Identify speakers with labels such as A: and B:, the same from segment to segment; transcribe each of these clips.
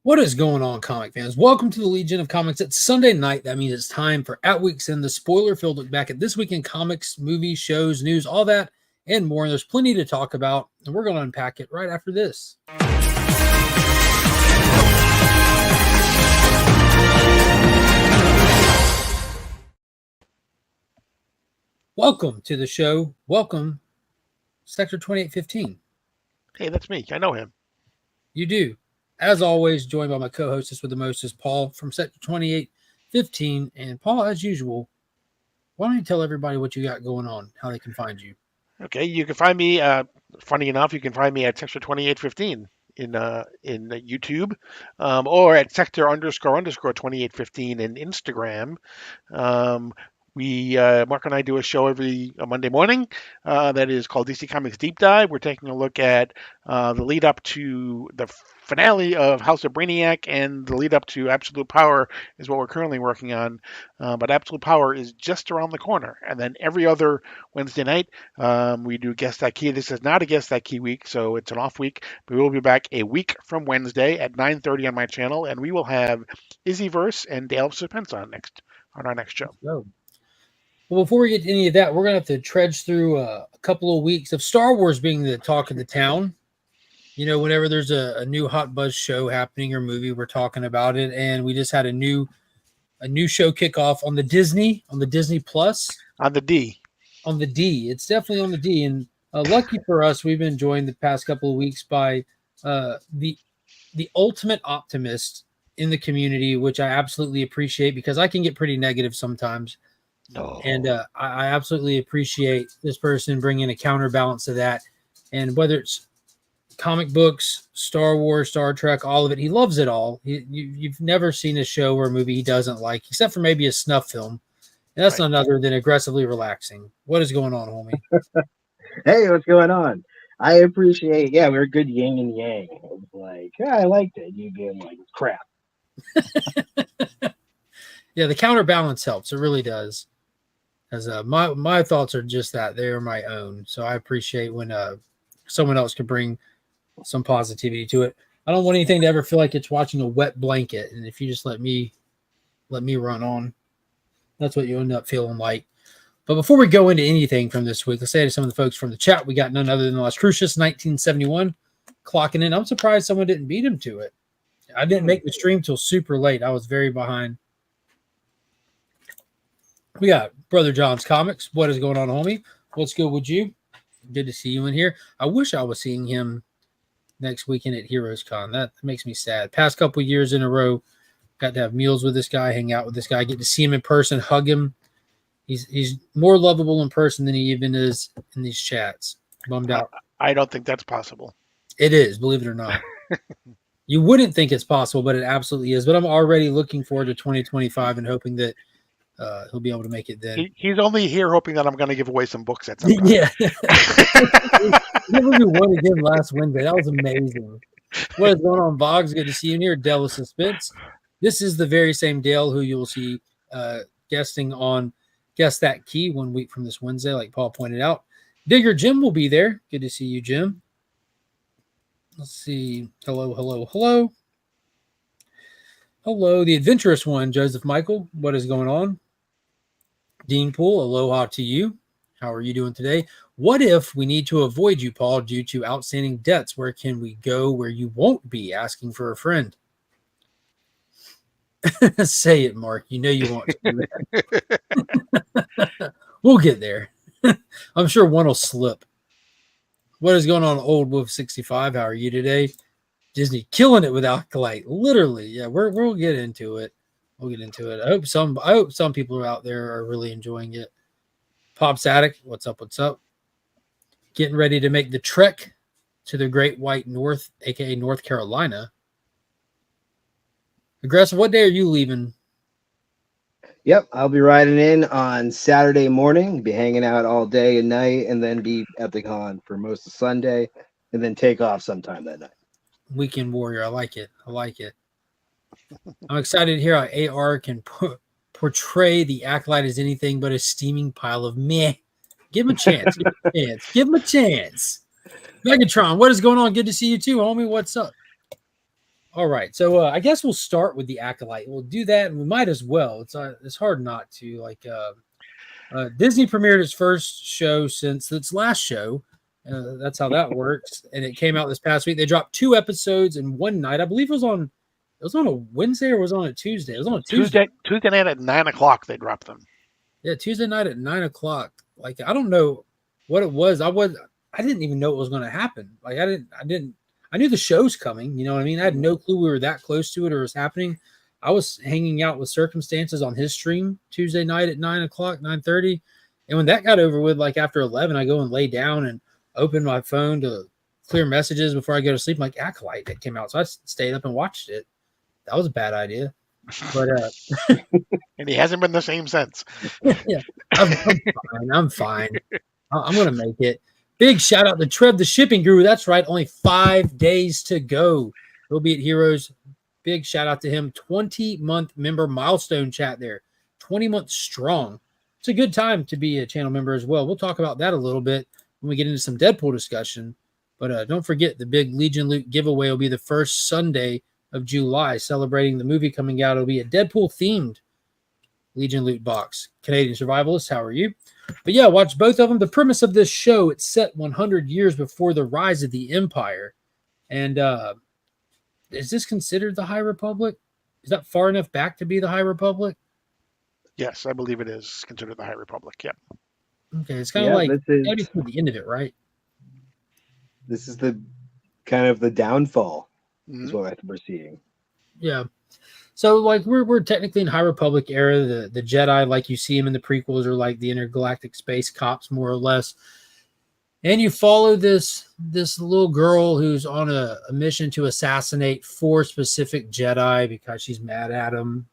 A: What is going on, comic fans? Welcome to the Legion of Comics. It's Sunday night. That means it's time for At Week's End, the spoiler-filled look back at this week in comics, movies, shows, news, all that, and more. And there's plenty to talk about, and we're going to unpack it right after this. Welcome to the show. Welcome, Sector 2815.
B: Hey, that's me. I know him.
A: You do. As always, joined by my co-hostess with the mostest, Paul from Sector 2815. And Paul, as usual, why don't you tell everybody what you got going on, how they can find you?
B: Okay, you can find me. Funny enough, you can find me at Sector 2815 in YouTube, or at Sector__2815 in Instagram. Mark and I do a show every Monday morning that is called DC Comics Deep Dive. We're taking a look at the lead up to the finale of House of Brainiac and the lead up to Absolute Power is what we're currently working on. But Absolute Power is just around the corner. And then every other Wednesday night, we do Guess That Key. This is not a Guess That Key week, so it's an off week. But we will be back a week from Wednesday at 9:30 on my channel, and we will have Izzyverse and Dale of Suspense on our next show.
A: Well, before we get to any of that, we're going to have to trudge through a couple of weeks of Star Wars being the talk of the town. You know, whenever there's a new hot buzz show happening or movie, we're talking about it. And we just had a new show kickoff on the Disney Plus.
B: On the D.
A: On the D. It's definitely on the D. And lucky for us, we've been joined the past couple of weeks by the ultimate optimist in the community, which I absolutely appreciate because I can get pretty negative sometimes.
B: No.
A: And I absolutely appreciate this person bringing a counterbalance to that. And whether it's comic books, Star Wars, Star Trek, all of it, he loves it all. You've never seen a show or a movie he doesn't like, except for maybe a snuff film. And that's none other than aggressively relaxing. What is going on, homie?
C: Hey, what's going on? I appreciate, we're a good yin and yang. It was like, I liked it. You being like, crap.
A: Yeah, the counterbalance helps. It really does. As my thoughts are just that they are my own, so I appreciate when someone else can bring some positivity to it. I don't want anything to ever feel like it's watching a wet blanket, and if you just let me run on, that's what you end up feeling like. But before we go into anything from this week, let's say to some of the folks from the chat, we got none other than Las Crucias 1971 clocking in. I'm surprised someone didn't beat him to it. I didn't make the stream till super late. I was very behind. We got Brother John's Comics. What is going on, homie? What's good with you? Good to see you in here. I wish I was seeing him next weekend at Heroes Con. That makes me sad. Past couple of years in a row, got to have meals with this guy, hang out with this guy, get to see him in person, hug him. He's more lovable in person than he even is in these chats. Bummed out.
B: I don't think that's possible.
A: It is, believe it or not. You wouldn't think it's possible, but it absolutely is. But I'm already looking forward to 2025 and hoping that he'll be able to make it then.
B: He's only here hoping that I'm going to give away some books at some time.
A: Yeah. We won again last Wednesday. That was amazing. What is going on, Boggs? Good to see you in here. Dale of Suspense. This is the very same Dale who you'll see guesting on Guess That Key 1 week from this Wednesday, like Paul pointed out. Digger Jim will be there. Good to see you, Jim. Let's see. Hello. Hello, the adventurous one, Joseph Michael. What is going on? Dean Poole, aloha to you. How are you doing today? What if we need to avoid you, Paul, due to outstanding debts? Where can we go where you won't be asking for a friend? Say it, Mark. You know you want to do that. We'll get there. I'm sure one will slip. What is going on, Old Wolf 65? How are you today? Disney killing it with Acolyte. Literally, yeah. We'll get into it. I hope some people out there are really enjoying it. Pop Static, what's up? Getting ready to make the trek to the Great White North, aka North Carolina. Aggressive, what day are you leaving?
C: Yep, I'll be riding in on Saturday morning, be hanging out all day and night, and then be at the con for most of Sunday, and then take off sometime that night.
A: Weekend warrior, I like it. I'm excited to hear how AR can portray the Acolyte as anything but a steaming pile of meh. Give him a chance. Give him a chance. Megatron, what is going on? Good to see you too, homie. What's up? All right, so I guess we'll start with the Acolyte. We'll do that, and we might as well. It's hard not to. Disney premiered its first show since its last show. That's how that works. And it came out this past week. They dropped 2 episodes in one night. I believe it was on a Wednesday or was it on a Tuesday? It was on a Tuesday.
B: Tuesday night at 9:00 they dropped them.
A: Yeah, Tuesday night at 9:00. Like, I don't know what it was. I didn't even know it was going to happen. Like, I knew the show's coming. You know what I mean? I had no clue we were that close to it or it was happening. I was hanging out with Circumstances on his stream Tuesday night at 9:00, 9:30. And when that got over with, like after 11, I go and lay down and open my phone to clear messages before I go to sleep. I'm like, Acolyte that came out. So I stayed up and watched it. That was a bad idea. But
B: and he hasn't been the same since.
A: Yeah, I'm fine. I'm going to make it. Big shout out to Trev, the shipping guru. That's right. Only 5 days to go. He'll be at Heroes. Big shout out to him. 20-month member milestone chat there. 20 months strong. It's a good time to be a channel member as well. We'll talk about that a little bit when we get into some Deadpool discussion. But don't forget, the big Legion Loot giveaway will be the first Sunday of July, celebrating the movie coming out. It'll be a Deadpool-themed Legion Loot box. Canadian Survivalists, how are you? But yeah, watch both of them. The premise of this show, it's set 100 years before the rise of the Empire. And is this considered the High Republic? Is that far enough back to be the High Republic?
B: Yes, I believe it is considered the High Republic. Yep.
A: Okay, it's kind of like maybe toward the end of it, right?
C: This is the kind of the downfall, is what we're seeing.
A: Yeah. So like we're technically in High Republic era. The Jedi, like you see them in the prequels, are like the intergalactic space cops, more or less. And you follow this little girl who's on a mission to assassinate 4 specific Jedi because she's mad at them.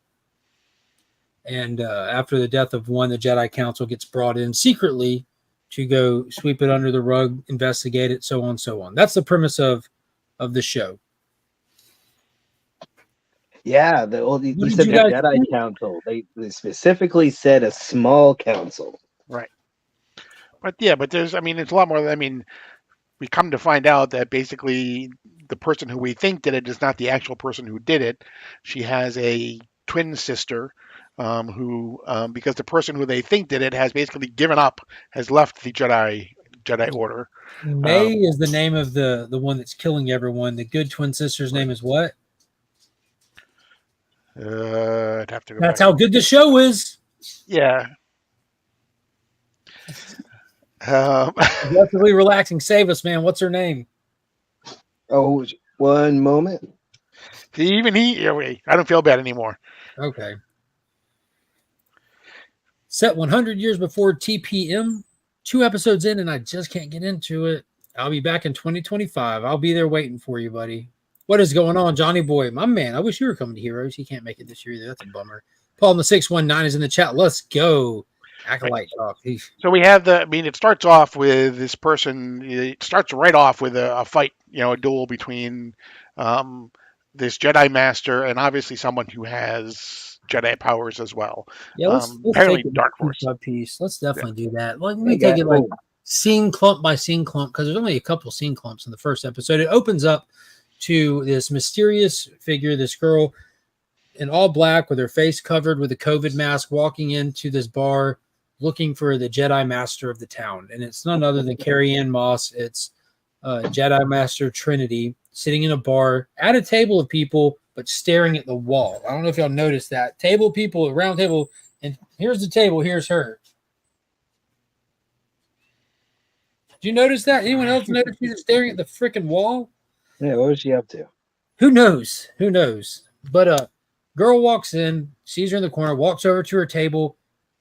A: And after the death of one, the Jedi Council gets brought in secretly to go sweep it under the rug, investigate it, so on, so on. That's the premise of the show.
C: Yeah, you said the Jedi Council. They specifically said a small council.
B: Right. But there's, it's a lot more. We come to find out that basically the person who we think did it is not the actual person who did it. She has a twin sister who, because the person who they think did it has basically given up, has left the Jedi Order.
A: May is the name of the one that's killing everyone. The good twin sister's name is what?
B: I'd have to go
A: That's
B: back.
A: how good the show is.
B: Yeah.
A: Relatively relaxing. Save us, man. What's her name?
C: Oh, one moment.
B: Even I don't feel bad anymore.
A: Okay. Set 100 years before TPM. 2 episodes in, and I just can't get into it. I'll be back in 2025. I'll be there waiting for you, buddy. What is going on, Johnny Boy? My man, I wish you were coming to Heroes. He can't make it this year either. That's a bummer. Paul in the 619 is in the chat. Let's go. Acolyte talk.
B: So we have it starts off with this person. It starts right off with a fight, a duel between this Jedi Master and obviously someone who has Jedi powers as well.
A: Yeah, let's
B: apparently
A: take
B: Dark Force.
A: Piece. Let's definitely do that. Let me take it like scene clump by scene clump, because there's only a couple scene clumps in the first episode. It opens up to this mysterious figure, this girl in all black with her face covered with a COVID mask, walking into this bar looking for the Jedi Master of the town. And it's none other than Carrie-Anne Moss. It's Jedi Master Trinity sitting in a bar at a table of people, but staring at the wall. I don't know if y'all noticed that. Table of people, a round table, and here's the table, here's her. Did you notice that? Anyone else notice she's staring at the freaking wall?
C: Yeah, what was she up to?
A: Who knows? But girl walks in, sees her in the corner, walks over to her table,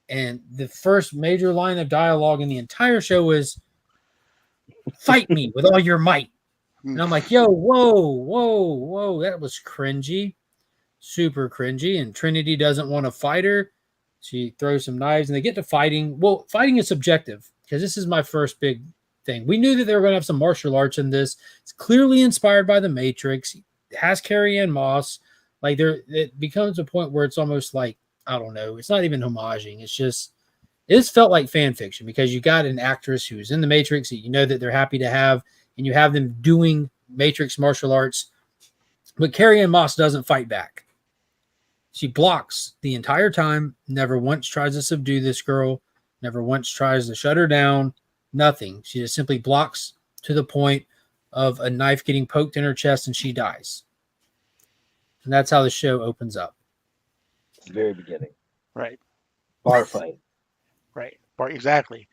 A: and the first major line of dialogue in the entire show is, "Fight me with all your might." And I'm like, yo, whoa, that was cringy, super cringy. And Trinity doesn't want to fight her. She throws some knives, and they get to fighting. Well, fighting is subjective, because this is my first big thing. We knew that they were going to have some martial arts in this. It's clearly inspired by The Matrix. It has Carrie-Anne Moss. Like, it becomes a point where it's almost like, I don't know, it's not even homaging. It's felt like fan fiction, because you got an actress who's in The Matrix that you know that they're happy to have, and you have them doing Matrix martial arts. But Carrie Ann Moss doesn't fight back. She blocks the entire time, never once tries to subdue this girl, never once tries to shut her down, nothing. She just simply blocks to the point of a knife getting poked in her chest and she dies. And that's how the show opens up.
C: It's the very beginning.
B: Right.
C: Bar fight.
B: Right. Exactly.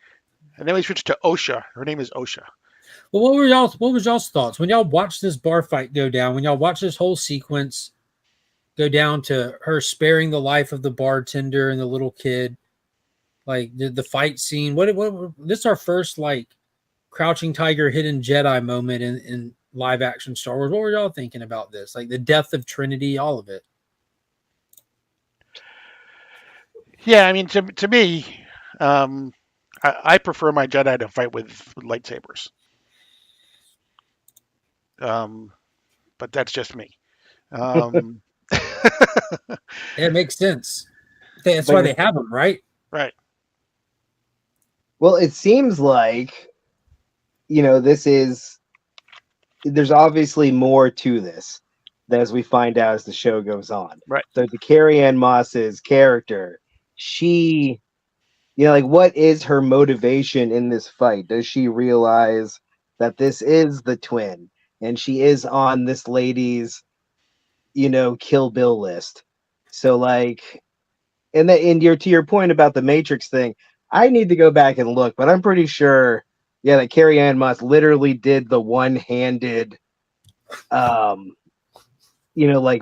B: And then we switch to Osha. Her name is Osha.
A: Well, what was y'all's thoughts when y'all watched this bar fight go down? When y'all watched this whole sequence go down to her sparing the life of the bartender and the little kid, like the fight scene. What this is our first like Crouching Tiger, Hidden Jedi moment in live action Star Wars. What were y'all thinking about this? Like the death of Trinity, all of it.
B: Yeah, I mean, to me, I prefer my Jedi to fight with lightsabers. But that's just me.
A: It makes sense. That's why they have them, right?
B: Right.
C: Well, it seems like, there's obviously more to this as we find out as the show goes on.
B: Right.
C: So the Carrie Ann Moss's character, she, what is her motivation in this fight? Does she realize that this is the twin and she is on this lady's, Kill Bill list? So like, and to your point about the Matrix thing, I need to go back and look, but I'm pretty sure, that Carrie Ann Moss literally did the one-handed, like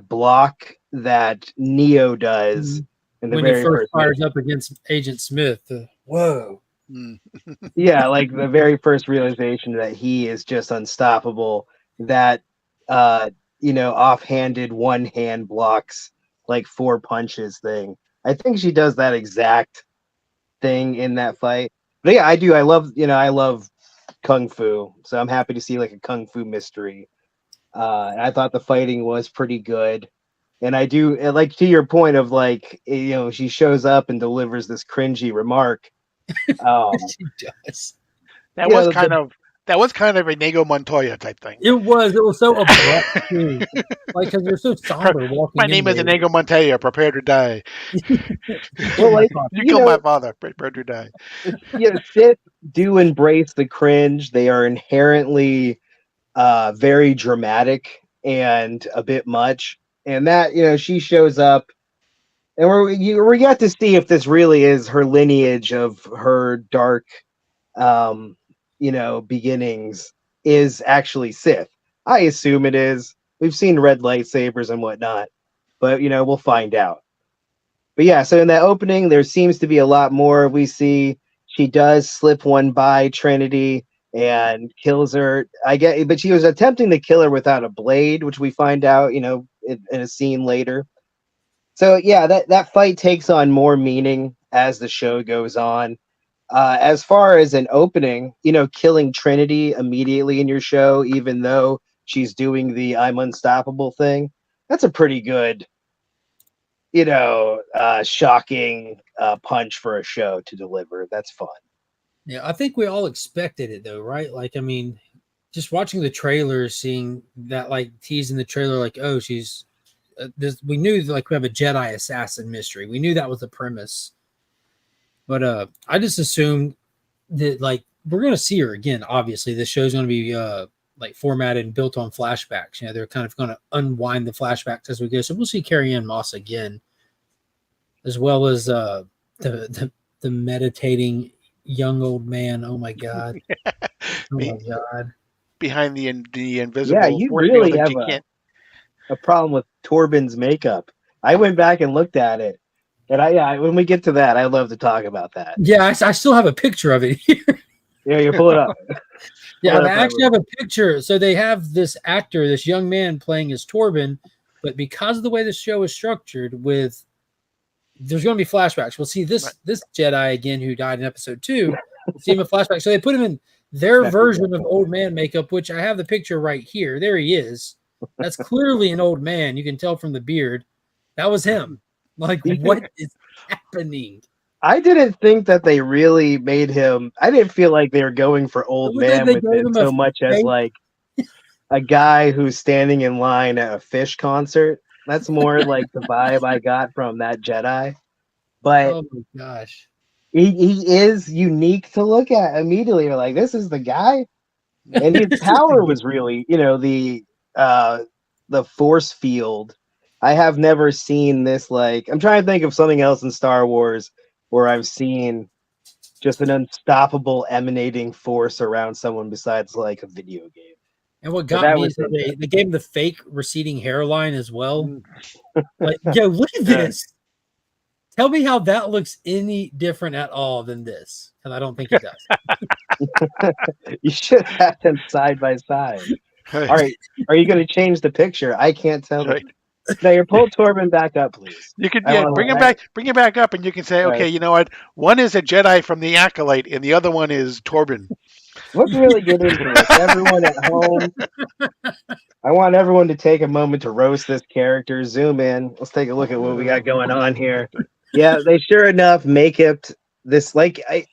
C: block that Neo does in the
A: when
C: very
A: he first fires
C: movie.
A: up against Agent Smith. Whoa.
C: Yeah, like the very first realization that he is just unstoppable. That offhanded one hand blocks like 4 punches thing. I think she does that exact thing in that fight. But yeah, I do. I love kung fu, so I'm happy to see like a kung fu mystery. I thought the fighting was pretty good, and I do like to your point of like she shows up and delivers this cringy remark.
A: She does.
B: That was kind of a Nego Montoya type thing.
A: It was so abrupt too. Like because you're so somber walking.
B: My name is Nego Montoya. Prepare to die.
C: Well, like,
B: you killed my father. Prepare to die.
C: Sith do embrace the cringe. They are inherently very dramatic and a bit much. And that she shows up, and we got to see if this really is her lineage of her dark, beginnings is actually Sith. I assume it is. We've seen red lightsabers and whatnot, but we'll find out. But yeah, so in that opening, there seems to be a lot more. We see she does slip one by Trinity and kills her. But she was attempting to kill her without a blade, which we find out, in a scene later. So yeah, that fight takes on more meaning as the show goes on. As far as an opening, killing Trinity immediately in your show, even though she's doing the I'm unstoppable thing, that's a pretty good, shocking punch for a show to deliver. That's fun.
A: Yeah, I think we all expected it though, right? Like, I mean, just watching the trailer, seeing that like tease in the trailer, like, oh, she's this. We knew like we have a Jedi assassin mystery. We knew that was the premise. But I just assumed that like we're gonna see her again. Obviously, this show's gonna be like formatted and built on flashbacks. They're kind of gonna unwind the flashbacks as we go. So we'll see Carrie Ann Moss again, as well as the meditating young old man. Oh my god! Oh my god!
B: Behind the invisible.
C: Yeah, you really have a problem with Torben's makeup. I went back and looked at it. And when we get to that, I'd love to talk about that.
A: Yeah, I still have a picture of it here.
C: Yeah, you pull it up.
A: Yeah, I actually have a picture. So they have this actor, this young man playing as Torben, but because of the way the show is structured, there's going to be flashbacks. We'll see this Jedi again who died in episode 2. We'll see him in flashback. So they put him in their version of old man makeup, which I have the picture right here. There he is. That's clearly an old man. You can tell from the beard. That was him. Like, what is happening?
C: I didn't think that they really made him. I didn't feel like they were going for old man with it so much as like a guy who's standing in line at a Fish concert. That's more like the vibe I got from that Jedi. But
A: Oh my gosh.
C: he is unique to look at immediately. You're like, this is the guy. And his
A: This is
C: power
A: the-
C: was really, the force field. I have never seen this. Like, I'm trying to think of something else in Star Wars where I've seen just an unstoppable emanating force around someone besides like a video game.
A: And what
C: But
A: got
C: that
A: me
C: was
A: is that they gave him the fake receding hairline as well. Like, yo, look at
B: Yeah.
A: this. Tell me how that looks any different at all than this. And I don't think it does.
C: you should have them side by side. All right, are you going to change the picture? I can't tell.
B: Right.
C: Now, you pull Torben back up, please.
B: You could
C: I wanna-
B: bring him back up, and you can say,
C: All
B: okay,
C: right.
B: you know what? One is a Jedi from the Acolyte, and the other one is Torben.
C: Let's really get into this. Everyone at home, I want everyone to take a moment to roast this character. Zoom in. Let's take a look at what we got going on here. Yeah, they sure enough make it this. Like, I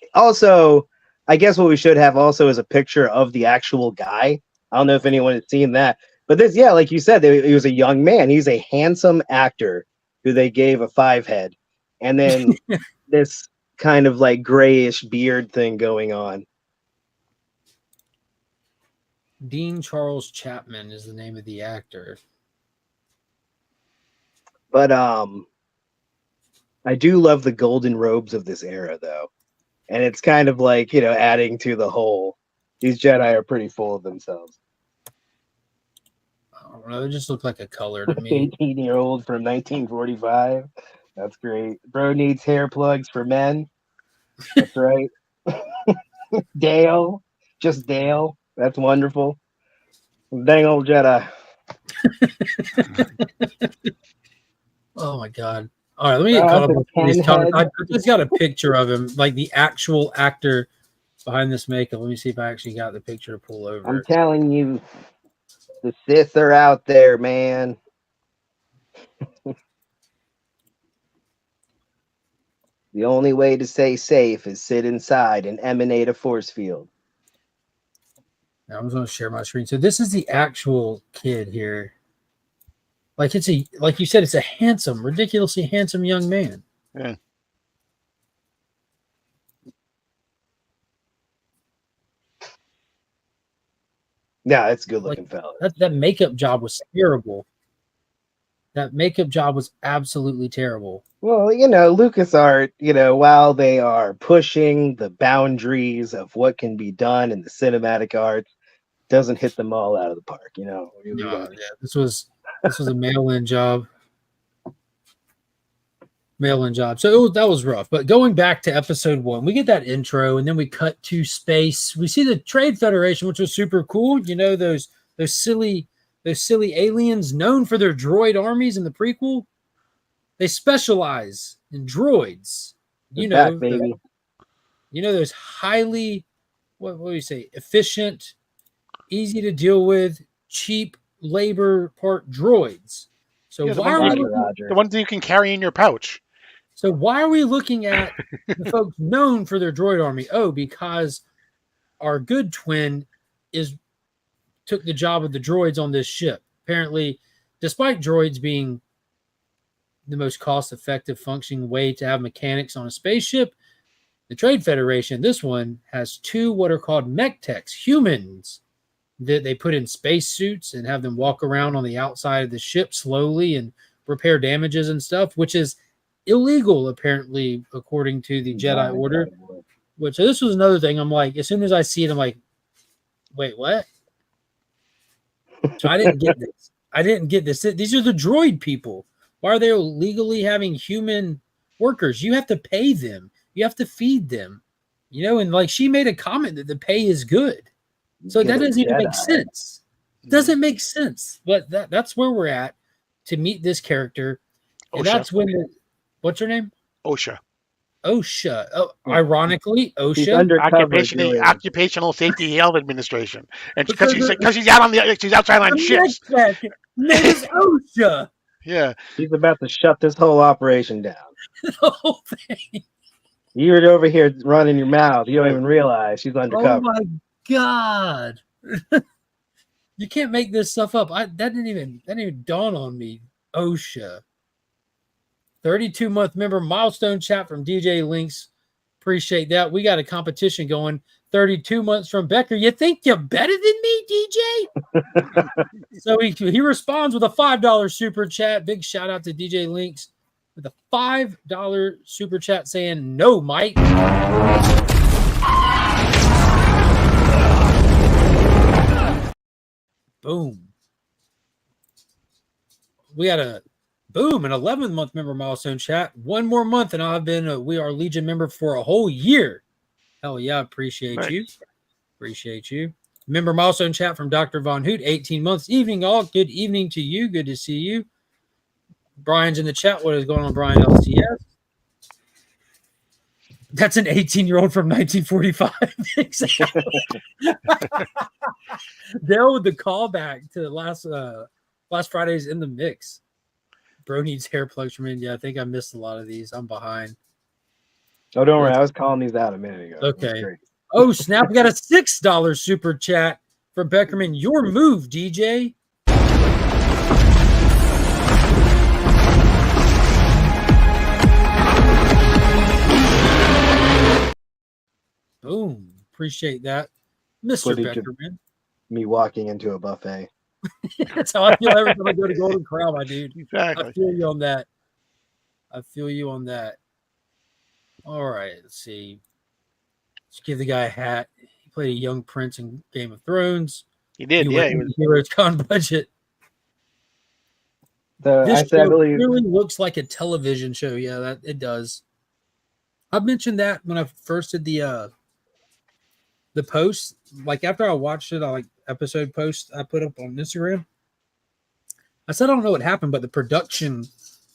C: guess what we should have also is a picture of the actual guy. I don't know if anyone has seen that, but this, yeah, like you said, he was a young man. He's a handsome actor who they gave a 5 head, and then this kind of like grayish beard thing going on.
A: Dean Charles Chapman is the name of the actor.
C: But I do love the golden robes of this era, though, and it's kind of like, adding to the whole. These Jedi are pretty full of themselves.
A: I don't know. It just looked like a color to me.
C: 18-year-old from 1945. That's great. Bro needs hair plugs for men. That's right. Dale. Just Dale. That's wonderful. Dang old Jedi.
A: Oh my god. All right, let me get caught up on these comments. I just got a picture of him, like the actual actor behind this makeup. Let me see if I actually got the picture to pull over.
C: I'm telling you, the Sith are out there, man. The only way to stay safe is sit inside and emanate a force field.
A: Now I'm going to share my screen. So this is the actual kid here. Like you said, it's a handsome, ridiculously handsome young man.
B: Yeah.
C: Yeah, it's good looking fella.
A: That makeup job was terrible. That makeup job was absolutely terrible.
C: Well, LucasArts, while they are pushing the boundaries of what can be done in the cinematic arts, doesn't hit them all out of the park.
A: This was a mail-in job. So that was rough. But going back to episode 1, we get that intro, and then we cut to space. We see the Trade Federation, which was super cool. Those silly aliens known for their droid armies in the prequel. They specialize in droids.
C: Back, baby.
A: Those highly, what do you say, efficient, easy to deal with, cheap labor part droids. So
B: Yeah,
A: why are we
B: the ones that you can carry in your pouch?
A: So why are we looking at the folks known for their droid army? Oh, because our good twin took the job of the droids on this ship. Apparently, despite droids being the most cost-effective functioning way to have mechanics on a spaceship, the Trade Federation, this one, has 2 what are called mech techs, humans, that they put in spacesuits and have them walk around on the outside of the ship slowly and repair damages and stuff, which is illegal, apparently, according to the Jedi Order. Which, so this was another thing. I'm like, as soon as I see it, I'm like, wait, what? So I didn't get this. These are the droid people. Why are they illegally having human workers? You have to pay them. You have to feed them. And like she made a comment that the pay is good. So that doesn't even make sense. Doesn't make sense. But that's where we're at to meet this character. And that's when what's her name?
B: OSHA.
A: Oh, ironically, OSHA.
B: Occupational Safety Health Administration, and because she's outside on ships.
A: Name is OSHA.
B: Yeah,
C: she's about to shut this whole operation down.
A: The whole thing.
C: You're over here running your mouth. You don't even realize she's undercover.
A: Oh my god. You can't make this stuff up. That didn't even dawn on me. OSHA. 32-month member milestone chat from DJ Links. Appreciate that. We got a competition going. 32 months from Becker. You think you're better than me, DJ? So he responds with a $5 super chat. Big shout out to DJ Links with a $5 super chat saying, no, Mike. Boom. We had an 11-month member milestone chat. One more month, and I've been a We Are Legion member for a whole year. Hell yeah, appreciate you. Appreciate you. Member milestone chat from Dr. Von Hoot, 18 months. Evening, all. Good evening to you. Good to see you. Brian's in the chat. What is going on, Brian LCS? That's an 18-year-old from 1945. Exactly. Dale with the callback to last Friday's In the Mix. Bro needs hair plugs from India. I think I missed a lot of these. I'm behind.
C: Oh, don't worry. I was calling these out a minute ago.
A: Okay. Oh, snap. We got a $6 super chat from Beckerman. Your move, DJ. Boom. Appreciate that. Mr. Beckerman.
C: Me walking into a buffet.
A: That's how I feel every time I go to Golden Corral, my dude.
B: Exactly.
A: I feel you on that. All right, let's see. Let's give the guy a hat. He played a young prince in Game of Thrones.
B: He did,
A: He was Heroes Con budget. This show really looks like a television show. Yeah, that it does. I mentioned that when I first did the post. Like after I watched it, I episode post I put up on Instagram. I said I don't know what happened, but the production,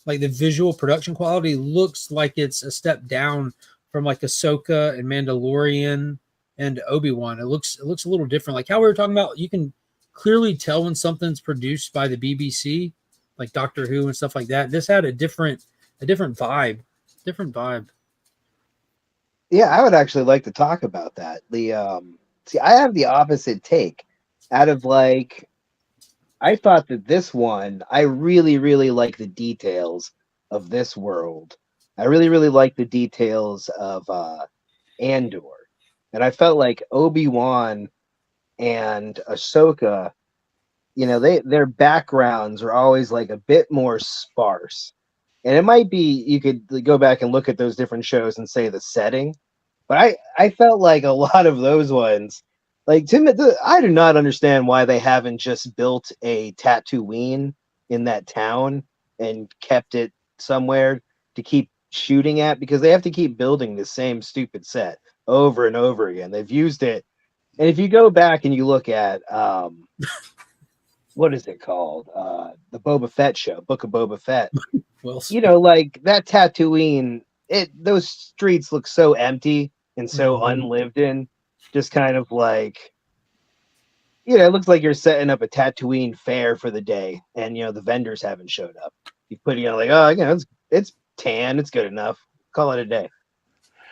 A: like the visual production quality, looks like it's a step down from like Ahsoka and Mandalorian and Obi-Wan. It looks a little different. Like how we were talking about, you can clearly tell when something's produced by the BBC, like Doctor Who and stuff like that. This had a different vibe.
C: Yeah, I would actually like to talk about that. See, I have the opposite take. Out of I thought that this one, I really, really like the details of this world. I really, really like the details of Andor. And I felt like Obi-Wan and Ahsoka, their backgrounds are always a bit more sparse. And it might be, you could go back and look at those different shows and say the setting. But I felt like a lot of those ones, Tim, I do not understand why they haven't just built a Tatooine in that town and kept it somewhere to keep shooting at, because they have to keep building the same stupid set over and over again. They've used it. And if you go back and you look at, what is it called? The Boba Fett show, Book of Boba Fett.
A: Well,
C: that Tatooine, those streets look so empty and so unlived in. Just kind of it looks like you're setting up a Tatooine fair for the day, and the vendors haven't showed up. You put it's tan, it's good enough. Call it a day.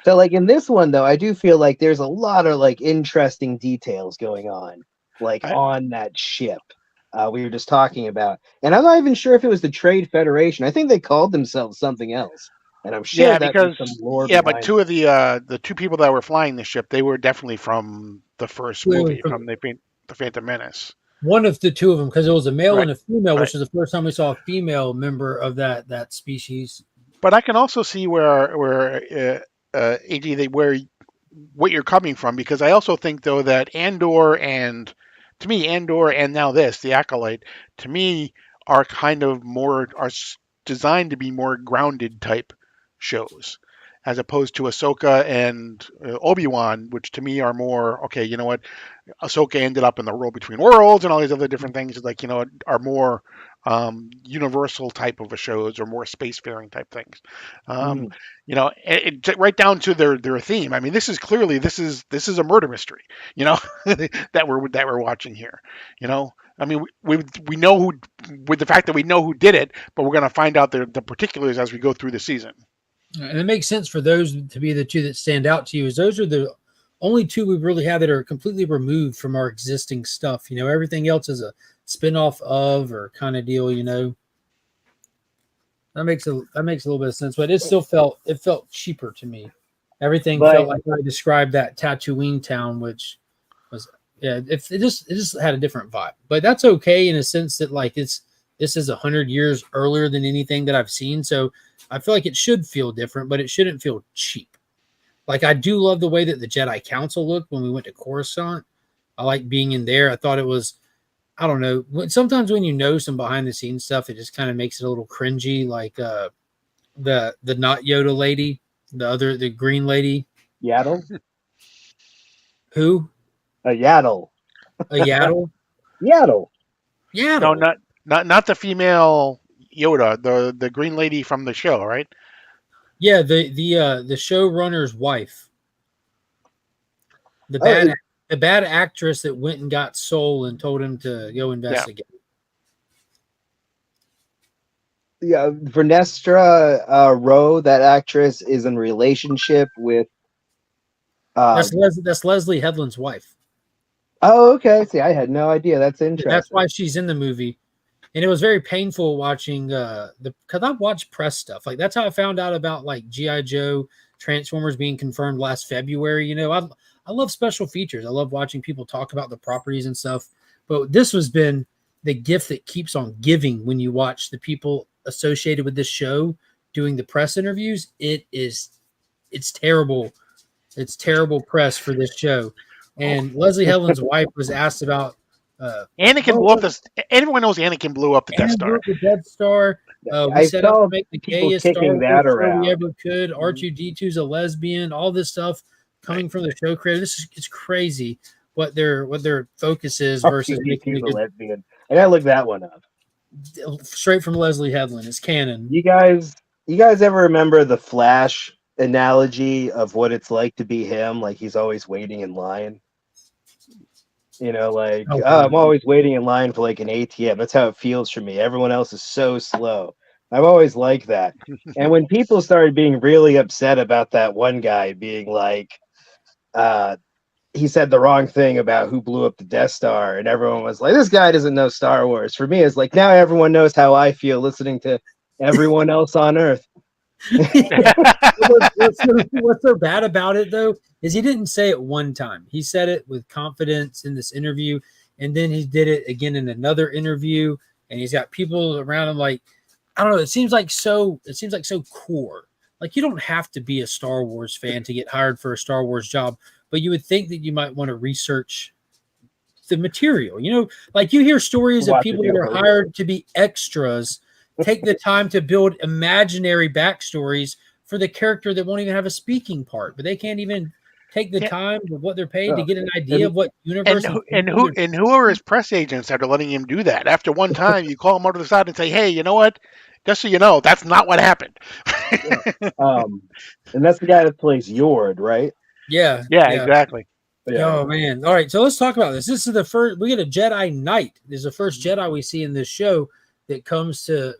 C: So in this one though, I do feel like there's a lot of interesting details going on, on that ship. We were just talking about, and I'm not even sure if it was the Trade Federation. I think they called themselves something else, and I'm sure
B: but two of the two people that were flying the ship, they were definitely from the first movie, from the Phantom Menace.
A: One of the two of them, because it was a male and a female, which is the first time we saw a female member of that species.
B: But I can also see where AJ, where what you're coming from, because I also think though that Andor and now the Acolyte, to me are kind of are designed to be more grounded type shows, as opposed to Ahsoka and Obi-Wan, which to me are more, okay, you know what, Ahsoka ended up in the World Between Worlds and all these other different things, are more universal type of shows, or more spacefaring type things. Right down to their theme. I mean, this is a murder mystery, that we're watching here. I mean, we know who, with the fact that we know who did it, but we're going to find out the particulars as we go through the season.
A: And it makes sense for those to be the two that stand out to you, as those are the only two we really have that are completely removed from our existing stuff. You know, everything else is a spin-off of or kind of deal, you know. That makes a little bit of sense, but it felt cheaper to me. Everything
C: But
A: felt like I described that Tatooine town, which was yeah, it just had a different vibe. But that's okay in a sense that like this is 100 years earlier than anything that I've seen, so I feel like it should feel different, but it shouldn't feel cheap. Like I do love the way that the Jedi Council looked when we went to Coruscant. I like being in there. I thought it was I don't know. Sometimes when you know some behind the scenes stuff, it just kind of makes it a little cringy. Like the not Yoda lady, the green lady,
C: Yaddle,
A: who
C: a Yaddle,
A: a Yaddle,
C: Yaddle.
B: No,
A: Yaddle.
B: not the female Yoda, the green lady from the show, right?
A: Yeah, the showrunner's wife, the
C: Oh,
A: bad the bad actress that went and got Soul and told him to go investigate.
C: yeah, Vernestra Rowe, that actress, is in relationship with.
A: That's Leslie Headland's wife.
C: Oh, okay. See, I had no idea. That's interesting.
A: That's why she's in the movie. And it was very painful watching because I watched press stuff. Like that's how I found out about like G.I. Joe Transformers being confirmed last February. You know, I love special features. I love watching people talk about the properties and stuff. But this has been the gift that keeps on giving when you watch the people associated with this show doing the press interviews. It's terrible. It's terrible press for this show. And Leslie Headland's wife was asked about
B: Anakin blew up the. Everyone knows Anakin blew up the Death Star.
A: the Death Star. We
C: I
A: set out
C: saw
A: to make the
C: people
A: gayest Star
C: kicking
A: Wars
C: that
A: show
C: around.
A: we ever could. R2D2's a lesbian. All this stuff coming from the show creator. It's crazy what their focus is versus making
C: R2D2's a lesbian. I gotta look that one up.
A: straight from Leslie Headland. It's canon.
C: You guys ever remember the Flash analogy of what it's like to be him? Like he's always waiting in line. You know, like
A: Oh,
C: I'm always waiting in line for like an ATM. That's how it feels for me. Everyone else is so slow. I've always liked that. And when people started being really upset about that one guy being like, he said the wrong thing about who blew up the Death Star, and everyone was like, this guy doesn't know Star Wars. For me, it's like now everyone knows how I feel listening to everyone else on Earth.
A: What's so bad about it though is he didn't say it one time. He said it with confidence in this interview, and then he did it again in another interview, and he's got people around him like I don't know. It seems like so core. Like you don't have to be a Star Wars fan to get hired for a Star Wars job, but you would think that you might want to research the material. You know, like you hear stories of people that are hired to be extras take the time to build imaginary backstories for the character that won't even have a speaking part, but they can't even take the time with what they're paid to get an idea of what universe
B: and who are his press agents that are letting him do that? After one time, you call him over to the side and say, "Hey, you know what? Just so you know, that's not what happened."
C: And that's the guy that plays Yord, right?
A: Yeah,
B: exactly.
C: Yeah.
A: Oh man! All right, so let's talk about this. This is the first. We get a Jedi Knight. This is the first Jedi we see in this show that comes to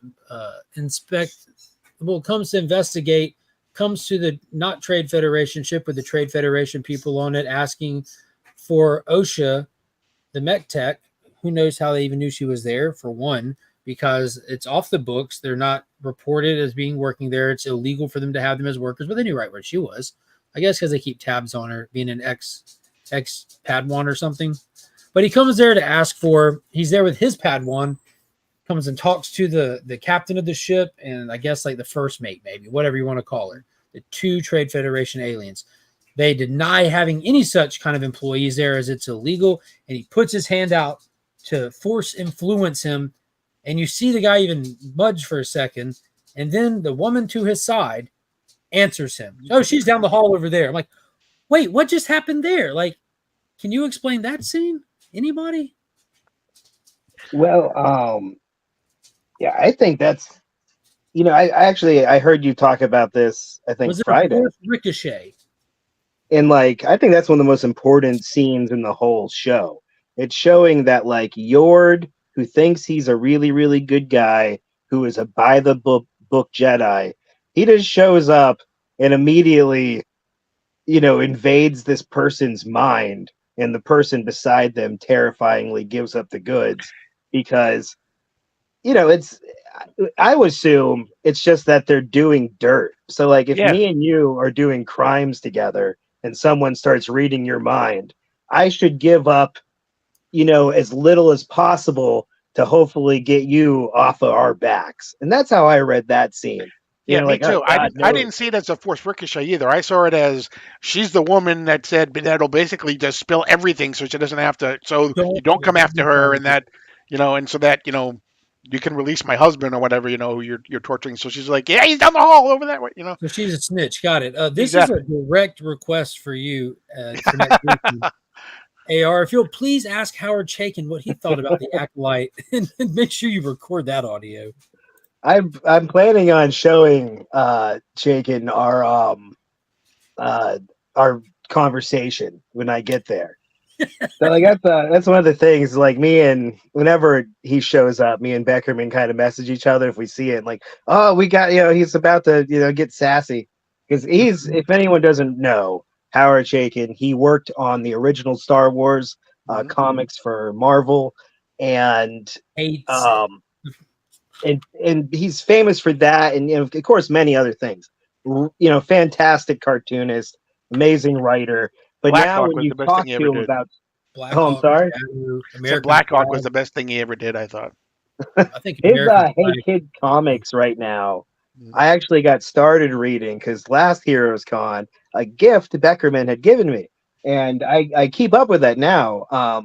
A: comes to investigate, comes to the not Trade Federation ship with the Trade Federation people on it, asking for OSHA, the mech tech. Who knows how they even knew she was there? For one, because it's off the books. They're not reported as being working there. It's illegal for them to have them as workers, but they knew right where she was. I guess because they keep tabs on her, being an ex Padawan or something. But he comes there to ask for. He's there with his Padawan. Comes and talks to the captain of the ship and I guess like the first mate, maybe whatever you want to call her. The two Trade Federation aliens. They deny having any such kind of employees there as it's illegal. And he puts his hand out to force influence him. And you see the guy even budge for a second. And then the woman to his side answers him. Oh, she's down the hall over there. I'm like, wait, what just happened there? Like, can you explain that scene? Anybody?
C: Well, yeah, I think that's, I heard you talk about this, I think Friday.
A: Ricochet.
C: And like, I think that's one of the most important scenes in the whole show. It's showing that like Yord, who thinks he's a really, really good guy, who is a by the book Jedi, he just shows up and immediately invades this person's mind, and the person beside them terrifyingly gives up the goods because it's I would assume it's just that they're doing dirt. So like if
B: Yeah.
C: me and you are doing crimes together and someone starts reading your mind, I should give up, as little as possible to hopefully get you off of our backs. And that's how I read that scene.
B: Yeah, me
C: Like, oh
B: too. I
C: God,
B: didn't. I
C: no.
B: didn't see it as a forced ricochet either. I saw it as she's the woman that said that'll basically just spill everything, so she doesn't have to. So you don't come after her, and that, and so that you can release my husband or whatever, who you're torturing. So she's like, yeah, he's down the hall over that way.
A: So she's a snitch. Got it. This
B: Exactly.
A: is a direct request for you for next week. AR, if you'll please ask Howard Chaykin what he thought about the Acolyte, and make sure you record that audio.
C: I'm planning on showing Chaykin our conversation when I get there. So like that's one of the things. Like me and whenever he shows up, me and Beckerman kind of message each other if we see it. Like, oh, we got he's about to get sassy because he's if anyone doesn't know Howard Chaykin, he worked on the original Star Wars comics for Marvel, and and he's famous for that, and of course many other things. Fantastic cartoonist, amazing writer. But now
B: Blackhawk
C: when
B: was
C: you
B: the best
C: talk
B: thing he
C: to
B: ever
C: him
B: did.
C: about,
A: Blackhawk,
C: I'm sorry.
B: So Blackhawk was the best thing he ever did, I thought.
A: I think
C: His
A: American
C: Hey Kid comics right now. I actually got started reading because last Heroes Con, a gift Beckerman had given me, and I keep up with that now.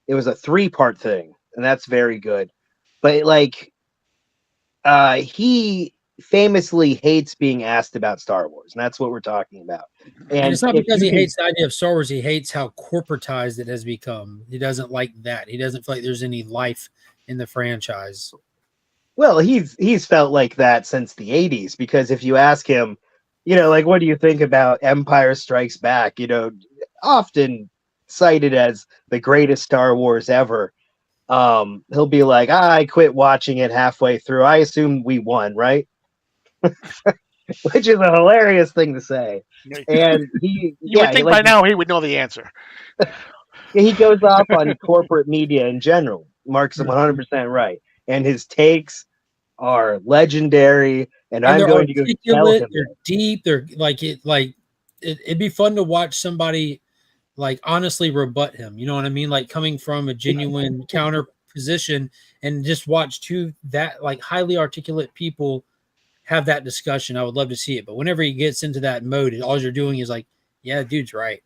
C: It was a 3-part thing, and that's very good. But like, he famously hates being asked about Star Wars, and that's what we're talking about.
A: And it's not because he hates the idea of Star Wars. He hates how corporatized it has become. He doesn't like that. He doesn't feel like there's any life in the franchise.
C: Well, he's felt like that since the 80s, because if you ask him, like, what do you think about Empire Strikes Back? Often cited as the greatest Star Wars ever. He'll be like, I quit watching it halfway through. I assume we won, right? Which is a hilarious thing to say. And
B: you would think by now he would know the answer.
C: He goes off on corporate media in general. Mark's 100% right. And his takes are legendary, and I'm going to go tell him.
A: They're deep. They're it'd be fun to watch somebody like honestly rebut him. You know what I mean? Like coming from a genuine counter position, and just watch two that like highly articulate people have that discussion. I would love to see it. But whenever he gets into that mode, all you're doing is like, yeah, dude's right.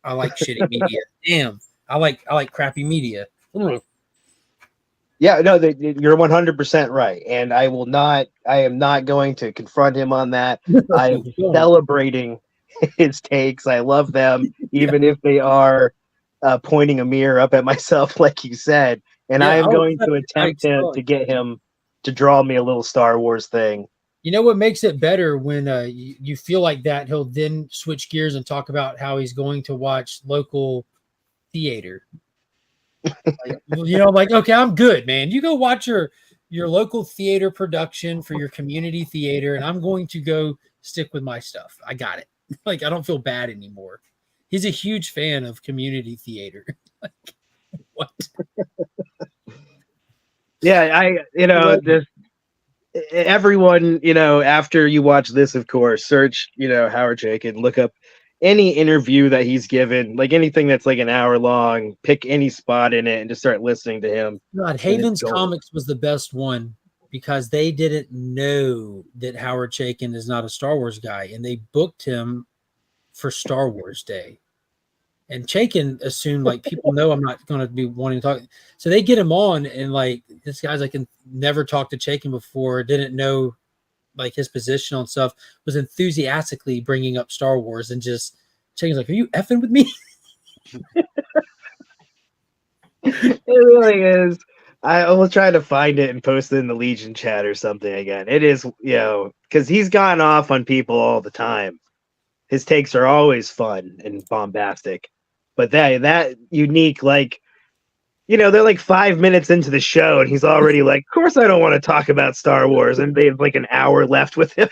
A: I like shitty media. Damn. I like crappy media.
C: Yeah, no, you're 100% right, and I am not going to confront him on that. I am celebrating his takes. I love them, even if they are pointing a mirror up at myself, like you said. And I am going to attempt to get him to draw me a little Star Wars thing.
A: You know what makes it better when you feel like that? He'll then switch gears and talk about how he's going to watch local theater. Like, okay, I'm good, man. You go watch your local theater production for your community theater, and I'm going to go stick with my stuff. I got it. Like, I don't feel bad anymore. He's a huge fan of community theater. Like, what?
C: Yeah, just everyone, after you watch this, of course, search, Howard Chaykin, look up any interview that he's given, like anything that's like an hour long, pick any spot in it and just start listening to him.
A: God, Haven's Comics was the best one because they didn't know that Howard Chaykin is not a Star Wars guy, and they booked him for Star Wars Day. And Chaykin assumed like people know I'm not going to be wanting to talk. So they get him on, and like this guy's like never talked to Chaykin before, didn't know like his position on stuff, was enthusiastically bringing up Star Wars, and just Chaykin's like, are you effing with me?
C: It really is. I will try to find it and post it in the Legion chat or something again. It is, because he's gone off on people all the time. His takes are always fun and bombastic. But that unique, like, they're like 5 minutes into the show and he's already like, of course I don't want to talk about Star Wars. And they have like an hour left with him.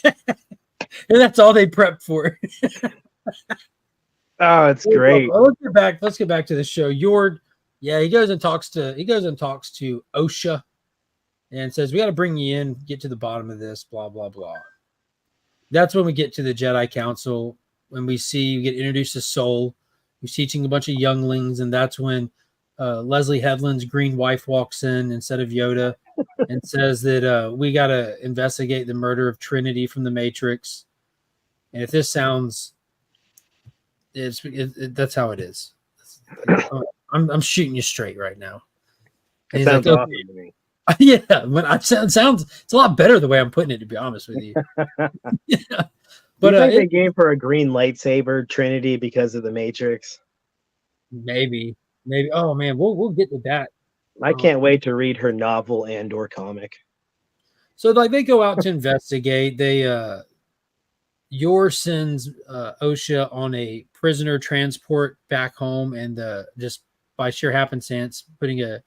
A: And that's all they prepped for.
C: Oh, it's great.
A: Let's get back to the show. Yord, yeah, he goes and talks to Osha and says, "We got to bring you in, get to the bottom of this." Blah blah blah. That's when we get to the Jedi Council. When we get introduced to Soul, who's teaching a bunch of younglings, and that's when Leslie Headland's green wife walks in instead of Yoda and says that we got to investigate the murder of Trinity from the Matrix. And if this sounds, that's how it is. I'm shooting you straight right now.
C: It sounds awesome to me.
A: Yeah, but it's a lot better the way I'm putting it, to be honest with you. Yeah.
C: But do you think they gave her a green lightsaber, Trinity, because of the Matrix?
A: Maybe. Oh man, we'll get to that.
C: I can't wait to read her novel and/or comic.
A: So like they go out to investigate. Yor sends Osha on a prisoner transport back home, and just by sheer happenstance, putting a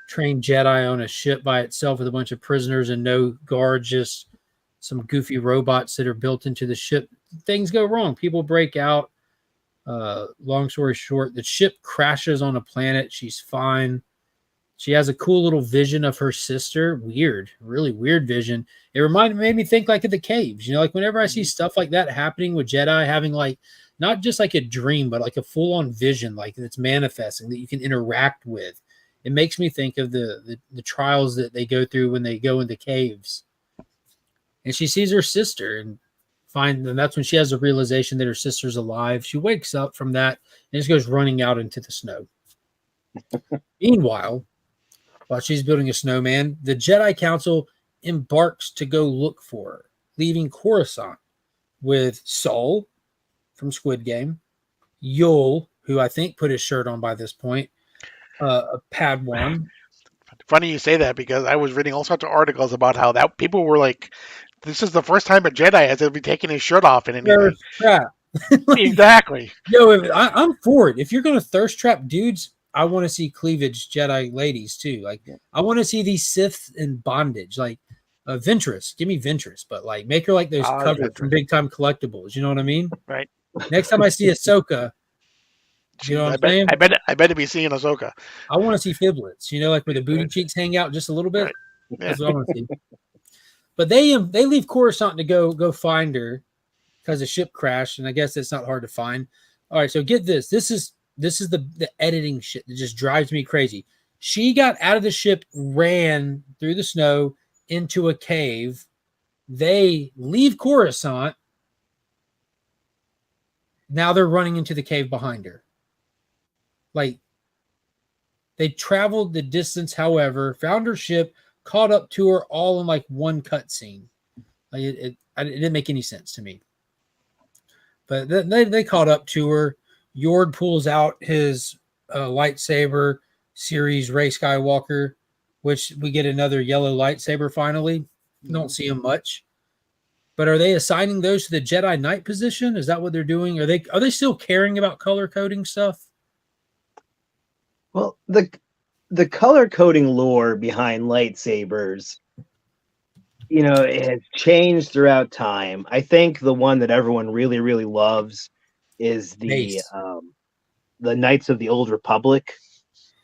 A: trained Jedi on a ship by itself with a bunch of prisoners and no guards, just some goofy robots that are built into the ship. Things go wrong. People break out. Long story short, the ship crashes on a planet. She's fine. She has a cool little vision of her sister. Weird, really weird vision. It made me think like of the caves. You know, like whenever I see stuff like that happening with Jedi, having like not just like a dream, but like a full-on vision, like that's manifesting that you can interact with. It makes me think of the trials that they go through when they go into caves. And she sees her sister and that's when she has a realization that her sister's alive. She wakes up from that and just goes running out into the snow. Meanwhile, while she's building a snowman, the Jedi Council embarks to go look for her, leaving Coruscant with Saul from Squid Game, Yul, who I think put his shirt on by this point, a Padawan.
B: Funny you say that because I was reading all sorts of articles about how that people were like, "This is the first time a Jedi has ever taken his shirt off in anything."
A: Trap.
B: Exactly.
A: Yo, I'm for it. If you're gonna thirst trap dudes, I want to see cleavage Jedi ladies too. Like I want to see these Siths in bondage. Like Ventress, give me Ventress, but like make her like those covers from Big Time Collectibles. You know what I mean?
B: Right.
A: Next time I see Ahsoka, you know what I'm saying?
B: I better be seeing Ahsoka.
A: I want to see fiblets. You know, like where the booty cheeks hang out just a little bit.
B: Right. Yeah.
A: That's what I want to see. But they leave Coruscant to go find her because the ship crashed, and I guess it's not hard to find. All right, so get this. This is the editing shit that just drives me crazy. She got out of the ship, ran through the snow into a cave. They leave Coruscant. Now they're running into the cave behind her. Like, they traveled the distance, however, found her ship, caught up to her all in like one cutscene. Like it didn't make any sense to me. But they caught up to her. Yord pulls out his lightsaber series Rey Skywalker, which we get another yellow lightsaber finally. Don't see him much. But are they assigning those to the Jedi Knight position? Is that what they're doing? Are they still caring about color coding stuff?
C: Well, the color coding lore behind lightsabers, you know, it has changed throughout time. I think the one that everyone really, really loves is the Knights of the Old Republic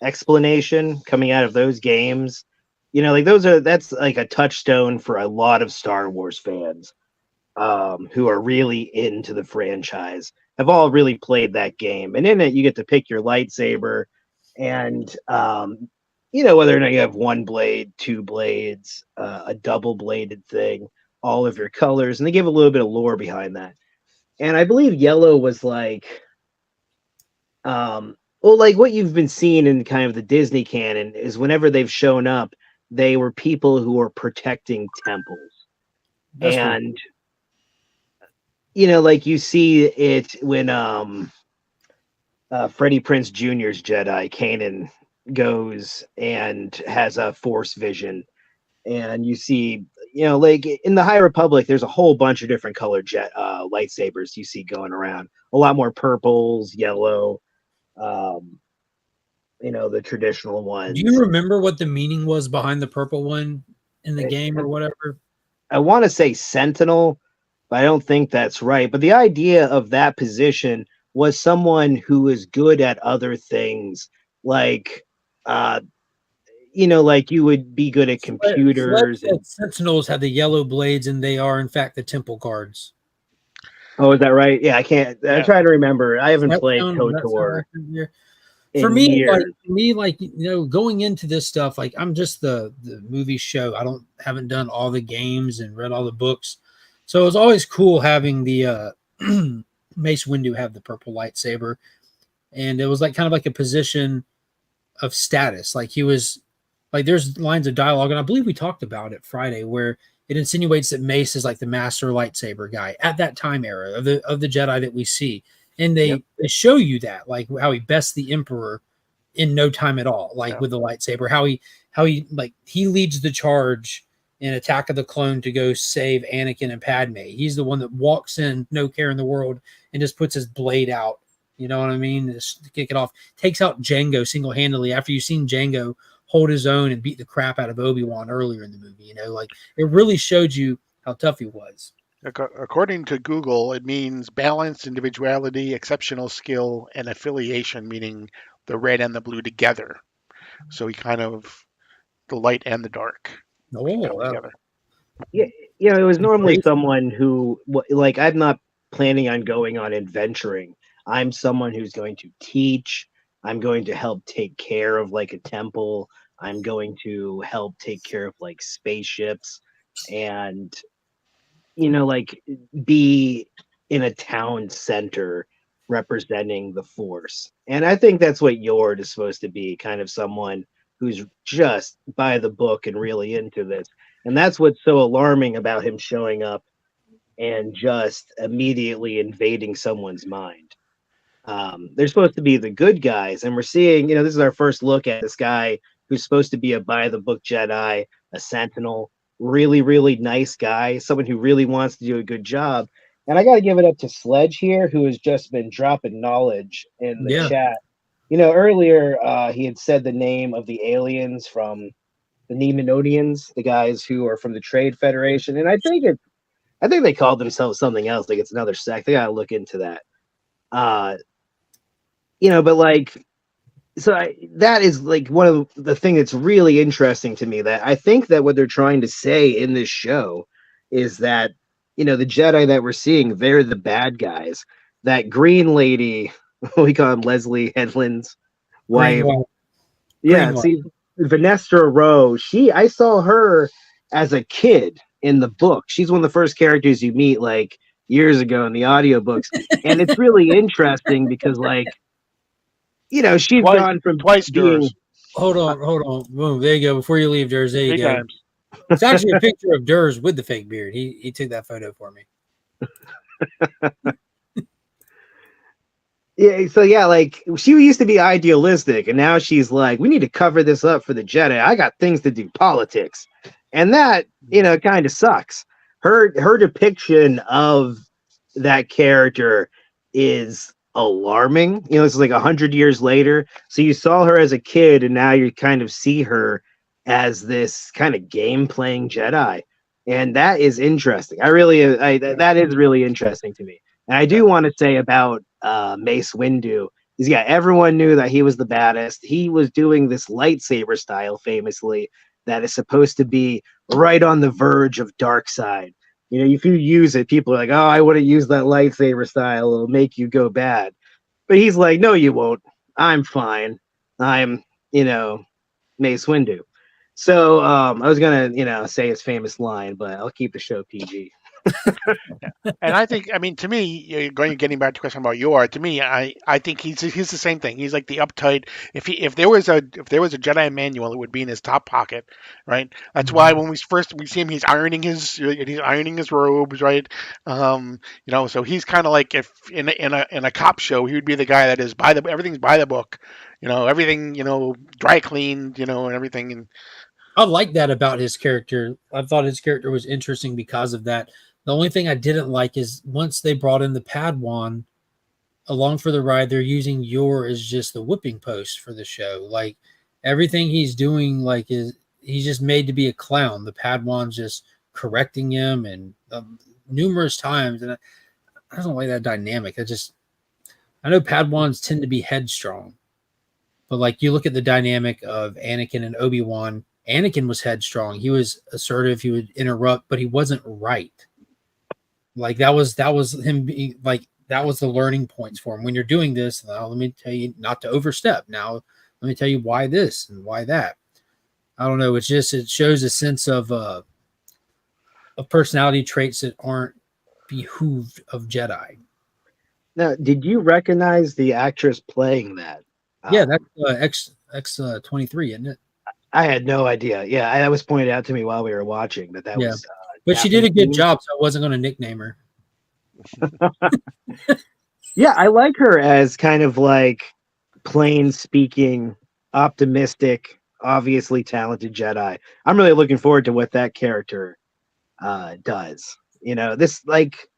C: explanation coming out of those games. You know, like that's like a touchstone for a lot of Star Wars fans who are really into the franchise. Have all really played that game, and in it you get to pick your lightsaber, and you know, whether or not you have one blade, two blades, a double bladed thing, all of your colors, and they give a little bit of lore behind that. And I believe yellow was like, well, like what you've been seeing in kind of the Disney canon is whenever they've shown up, they were people who were protecting temples. That's and, cool. You know, like you see it when Freddie Prinze Jr.'s Jedi, Kanan, goes and has a Force vision. And you see, you know, like in the High Republic, there's a whole bunch of different colored lightsabers you see going around. A lot more purples, yellow, you know, the traditional ones.
A: Do you remember what the meaning was behind the purple one in the game or whatever?
C: I want to say Sentinel, but I don't think that's right. But the idea of that position was someone who is good at other things, like uh, like you would be good at
A: Fletch
C: computers
A: said
C: and
A: Sentinels had the yellow blades, and they are in fact the temple guards.
C: oh, is that right? Yeah, I can't. I'm
B: Yeah.
C: trying to remember. I haven't
A: Does
C: played
A: that sound
C: KOTOR
A: accurate here? For
C: in
A: me,
C: years.
A: going into this stuff, like I'm just the movie show. I haven't done all the games and read all the books, so it was always cool having the Mace Windu have the purple lightsaber, and it was like kind of like a position of status. Like he was like there's lines of dialogue, and I believe we talked about it Friday, where it insinuates that Mace is like the master lightsaber guy at that time era of the Jedi that we see. And
C: Yep.
A: they show you that, like how he bests the Emperor in no time at all, like
B: Yeah.
A: with the lightsaber, how he like he leads the charge in Attack of the Clone to go save Anakin and Padme. He's the one that walks in, no care in the world, and just puts his blade out. You know what I mean? Just to kick it off. Takes out Django single-handedly after you've seen Django hold his own and beat the crap out of Obi-Wan earlier in the movie. You know, like it really showed you how tough he was.
B: According to Google, it means balance, individuality, exceptional skill, and affiliation, meaning the red and the blue together. So he kind of the light and the dark come together.
C: Yeah, it was normally someone who, like, I'm not planning on going on adventuring. I'm someone who's going to teach. I'm going to help take care of like a temple. I'm going to help take care of like spaceships and, like be in a town center representing the force. And I think that's what Yord is supposed to be, kind of someone who's just by the book and really into this. And that's what's so alarming about him showing up and just immediately invading someone's mind. They're supposed to be the good guys, and we're seeing, this is our first look at this guy who's supposed to be a by the book Jedi, a sentinel, really, really nice guy, someone who really wants to do a good job. And I got to give it up to Sledge here, who has just been dropping knowledge in the chat. Earlier he had said the name of the aliens from the Nemenodians, the guys who are from the Trade Federation, and I think they called themselves something else. Like it's another sect. They got to look into that. But like, that is like one of the thing that's really interesting to me. That I think that what they're trying to say in this show is that the Jedi that we're seeing, they're the bad guys. That green lady, we call him Leslie Headland's wife. See, Vanessa Rowe. I saw her as a kid in the book. She's one of the first characters you meet like years ago in the audiobooks, and it's really interesting because like. She's gone from
B: twice
C: being.
B: Durs.
A: Hold on. Boom. There you go. Before you leave, Durs, there you go.
B: Times.
A: It's actually a picture of Durs with the fake beard. He took that photo for me.
C: Yeah, so like she used to be idealistic, and now she's like, we need to cover this up for the Jedi. I got things to do, politics, and that kind of sucks. Her depiction of that character is alarming. It's like 100 years later. So you saw her as a kid, and now you kind of see her as this kind of game playing Jedi, and that is interesting. That is really interesting to me. And I do want to say about Mace Windu is, everyone knew that he was the baddest. He was doing this lightsaber style famously that is supposed to be right on the verge of dark side. If you use it, people are like, oh, I wouldn't use that lightsaber style. It'll make you go bad. But he's like, no, you won't. I'm fine. I'm, Mace Windu. So I was going to, say his famous line, but I'll keep the show PG.
B: And I think, to me, getting back to the question about Yor, to me, I think he's the same thing. He's like the uptight. If there was a Jedi manual, it would be in his top pocket, right? That's why when we see him, he's ironing his robes, right? So he's kind of like, if in a cop show, he would be the guy that is everything's by the book, everything, dry cleaned, and everything. And
A: I like that about his character. I thought his character was interesting because of that. The only thing I didn't like is once they brought in the Padawan along for the ride, they're using Yor as just the whipping post for the show. Like everything he's doing, like he's just made to be a clown. The Padawan's just correcting him and numerous times, and I don't like that dynamic. I know Padawans tend to be headstrong, but like you look at the dynamic of Anakin and Obi-Wan. Anakin was headstrong. He was assertive. He would interrupt, but he wasn't right. Like that was him being like that was the learning points for him. When you're doing this, now let me tell you not to overstep. Now let me tell you why this and why that. I don't know. It shows a sense of personality traits that aren't behooved of Jedi.
C: Now, did you recognize the actress playing that?
A: Yeah, that's X23, isn't it?
C: I had no idea. Yeah, that was pointed out to me while we were watching that
A: Yeah.
C: was.
A: But she did a good job, so I wasn't going to nickname her.
C: Yeah, I like her as kind of like plain speaking, optimistic, obviously talented Jedi. I'm really looking forward to what that character does. You know, this like,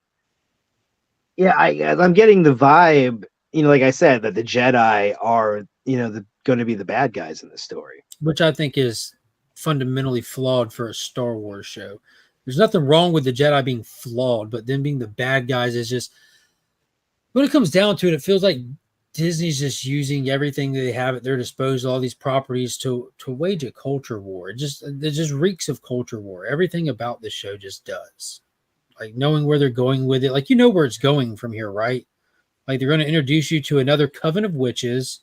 C: yeah, I'm getting the vibe. You know, like I said, that the Jedi are going to be the bad guys in the story,
A: which I think is fundamentally flawed for a Star Wars show. There's nothing wrong with the Jedi being flawed, but them being the bad guys is just, when it comes down to it, it feels like Disney's just using everything they have at their disposal, all these properties to wage a culture war. It just reeks of culture war. Everything about this show just does. Like knowing where they're going with it, like you know where it's going from here, right? Like they're going to introduce you to another coven of witches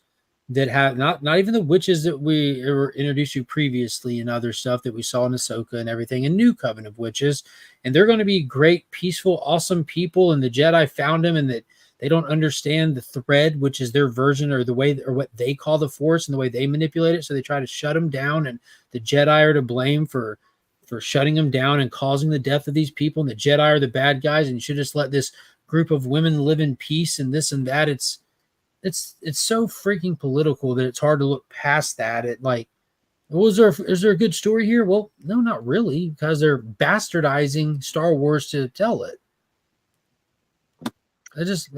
A: that have not even the witches that we were introduced to previously and other stuff that we saw in Ahsoka and everything, a new coven of witches, and they're going to be great, peaceful, awesome people. And the Jedi found them, and that they don't understand the thread, which is their version or the way or what they call the Force and the way they manipulate it. So they try to shut them down, and the Jedi are to blame for shutting them down and causing the death of these people. And the Jedi are the bad guys, and you should just let this group of women live in peace and this and that. It's so freaking political that it's hard to look past that. It like, is there a good story here? Well, no, not really, because they're bastardizing Star Wars to tell it. It's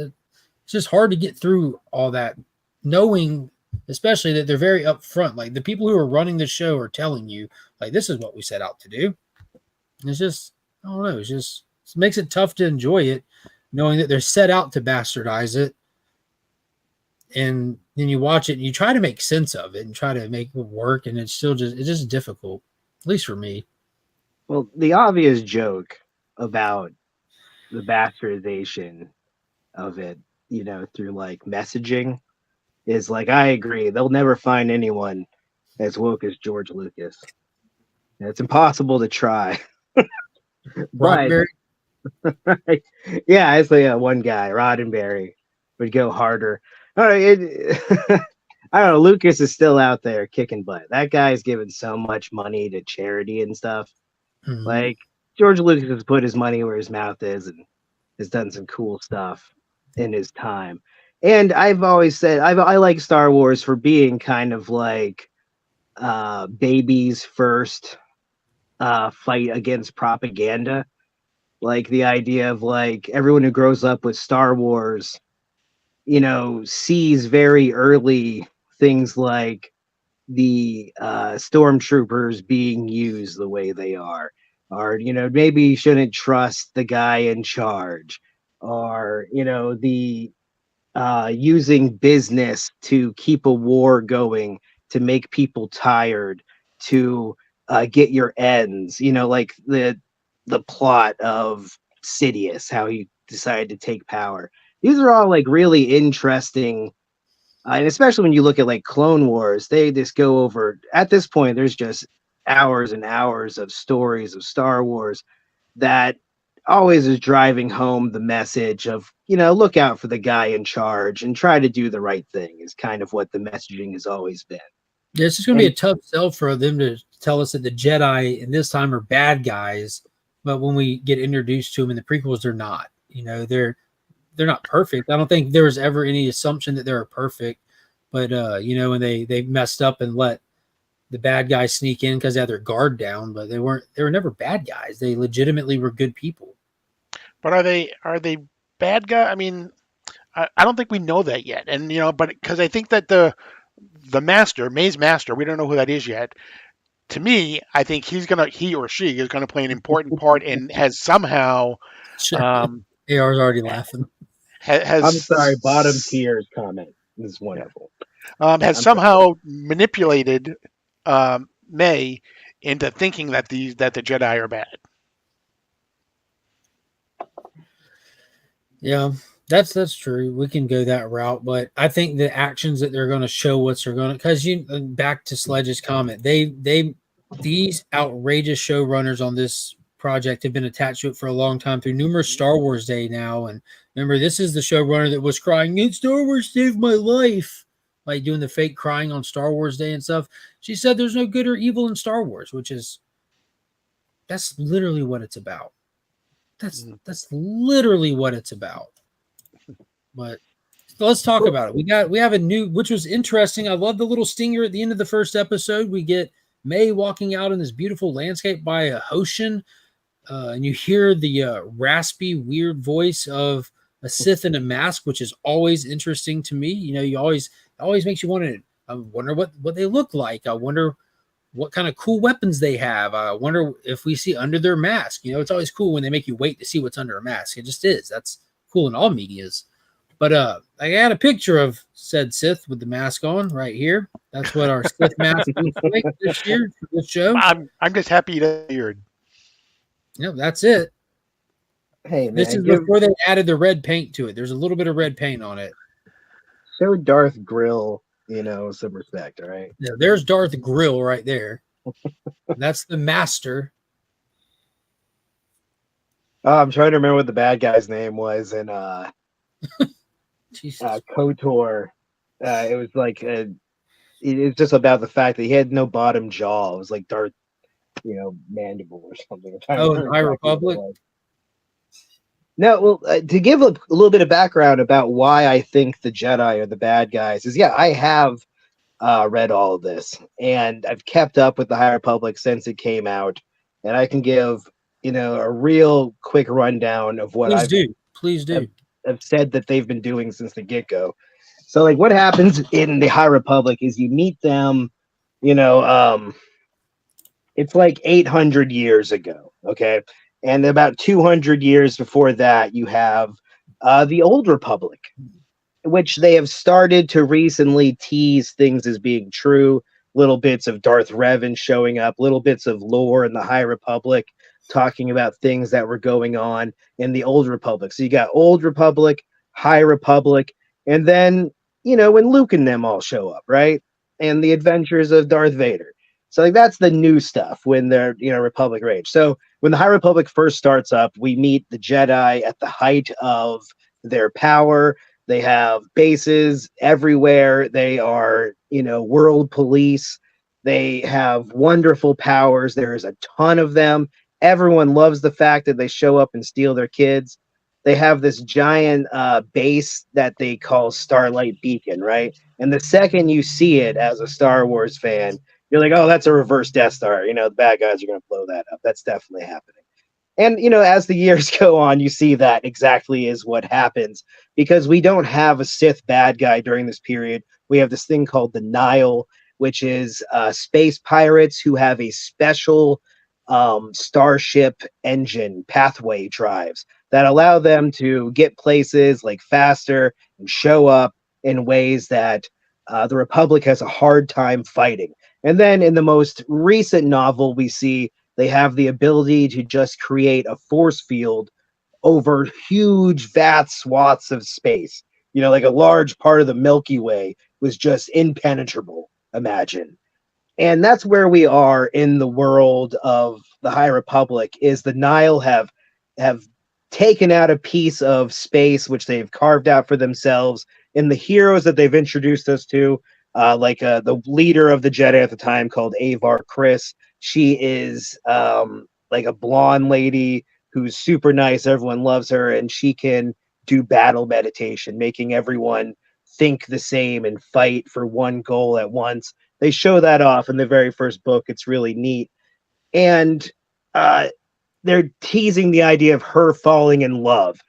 A: just hard to get through all that, knowing especially that they're very upfront. Like the people who are running the show are telling you, like, this is what we set out to do. And it's just, I don't know. It makes it tough to enjoy it, knowing that they're set out to bastardize it. And then you watch it and you try to make sense of it and try to make it work. And it's just difficult, at least for me.
C: Well, the obvious joke about the bastardization of it, through like messaging is like, I agree. They'll never find anyone as woke as George Lucas. It's impossible to try.
A: Roddenberry?
C: Right. Yeah, it's like one guy, Roddenberry, would go harder. All right, I don't know. Lucas is still out there kicking butt. That guy's given so much money to charity and stuff.
A: Mm-hmm.
C: Like George Lucas has put his money where his mouth is and has done some cool stuff in his time. And I've always said I like Star Wars for being kind of like baby's first fight against propaganda. Like the idea of like everyone who grows up with Star Wars, sees very early things like the stormtroopers being used the way they are, or maybe you shouldn't trust the guy in charge, or the using business to keep a war going, to make people tired, to get your ends, like the plot of Sidious, how he decided to take power. These are all like really interesting, and especially when you look at like Clone Wars, they just go over, at this point there's just hours and hours of stories of Star Wars that always is driving home the message of, look out for the guy in charge and try to do the right thing, is kind of what the messaging has always been.
A: Yeah, it's just going to be a tough sell for them to tell us that the Jedi in this time are bad guys, but when we get introduced to them in the prequels, they're not. They're not perfect. I don't think there was ever any assumption that they were perfect, but when they messed up and let the bad guys sneak in because they had their guard down, but they were never bad guys. They legitimately were good people.
B: But are they bad guys? I mean, I don't think we know that yet. And but because I think that the master, May's master, we don't know who that is yet. to me, I think he or she is gonna play an important part and has somehow um,
A: AR's already laughing.
C: I'm sorry, bottom
B: has
C: tiers comment. This is wonderful.
B: has
C: I'm sorry.
B: somehow manipulated May into thinking that the Jedi are bad.
A: Yeah, that's true. We can go that route, but I think the actions that they're going to show what's they're going to, because you back to Sledge's comment, these outrageous showrunners on this project have been attached to it for a long time through numerous Star Wars Day now. And remember, this is the showrunner that was crying, "And Star Wars saved my life," like doing the fake crying on Star Wars Day and stuff. She said there's no good or evil in Star Wars, which is that's literally what it's about. That's literally what it's about. But let's talk about it. We have a new, which was interesting. I love the little stinger at the end of the first episode. We get May walking out in this beautiful landscape by a Hoshin, and you hear the raspy, weird voice of a Sith in a mask, which is always interesting to me. You know, you always makes you want to. I wonder what they look like. I wonder what kind of cool weapons they have. I wonder if we see under their mask. You know, it's always cool when they make you wait to see what's under a mask. It just is. That's cool in all medias. But I got a picture of said Sith with the mask on right here. That's what our Sith mask looks like this year for this show.
B: I'm just happy to hear.
A: Yeah, that's it.
C: Hey, man,
A: This is before they added the red paint to it. There's a little bit of red paint on it.
C: show Darth Grill, some respect, all right?
A: Yeah, there's Darth Grill right there. That's the master.
C: Oh, I'm trying to remember what the bad guy's name was in KOTOR. It was like it was just about the fact that he had no bottom jaw. It was like Darth, Mandible or something.
A: Oh, High Republic.
C: No, well, to give a little bit of background about why I think the Jedi are the bad guys is, I have read all of this, and I've kept up with the High Republic since it came out, and I can give a real quick rundown of what
A: Please do.
C: I've said that they've been doing since the get-go. So, like, what happens in the High Republic is you meet them, it's like 800 years ago, okay? And about 200 years before that, you have the Old Republic, which they have started to recently tease things as being true. Little bits of Darth Revan showing up, little bits of lore in the High Republic talking about things that were going on in the Old Republic. So you got Old Republic, High Republic, and then, when Luke and them all show up, right? And the adventures of Darth Vader. So like that's the new stuff when they're, Republic Rage. So when the High Republic first starts up, we meet the Jedi at the height of their power. They have bases everywhere. They are, world police. They have wonderful powers. There is a ton of them. Everyone loves the fact that they show up and steal their kids. They have this giant base that they call Starlight Beacon, right? And the second you see it as a Star Wars fan, you're like, oh, that's a reverse Death Star. The bad guys are going to blow that up. That's definitely happening. And, as the years go on, you see that exactly is what happens because we don't have a Sith bad guy during this period. We have this thing called the Nile, which is space pirates who have a special starship engine pathway drives that allow them to get places like faster and show up in ways that the Republic has a hard time fighting. And then in the most recent novel, we see they have the ability to just create a force field over huge, vast swaths of space. Like a large part of the Milky Way was just impenetrable, imagine. And that's where we are in the world of the High Republic, is the Nile have taken out a piece of space which they've carved out for themselves. And the heroes that they've introduced us to, the leader of the Jedi at the time called Avar Kriss. She is like a blonde lady who's super nice. Everyone loves her, and she can do battle meditation, making everyone think the same and fight for one goal at once. They show that off in the very first book. It's really neat. And they're teasing the idea of her falling in love.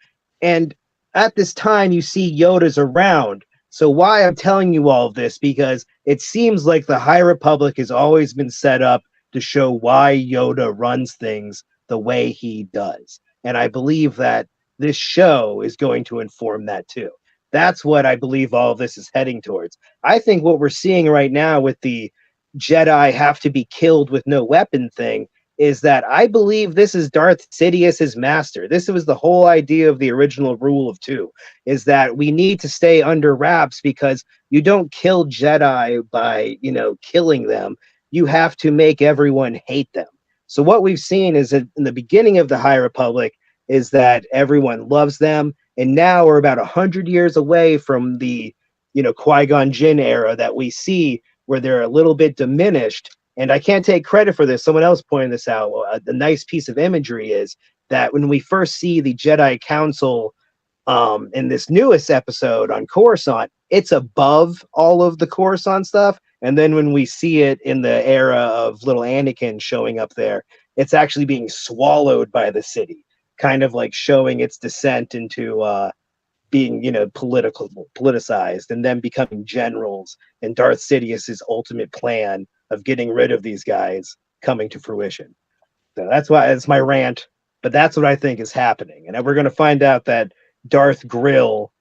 C: And at this time, you see Yoda's around. So why I'm telling you all of this, because it seems like the High Republic has always been set up to show why Yoda runs things the way he does. And I believe that this show is going to inform that too. That's what I believe all of this is heading towards. I think what we're seeing right now with the Jedi have to be killed with no weapon thing is that I believe this is Darth Sidious's master. This was the whole idea of the original rule of two, is that we need to stay under wraps because you don't kill Jedi by, killing them. You have to make everyone hate them. So what we've seen is that in the beginning of the High Republic is that everyone loves them. And now we're about 100 years away from the, Qui-Gon Jinn era that we see where they're a little bit diminished. And I can't take credit for this. Someone else pointed this out. The nice piece of imagery is that when we first see the Jedi Council in this newest episode on Coruscant, it's above all of the Coruscant stuff. And then when we see it in the era of little Anakin showing up there, it's actually being swallowed by the city, kind of like showing its descent into being, politicized and then becoming generals and Darth Sidious's ultimate plan of getting rid of these guys coming to fruition. So that's why it's my rant, but that's what I think is happening. And we're going to find out that Darth Grill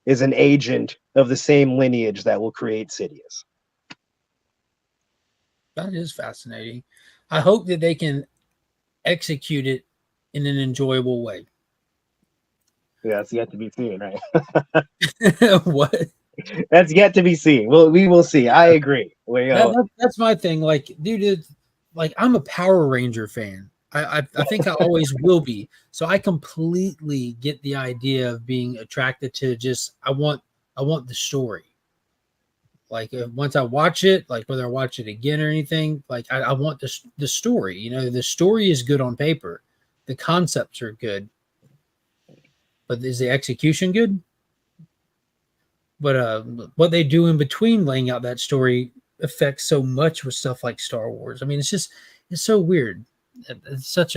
C: is an agent of the same lineage that will create Sidious.
A: That is fascinating. I hope that they can execute it in an enjoyable way.
C: Yeah, it's yet to be seen, right?
A: What?
C: That's yet to be seen. Well, we will see. I agree.
A: That's my thing. Like, dude, I'm a Power Ranger fan. I think I always will be. So I completely get the idea of being attracted to just I want the story. Like once I watch it, like whether I watch it again or anything, like I want the story. The story is good on paper. The concepts are good. But is the execution good? But what they do in between laying out that story affects so much with stuff like Star Wars. I mean, it's so weird. It's such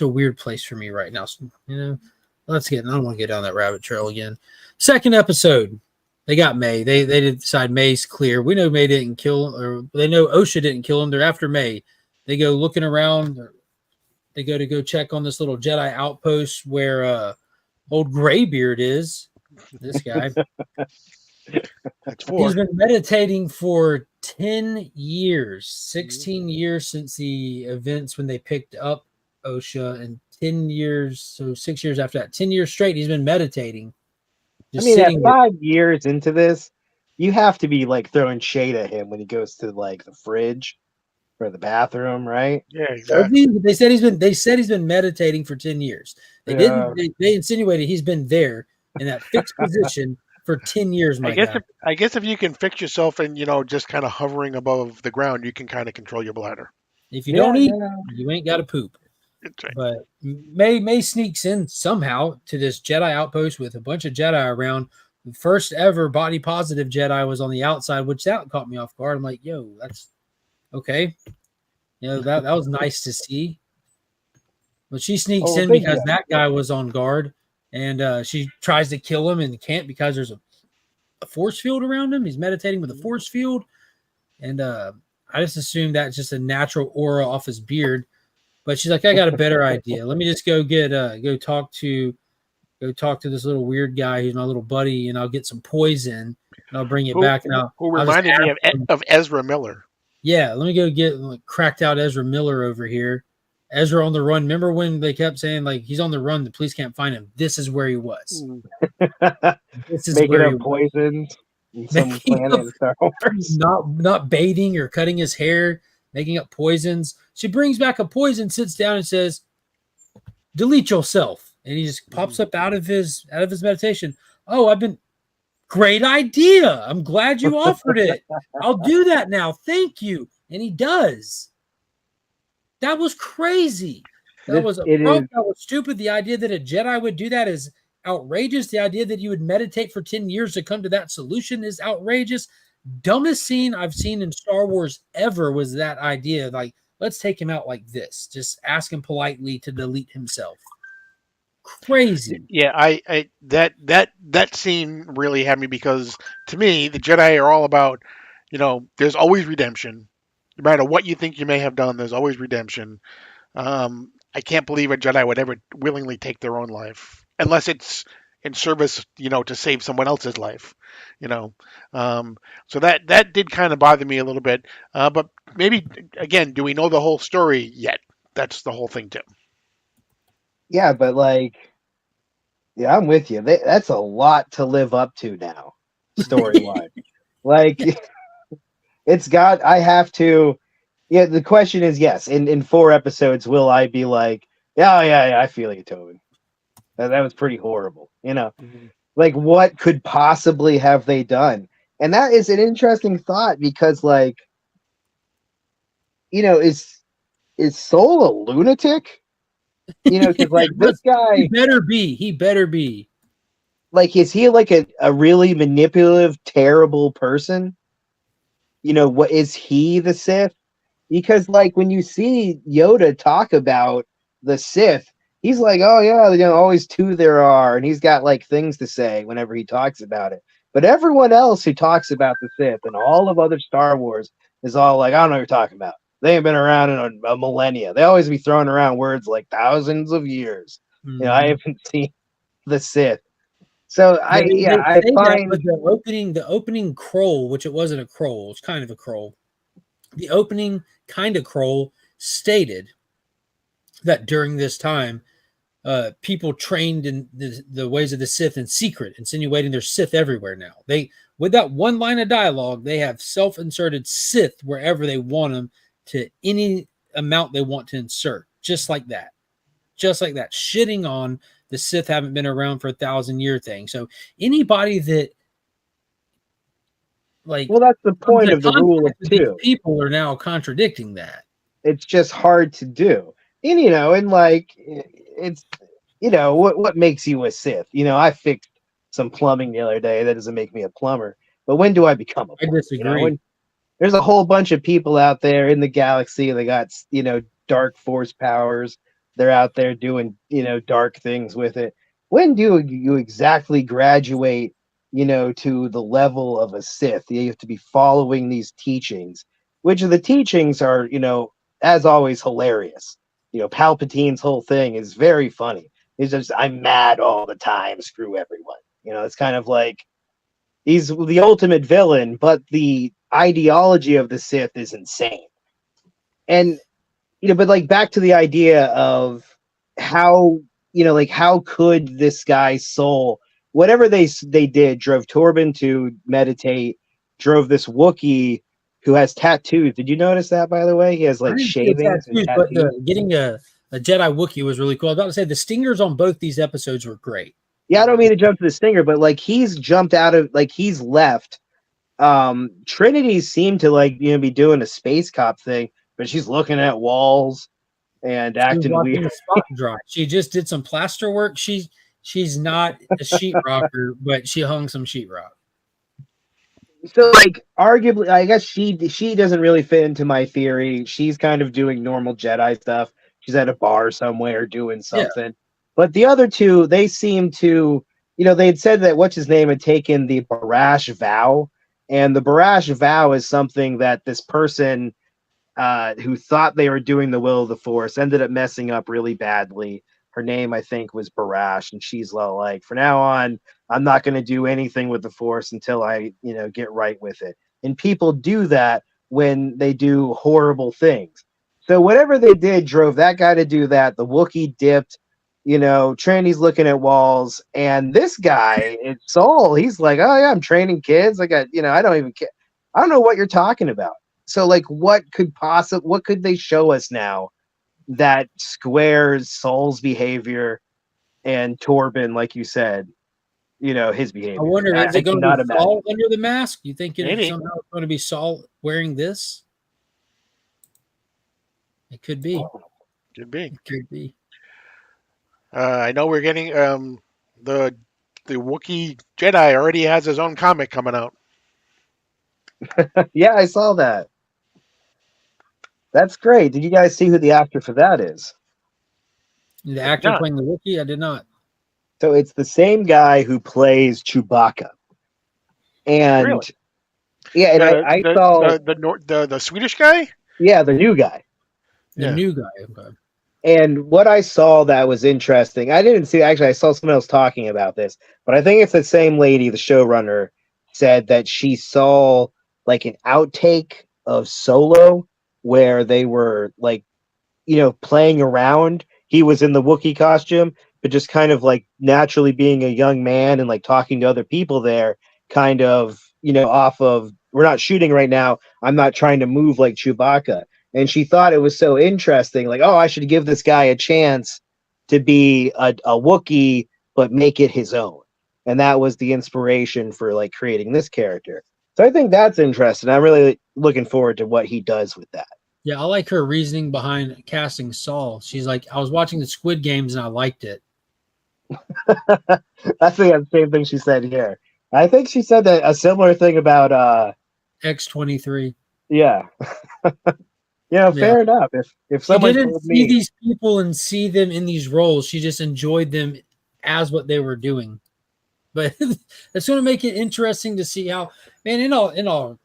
A: a weird place for me right now. So, I don't want to get down that rabbit trail again. Second episode, they got May. They did decide May's clear. We know May didn't kill, or they know Osha didn't kill him. They're after May. They go looking around. They go check on this little Jedi outpost where old Graybeard is. This guy.
B: That's 4.
A: He's been meditating for 10 years, 16 years since the events when they picked up Osha, and 10 years, so 6 years after that, 10 years straight, he's been meditating.
C: At 5 years into this, you have to be like throwing shade at him when he goes to like the fridge or the bathroom, right?
B: Yeah, exactly.
A: They said he's been meditating for 10 years. They didn't. They insinuated he's been there in that fixed position for 10 years.
B: I guess if you can fix yourself and just kind of hovering above the ground, you can kind of control your bladder.
A: If you don't eat, you ain't got to poop.
B: That's right.
A: But May sneaks in somehow to this Jedi outpost with a bunch of Jedi around. The first ever body positive Jedi was on the outside, which that caught me off guard. I'm like, yo, that's okay. That was nice to see. But she sneaks in because that guy was on guard, and she tries to kill him and can't because there's a force field around him. He's meditating with a force field, and I just assumed that's just a natural aura off his beard. But she's like, I got a better idea. Let me just go talk to this little weird guy who's my little buddy, and I'll get some poison and I'll bring it back. And
B: who reminded me of Ezra Miller.
A: Yeah, let me go get cracked out Ezra Miller over here. Ezra on the run. Remember when they kept saying like he's on the run, the police can't find him? This is where he was.
C: This is making up poisons in some planet in Star Wars.
A: Not baiting or cutting his hair, making up poisons. She brings back a poison, sits down, and says, "Delete yourself." And he just pops up out of his meditation. Oh, great idea. I'm glad you offered it. I'll do that now. Thank you. And he does. That was crazy. That was stupid. The idea that a Jedi would do that is outrageous. The idea that you would meditate for 10 years to come to that solution is outrageous. Dumbest scene I've seen in Star Wars ever was that idea. Like, let's take him out like this. Just ask him politely to delete himself. Crazy.
B: Yeah, I that scene really had me because to me the Jedi are all about, there's always redemption. No matter what you think you may have done, there's always redemption. I can't believe a Jedi would ever willingly take their own life, unless it's in service, to save someone else's life, you know. So that did kind of bother me a little bit. But maybe again, do we know the whole story yet? That's the whole thing too.
C: Yeah, but like, yeah, I'm with you. That's a lot to live up to now, story wise. Like, it's got. I have to. Yeah, the question is, yes. In 4 episodes, will I be like, yeah, I feel you, Tobin. That was pretty horrible. Like, what could possibly have they done? And that is an interesting thought because, like, is Soul a lunatic? Because like this
A: He
C: guy,
A: better be. He better be.
C: like, is he like a really manipulative, terrible person? What is he the Sith? Because like when you see Yoda talk about the Sith, he's like, oh yeah, always two there are, and he's got like things to say whenever he talks about it. But everyone else who talks about the Sith and all of other Star Wars is all like, I don't know what you're talking about. They ain't been around in a millennia. They always be throwing around words like thousands of years. I haven't seen the Sith. So
A: But they
C: I
A: say that,
C: find
A: but the opening crawl, which it wasn't a crawl, it's kind of a crawl. The opening kind of crawl stated that during this time, people trained in the ways of the Sith in secret, insinuating there's Sith everywhere now. With that one line of dialogue, they have self-inserted Sith wherever they want them to any amount they want to insert, just like that, shitting on the Sith haven't been around for 1,000-year thing. So anybody that
C: well, that's the point of the rule of
A: these
C: two.
A: people are now contradicting that.
C: It's just hard to do. And and like it's what makes you a Sith? I fixed some plumbing the other day. That doesn't make me a plumber. But when do I become a plumber?
A: I disagree.
C: There's a whole bunch of people out there in the galaxy. They got dark force powers. They're out there doing dark things with it. When do you exactly graduate to the level of a Sith? You have to be following these teachings, which of the teachings are as always hilarious. Palpatine's whole thing is very funny. He's just, I'm mad all the time, screw everyone. It's kind of like he's the ultimate villain, but the ideology of the Sith is insane. And but like back to the idea of how like how could this guy's soul, whatever they did, drove Torben to meditate, drove this Wookiee who has tattoos. Did you notice that, by the way? He has like shavings and tattoos.
A: But getting a Jedi Wookiee was really cool. I was about to say the stingers on both these episodes were great.
C: Yeah, I don't mean to jump to the stinger, but like he's jumped out of, like he's left. Trinity seemed to like be doing a space cop thing, but she's looking at walls and acting weird.
A: The spot dry. She just did some plaster work. She's not a sheetrocker, but she hung some sheetrock.
C: So like arguably, I guess she doesn't really fit into my theory. She's kind of doing normal Jedi stuff. She's at a bar somewhere doing something. Yeah. But the other two, they seem to, they had said that what's his name had taken the Barash vow, and the Barash vow is something that this person who thought they were doing the will of the Force ended up messing up really badly. Her name, I think, was Barash, and she's like, from now on, I'm not going to do anything with the Force until I, get right with it. And people do that when they do horrible things. So whatever they did drove that guy to do that. The Wookiee dipped, Trinity's looking at walls, and this guy, it's Soul, he's like, oh yeah, I'm training kids. I got, I don't even care. I don't know what you're talking about. So like, what could they show us now that squares Soul's behavior and Torben, like you said, his behavior?
A: I wonder, is it going to be Saul under the mask? You think it's somehow going to be Saul wearing this? It could be.
B: Could be.
A: It could be.
B: I know we're getting the Wookiee Jedi already has his own comic coming out.
C: Yeah, I saw that. That's great. Did you guys see who the actor for that is?
A: The actor playing the Wookiee? I did not.
C: So it's the same guy who plays Chewbacca. And
B: really?
C: yeah, and I saw
B: the Swedish guy.
C: Yeah, the new guy.
A: The
B: Yeah.
A: new guy. Okay.
C: And what I saw that was interesting, I didn't see, actually, I saw someone else talking about this, but I think it's the same lady, the showrunner, said that she saw like an outtake of Solo where they were like, playing around. He was in the Wookiee costume, but just kind of like naturally being a young man and like talking to other people there, kind of, off of, we're not shooting right now. I'm not trying to move like Chewbacca. And she thought it was so interesting, like, oh, I should give this guy a chance to be a Wookiee, but make it his own. And that was the inspiration for like creating this character. So I think that's interesting. I'm really looking forward to what he does with that.
A: Yeah, I like her reasoning behind casting Saul. She's like, I was watching the Squid Games and I liked it.
C: That's the same thing she said here. I think she said that a similar thing about
A: X-23.
C: yeah.
A: Yeah.
C: Fair enough. If
A: She
C: someone
A: didn't
C: told
A: see
C: me,
A: these people and see them in these roles. She just enjoyed them as what they were doing. But it's going to make it interesting to see how, man, in all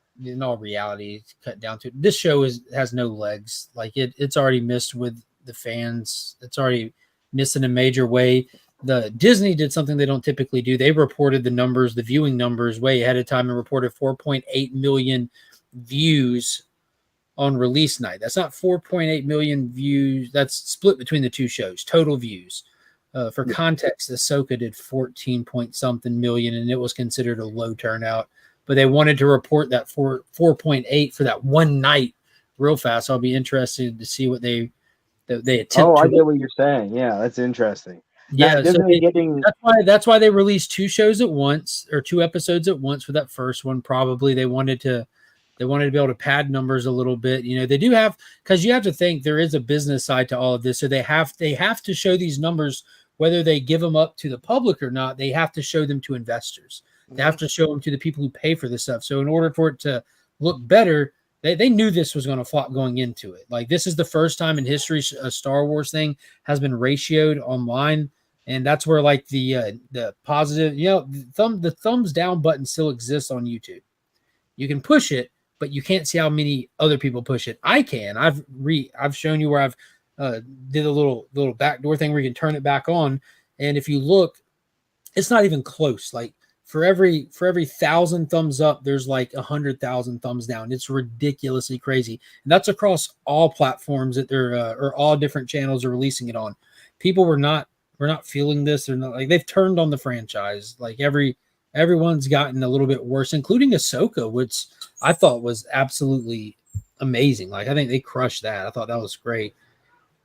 A: reality, cut down to it, this show has no legs. Like it's already missed with the fans. It's already missed in a major way. The Disney did something they don't typically do. They reported the viewing numbers way ahead of time and reported 4.8 million views on release night. That's not 4.8 million views. That's split between the two shows, total views. For context, Ahsoka did 14 point something million, and it was considered a low turnout. But they wanted to report that 4.8 for that one night real fast. I'll be interested to see what they attempt.
C: oh, I
A: to
C: get what you're saying. Yeah, that's interesting.
A: Yeah,
C: Now,
A: so
C: getting
A: that's why they released two shows at once or two episodes at once for that first one. Probably they wanted to be able to pad numbers a little bit. They do have, because you have to think there is a business side to all of this. So they have to show these numbers, whether they give them up to the public or not. They have to show them to investors. They have to show them to the people who pay for this stuff. So in order for it to look better, they knew this was going to flop going into it. Like, this is the first time in history a Star Wars thing has been ratioed online. And that's where like the positive, the thumbs down button still exists on YouTube. You can push it, but you can't see how many other people push it. I can. I've shown you where I've did a little backdoor thing where you can turn it back on, and if you look, it's not even close. Like for every 1,000 thumbs up, there's like 100,000 thumbs down. It's ridiculously crazy, and that's across all platforms that they're or all different channels are releasing it on. People we're not feeling this. They're not, like, they've turned on the franchise. Like everyone's gotten a little bit worse, including Ahsoka, which I thought was absolutely amazing. Like, I think they crushed that. I thought that was great.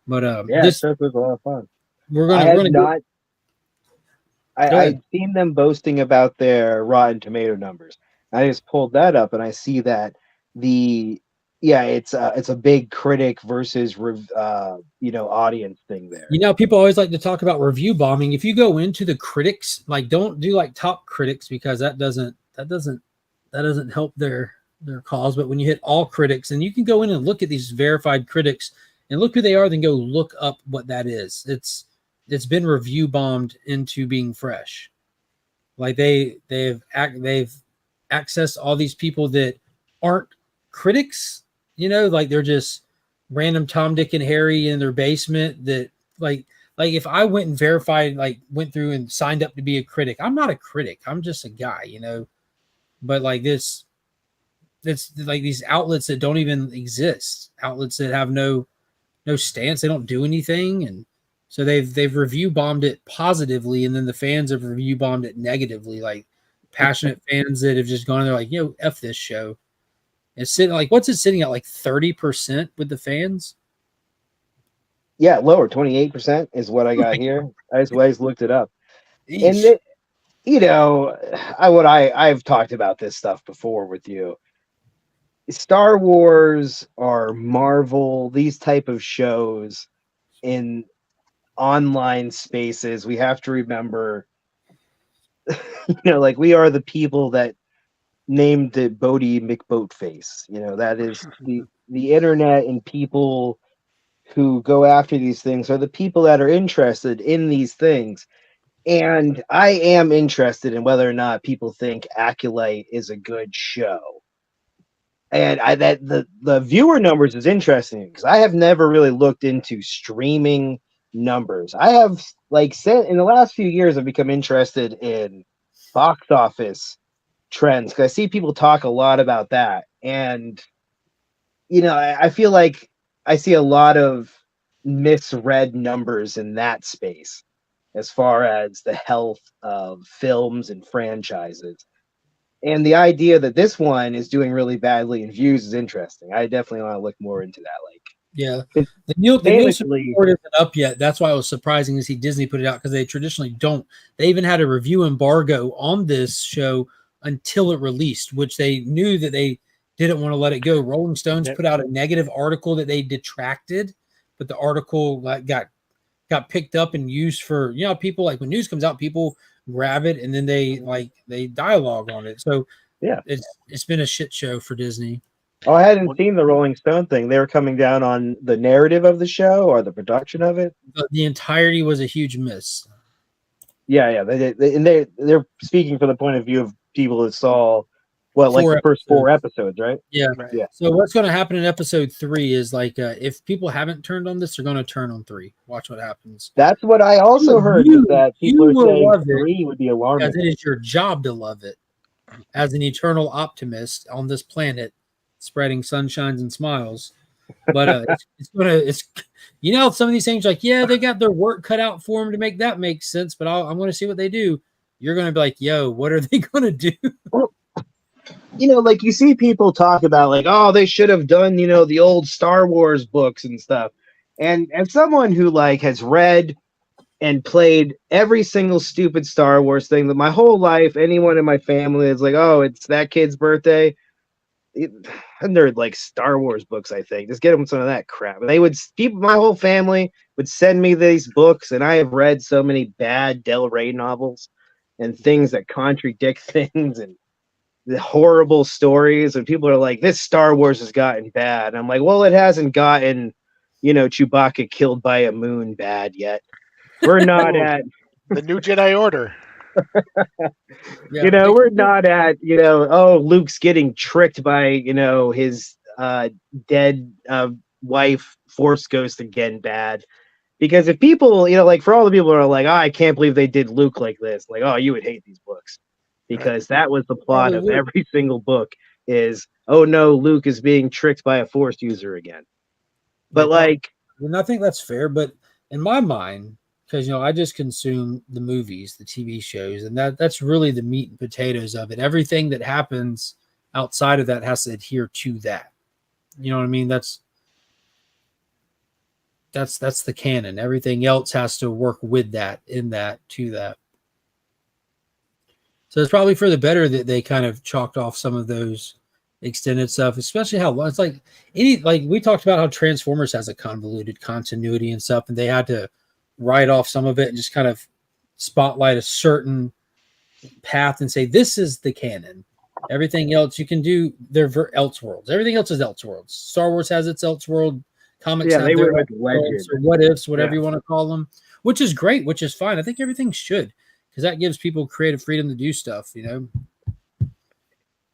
A: But
C: yeah,
A: this
C: Ahsoka was a lot of fun.
A: we're
C: I
A: gonna
C: had not. I'd seen them boasting about their Rotten Tomato numbers. I just pulled that up, and I see that it's a big critic versus audience thing there.
A: People always like to talk about review bombing. If you go into the critics, like, don't do like top critics, because that doesn't help their cause. But when you hit all critics, and you can go in and look at these verified critics and look who they are, then go look up what that is. It's been review bombed into being fresh. Like they've accessed all these people that aren't critics, like they're just random Tom, Dick, and Harry in their basement that like if I went and verified, like went through and signed up to be a critic, I'm not a critic. I'm just a guy, but like it's like these outlets that don't even exist, outlets that have no stance. They don't do anything. And so they've review bombed it positively, and then the fans have review bombed it negatively. Like passionate fans that have just gone there like, F this show. It's sitting like, what's it sitting at, like 30% with the fans?
C: Yeah, lower, 28% is what I got here. I just looked it up.
A: Eesh.
C: And I've talked about this stuff before with you. Star Wars or Marvel, these type of shows in online spaces, we have to remember, like, we are the people that named it Bodie McBoatface. That is the internet, and people who go after these things are the people that are interested in these things. And I am interested in whether or not people think Acolyte is a good show. And the viewer numbers is interesting because I have never really looked into streaming numbers. I have like said in the last few years I've become interested in box office trends because I see people talk a lot about that. And I feel like I see a lot of misread numbers in that space as far as the health of films and franchises. And the idea that this one is doing really badly in views is interesting. I definitely want to look more into that.
A: Yeah,
C: Like,
A: the Nielsen
C: famously,
A: report isn't up yet. That's why it was surprising to see Disney put it out because they traditionally don't. They even had a review embargo on this show until it released, which they knew that they didn't want to let it go. Rolling Stones
B: Yep.
A: put out a negative article that they detracted, but the article got picked up and used for people like when news comes out, people grab it and then they dialogue on it. So
C: yeah.
A: it's been a shit show for Disney.
C: Oh, I hadn't seen the Rolling Stone thing. They were coming down on the narrative of the show or the production of it.
A: But the entirety was a huge miss.
C: Yeah. They're speaking from the point of view of people that saw the first 4 episodes, right?
A: Yeah.
B: Right.
C: Yeah.
A: So what's going to happen in episode 3 is if people haven't turned on this, they're going to turn on 3. Watch what happens.
C: That's what I also heard. That people are saying
A: love
C: 3 would be alarming.
A: Because it is your job to love it. As an eternal optimist on this planet, spreading sunshines and smiles. But it's some of these things they got their work cut out for them to make that make sense. But I'm going to see what they do. You're going to be like, yo, what are they going to do?
C: You see people talk about they should have done, the old Star Wars books and stuff. And as someone who has read and played every single stupid Star Wars thing that my whole life, anyone in my family is like, oh, it's that kid's birthday. And they're Star Wars books, I think. Just get them some of that crap. And my whole family would send me these books, and I have read so many bad Del Rey novels and things that contradict things and the horrible stories, and people are like, this Star Wars has gotten bad. And I'm like, well, it hasn't gotten, Chewbacca killed by a moon bad yet. We're not at
B: the New Jedi Order.
C: We're not at, Luke's getting tricked by, his dead wife Force Ghost again bad. Because if people, for all the people who are like, oh, I can't believe they did Luke like this, oh, you would hate these books. Because that was the plot of every single book is, oh no, Luke is being tricked by a Force user again. But
A: and I think that's fair, but in my mind, because I just consume the movies, the TV shows, and that's really the meat and potatoes of it. Everything that happens outside of that has to adhere to that. You know what I mean? That's the canon. Everything else has to work with that, in that, to that. So it's probably for the better that they kind of chalked off some of those extended stuff, especially how it's we talked about how Transformers has a convoluted continuity and stuff, and they had to write off some of it and just kind of spotlight a certain path and say, this is the canon. Everything else you can do, they're Elseworlds. Everything else is Elseworlds. Star Wars has its Elseworld. Comics have their Elseworlds, or what ifs, whatever you want to call them, which is great, which is fine. I think everything should. Because that gives people creative freedom to do stuff,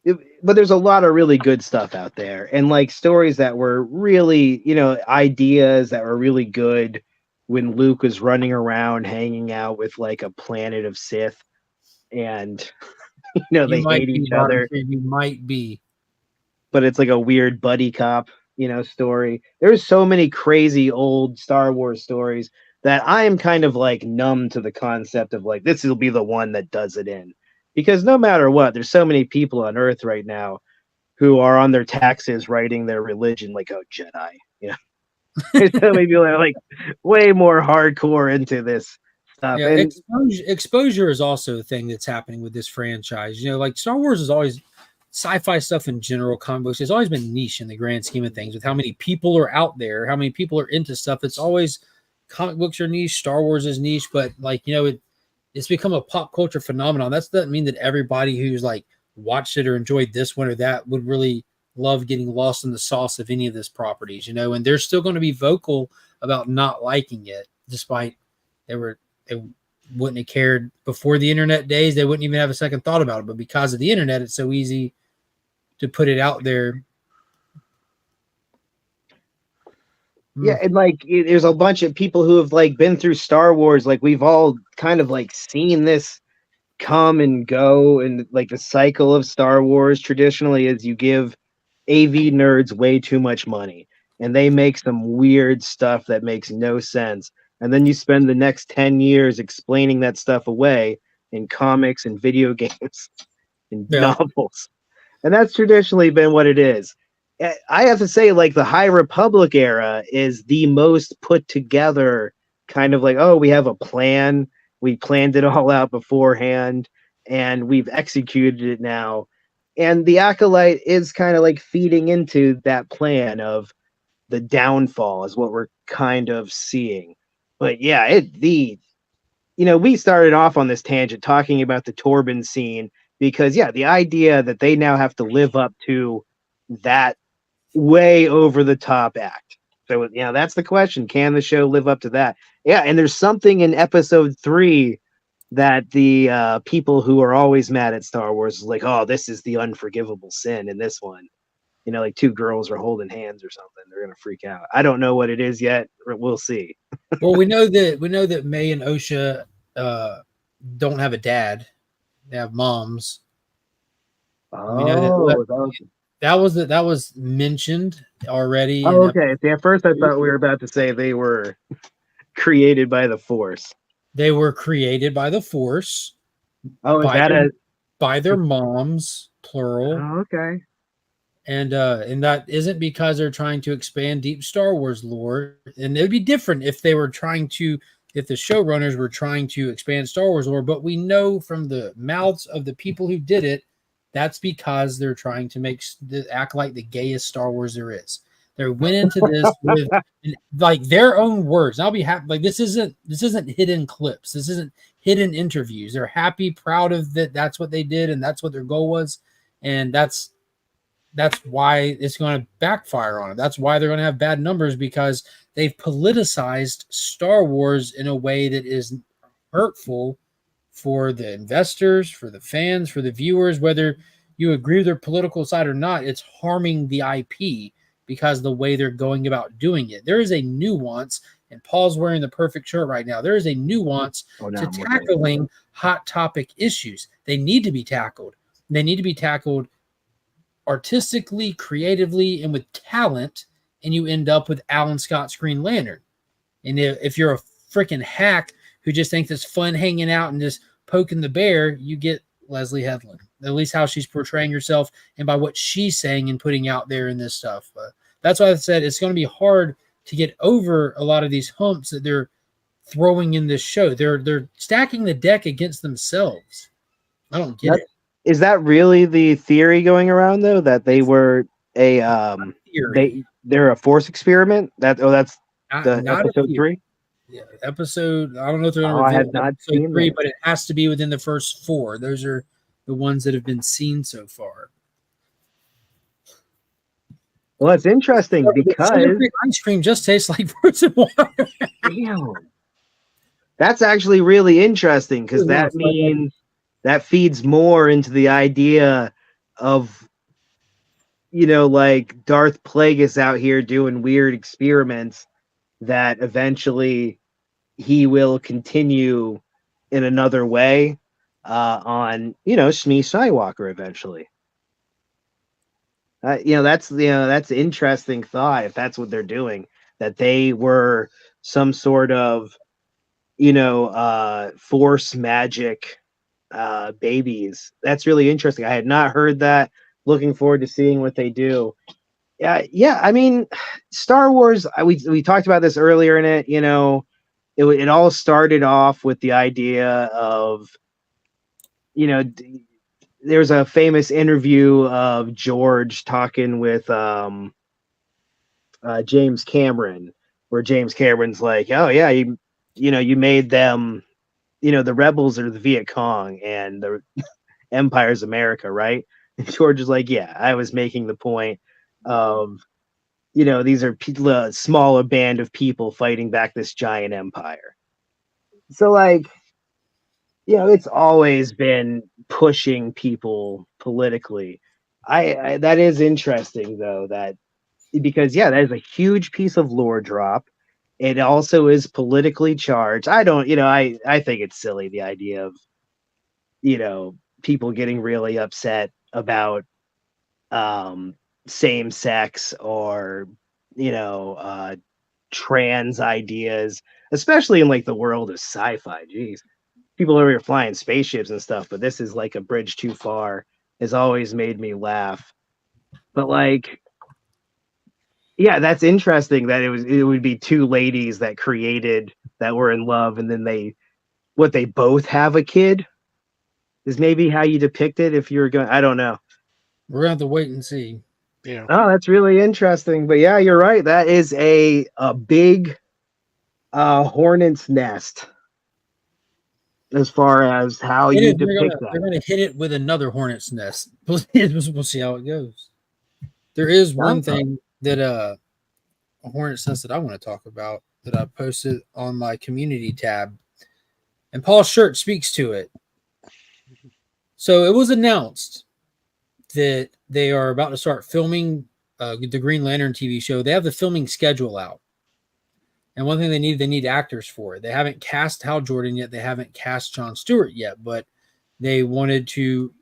C: But there's a lot of really good stuff out there, and stories that were really, ideas that were really good when Luke was running around hanging out with a planet of Sith, and they hate each other.
A: You might be,
C: but it's a weird buddy cop, story. There's so many crazy old Star Wars stories that I am kind of numb to the concept of this will be the one that does it in. Because no matter what, there's so many people on Earth right now who are on their taxes writing their religion Jedi. There's so many people that are way more hardcore into this stuff.
A: Yeah,
C: and
A: exposure is also a thing that's happening with this franchise. Star Wars is always sci-fi stuff in general. Comic books has always been niche in the grand scheme of things. With how many people are out there, how many people are into stuff, it's always. Comic books are niche, Star Wars is niche, but it's become a pop culture phenomenon. That doesn't mean that everybody who's watched it or enjoyed this one or that would really love getting lost in the sauce of any of this properties, and they're still going to be vocal about not liking it, despite they wouldn't have cared before the internet days. They wouldn't even have a second thought about it, but because of the internet, it's so easy to put it out there
C: Yeah, and like there's a bunch of people who have like been through Star Wars. Like we've all kind of like seen this come and go, and like the cycle of Star Wars traditionally is you give AV nerds way too much money, and they make some weird stuff that makes no sense. And then you spend the next 10 years explaining that stuff away in comics and video games and
A: Yeah.
C: novels. And that's traditionally been what it is. I have to say, like the High Republic era is the most put together kind of like, oh, we have a plan. We planned it all out beforehand and we've executed it now. And the Acolyte is kind of like feeding into that plan of the downfall is what we're kind of seeing. But yeah, we started off on this tangent talking about the Torben scene because yeah, the idea that they now have to live up to that way over the top act. So that's the question. Can the show live up to that? Yeah, and there's something in episode 3 that the people who are always mad at Star Wars is like, oh, this is the unforgivable sin in this one. Like two girls are holding hands or something. They're gonna freak out. I don't know what it is yet. We'll see.
A: Well, we know that May and Osha don't have a dad; they have moms. And we know
C: Oh,
A: that was mentioned already.
C: oh, okay. See, at first I thought we were about to say they were created by the Force.
A: They were created by the Force.
C: Oh, is that
A: by their moms, plural.
C: Oh, okay.
A: And that isn't because they're trying to expand deep Star Wars lore. And it would be different if they were if the showrunners were trying to expand Star Wars lore. But we know from the mouths of the people who did it, that's because they're trying to act like the gayest Star Wars there is. They went into this with like their own words. And I'll be happy. Like this isn't hidden clips. This isn't hidden interviews. They're happy, proud of that. That's what they did, and that's what their goal was. And that's why it's going to backfire on it. That's why they're going to have bad numbers, because they've politicized Star Wars in a way that is hurtful for the investors, for the fans, for the viewers. Whether you agree with their political side or not, it's harming the IP because the way they're going about doing it. There is a nuance, and Paul's wearing the perfect shirt right now. There is a nuance to tackling hot topic issues. They need to be tackled. They need to be tackled artistically, creatively, and with talent, and you end up with Alan Scott's Green Lantern. And if you're a freaking hack who just thinks it's fun hanging out and just poking the bear, you get Leslie Headland. At least how she's portraying herself and by what she's saying and putting out there in this stuff. That's why I said it's going to be hard to get over a lot of these humps that they're throwing in this show. They're stacking the deck against themselves. I don't get it.
C: Is that really the theory going around though? That they were they're a Force experiment? That's the episode 3?
A: Yeah, episode. I don't know if they're
C: going
A: to reveal
C: episode
A: 3, but it has to be within the first 4. Those are the ones that have been seen so far.
C: Well, it's interesting because
A: ice cream just tastes like frozen water.
C: Damn. That's actually really interesting because that means that feeds more into the idea of, like Darth Plagueis out here doing weird experiments that eventually he will continue in another way on, Shmi Skywalker eventually. That's interesting thought if that's what they're doing, that they were some sort of, Force magic babies. That's really interesting. I had not heard that. Looking forward to seeing what they do. Yeah. I mean, Star Wars. We talked about this earlier in it. It all started off with the idea of, there's a famous interview of George talking with James Cameron, where James Cameron's like, "Oh yeah, you made them." The rebels are the Viet Cong and the Empire's America, right? And George is like, yeah, I was making the point of, these are a smaller band of people fighting back this giant empire. So, like, it's always been pushing people politically. That is interesting, though, that, because that is a huge piece of lore drop. It also is politically charged. I don't, I think it's silly, the idea of, people getting really upset about same sex or, trans ideas, especially in like the world of sci-fi. Jeez, people over here flying spaceships and stuff, but this is like a bridge too far. Has always made me laugh. But like, yeah, that's interesting that it would be two ladies that created that were in love, and then they both have a kid is maybe how you depict it. If you're going, I don't know.
A: We're gonna have to wait and see.
B: Yeah.
C: Oh, that's really interesting. But yeah, you're right. That is a big hornet's nest as far as how you depict
A: They're
C: that.
A: gonna hit it with another hornet's nest. We'll see how it goes. There is one thing that a hornet's nest that I want to talk about that I posted on my community tab, and Paul Shirt speaks to it. So it was announced that they are about to start filming the Green Lantern TV show. They have the filming schedule out. And one thing they need actors for it. They haven't cast Hal Jordan yet. They haven't cast Jon Stewart yet, but they wanted to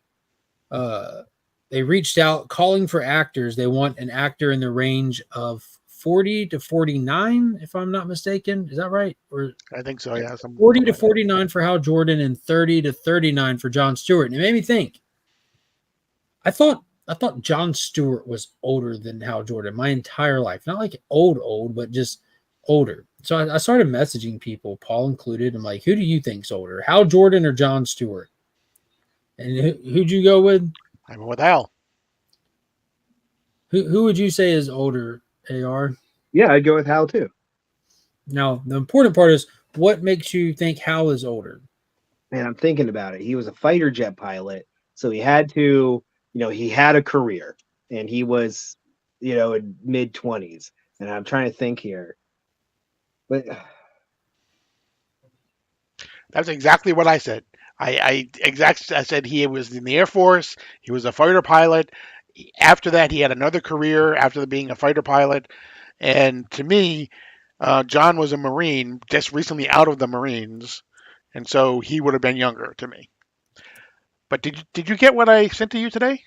A: they reached out calling for actors. They want an actor in the range of 40 to 49, if I'm not mistaken. Is that right? Or
B: I think so, yeah.
A: 40 to 49 for Hal Jordan and 30 to 39 for Jon Stewart. And it made me think. I thought Jon Stewart was older than Hal Jordan my entire life. Not like old, but just older. So I started messaging people, Paul included. I'm like, who do you think's older, Hal Jordan or Jon Stewart? And who'd you go with?
B: I went with Hal.
A: Who would you say is older, AR?
C: Yeah, I'd go with Hal too.
A: Now, the important part is what makes you think Hal is older?
C: Man, I'm thinking about it. He was a fighter jet pilot, so he had to, he had a career, and he was, in mid-20s. And I'm trying to think here. But
B: that's exactly what I said. I said he was in the Air Force. He was a fighter pilot. After that, he had another career after being a fighter pilot. And to me, John was a Marine, just recently out of the Marines, and so he would have been younger to me. But did you get what I sent to you today?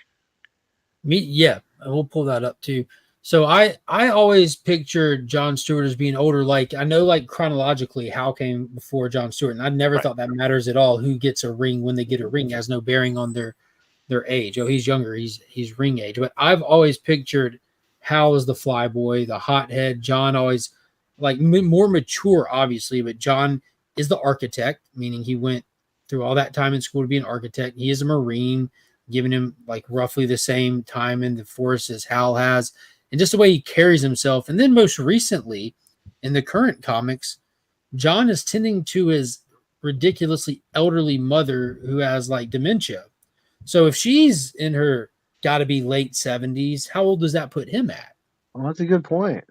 A: Yeah, we'll pull that up too. So I always pictured Jon Stewart as being older. Like I know, like chronologically, Hal came before Jon Stewart, and I never thought that matters at all. Who gets a ring when they get a ring has no bearing on their age. Oh, he's younger. He's ring age. But I've always pictured Hal as the fly boy, the hothead. John always like more mature, obviously, but John is the architect, meaning he went through all that time in school to be an architect. He is a Marine, giving him like roughly the same time in the force as Hal has. And just the way he carries himself. And then most recently, in the current comics, John is tending to his ridiculously elderly mother who has like dementia. So if she's in her got to be late 70s, how old does that put him at?
C: Well, that's a good point.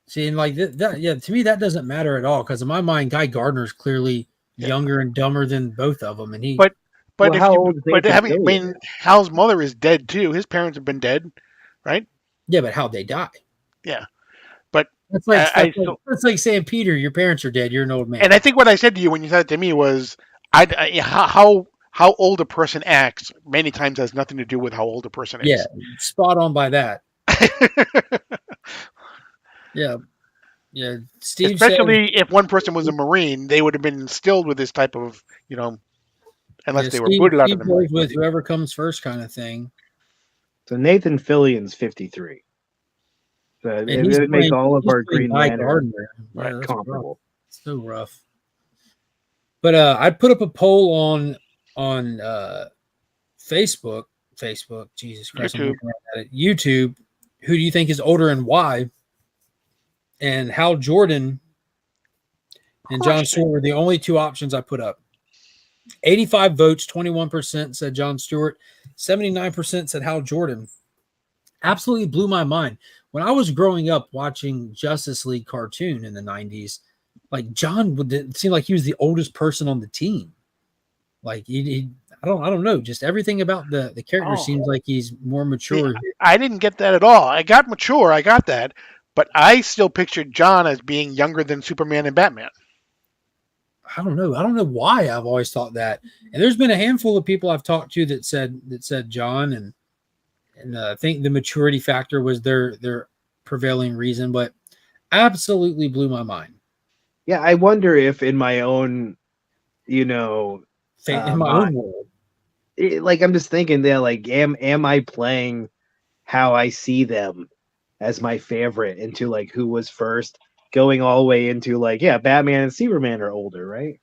A: See, and like that, yeah, to me that doesn't matter at all because in my mind, Guy Gardner is clearly younger and dumber than both of them, and he.
B: But
C: how old is
B: Hal's mother is dead too. His parents have been dead, right?
A: Yeah, but how'd they die?
B: Yeah, but
A: that's like saying, Peter, your parents are dead. You're an old man.
B: And I think what I said to you when you said it to me was, how old a person acts many times has nothing to do with how old a person is.
A: Yeah, spot on by that. Yeah. Steve
B: especially if one person was a Marine, they would have been instilled with this type of, unless they were booted out of the Marine.
A: With whoever comes first kind of thing.
C: So Nathan Fillion's 53. So it would make all of our Green Lantern comparable.
A: It's so rough. But I put up a poll on Facebook. Jesus Christ. YouTube. Who do you think is older and why? And Hal Jordan and Jon Stewart were the only two options I put up. 85 votes, 21% said Jon Stewart, 79% said Hal Jordan. Absolutely blew my mind. When I was growing up watching Justice League cartoon in the 90s, like John would seem like he was the oldest person on the team. Like I don't know. Just everything about the character
B: Oh,
A: seems like he's more
B: see,
A: mature.
B: I didn't get that at all. I got mature. I got that. But I still pictured John as being younger than Superman and Batman.
A: I don't know. I don't know why I've always thought that. And there's been a handful of people I've talked to that said John, and I think the maturity factor was their prevailing reason, but absolutely blew my mind.
C: Yeah, I wonder if in my own, you know,
A: In my
C: mind,
A: own world,
C: like I'm just thinking that like am I playing how I see them as my favorite into like who was first, going all the way into like yeah, Batman and Superman are older, right?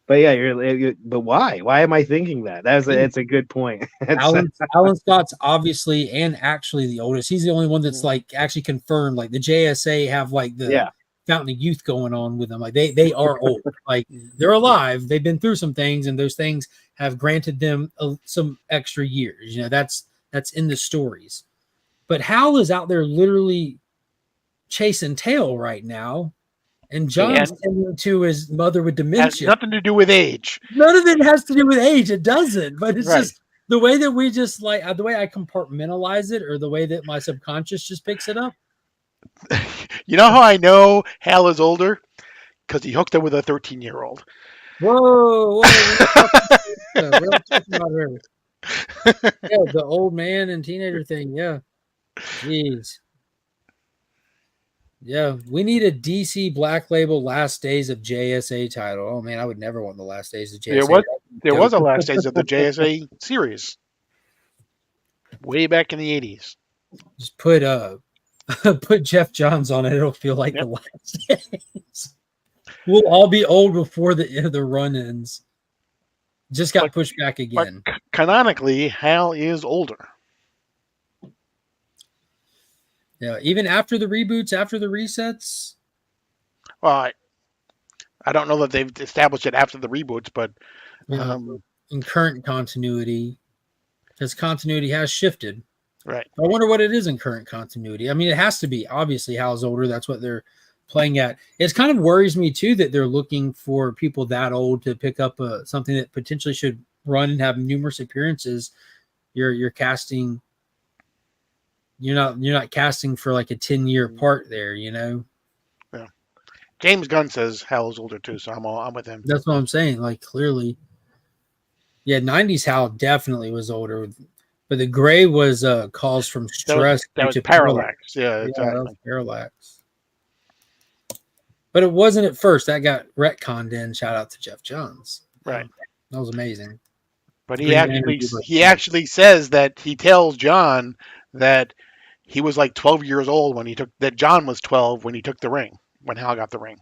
C: But yeah, but why? Why am I thinking that? It's a good point.
A: Alan Scott's obviously and actually the oldest. He's the only one that's like actually confirmed. Like the JSA have like the
C: yeah.
A: Fountain of Youth going on with them. Like they are old. Like they're alive. They've been through some things, and those things have granted them some extra years. That's in the stories. But Hal is out there literally chasing tail right now, and John's
B: And
A: tending to his mother with
B: has
A: dementia.
B: nothing to do with age.
A: None of it has to do with age. It doesn't. But it's
B: Right.
A: just the way that we just like the way I compartmentalize it, or the way that my subconscious just picks it up.
B: You know how I know Hal is older? Because he hooked up with a 13-year-old.
A: Whoa, we're not talking about her. Yeah, the old man and teenager thing. Yeah, jeez. Yeah, we need a DC Black Label Last Days of JSA title. Oh man, I would never want the Last Days of JSA.
B: There was a Last Days of the JSA series way back in the 80s.
A: Just put put Jeff Johns on it. It'll feel like the Last Days. We'll all be old before the run ends. Just got pushed back again.
B: But canonically, Hal is older.
A: Yeah, even after the reboots, after the resets.
B: Well, I don't know that they've established it after the reboots, but
A: in current continuity, because continuity has shifted.
B: Right.
A: I wonder what it is in current continuity. I mean, it has to be. Obviously, Hal's older. That's what they're playing at. It kind of worries me, too, that they're looking for people that old to pick up something that potentially should run and have numerous appearances. You're casting... You're not casting for like a 10-year part there,
B: Yeah. James Gunn says Hal is older too, so I'm with him.
A: That's what I'm saying. Like clearly, yeah, 90s Hal definitely was older, but the gray was caused from stress.
B: That was parallax. Yeah, exactly.
A: That was parallax. But it wasn't at first. That got retconned in. Shout out to Jeff Johns.
B: Right.
A: That was amazing.
B: But he actually says that he tells John that he was like 12 years old that John was 12 when he took the ring, when Hal got the ring.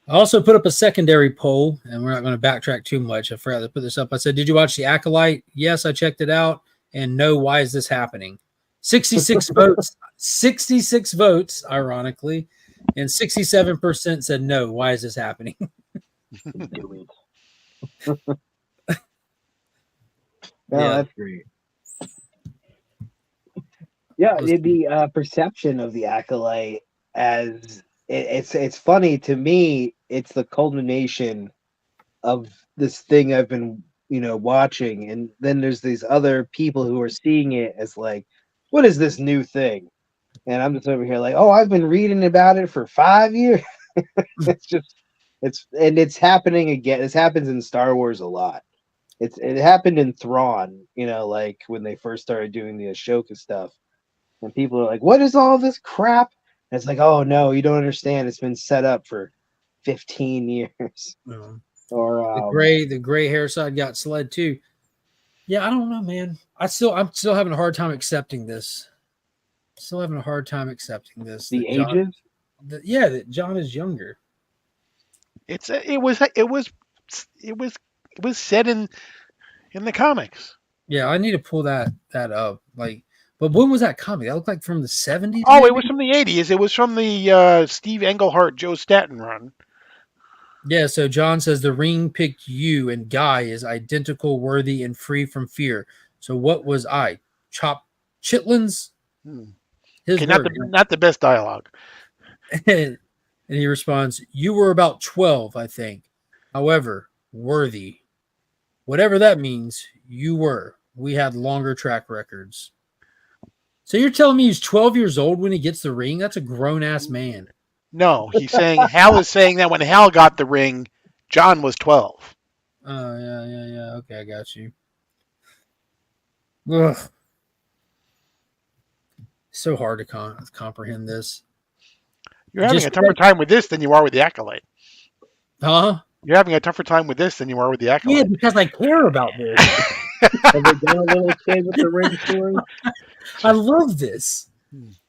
A: I also put up a secondary poll, and we're not going to backtrack too much. I forgot to put this up. I said, did you watch The Acolyte? Yes, I checked it out. And no, why is this happening? 66 votes, 66 votes, ironically, and 67% said no, why is this happening?
C: That's great. Yeah, the perception of the Acolyte as it's funny to me. It's the culmination of this thing I've been watching, and then there's these other people who are seeing it as like, what is this new thing? And I'm just over here like, oh, I've been reading about it for 5 years. It's happening again. This happens in Star Wars a lot. It happened in Thrawn, like when they first started doing the Ashoka stuff. And people are like, what is all this crap? And it's like, oh, no, you don't understand. It's been set up for 15 years. Or
A: the gray hair side got sled too. Yeah, I don't know, man. I'm still having a hard time accepting this.
C: The ages?
A: That John is younger.
B: It was said in the comics.
A: Yeah, I need to pull that up. Like, but when was that comic? That looked like from the 70s.
B: Oh, maybe? It was from the 80s. It was from the Steve Englehart, Joe Staton run.
A: Yeah, so John says the ring picked you, and Guy is identical, worthy, and free from fear. So what was I? Chitlins?
B: Okay, not the best dialogue.
A: And he responds, you were about 12, I think. However, worthy. Whatever that means, you were. We had longer track records. So you're telling me he's 12 years old when he gets the ring? That's a grown ass man.
B: No, he's saying Hal is saying that when Hal got the ring, John was 12.
A: Oh, yeah. Okay, I got you. Ugh. So hard to comprehend this.
B: You're having a tougher time with this than you are with the Acolyte.
A: Huh?
B: You're having a tougher time with this than you are with the
A: Yeah,
B: Acolyte.
A: because I care about this.
C: Have they done a little kid with the ring story?
A: I love this.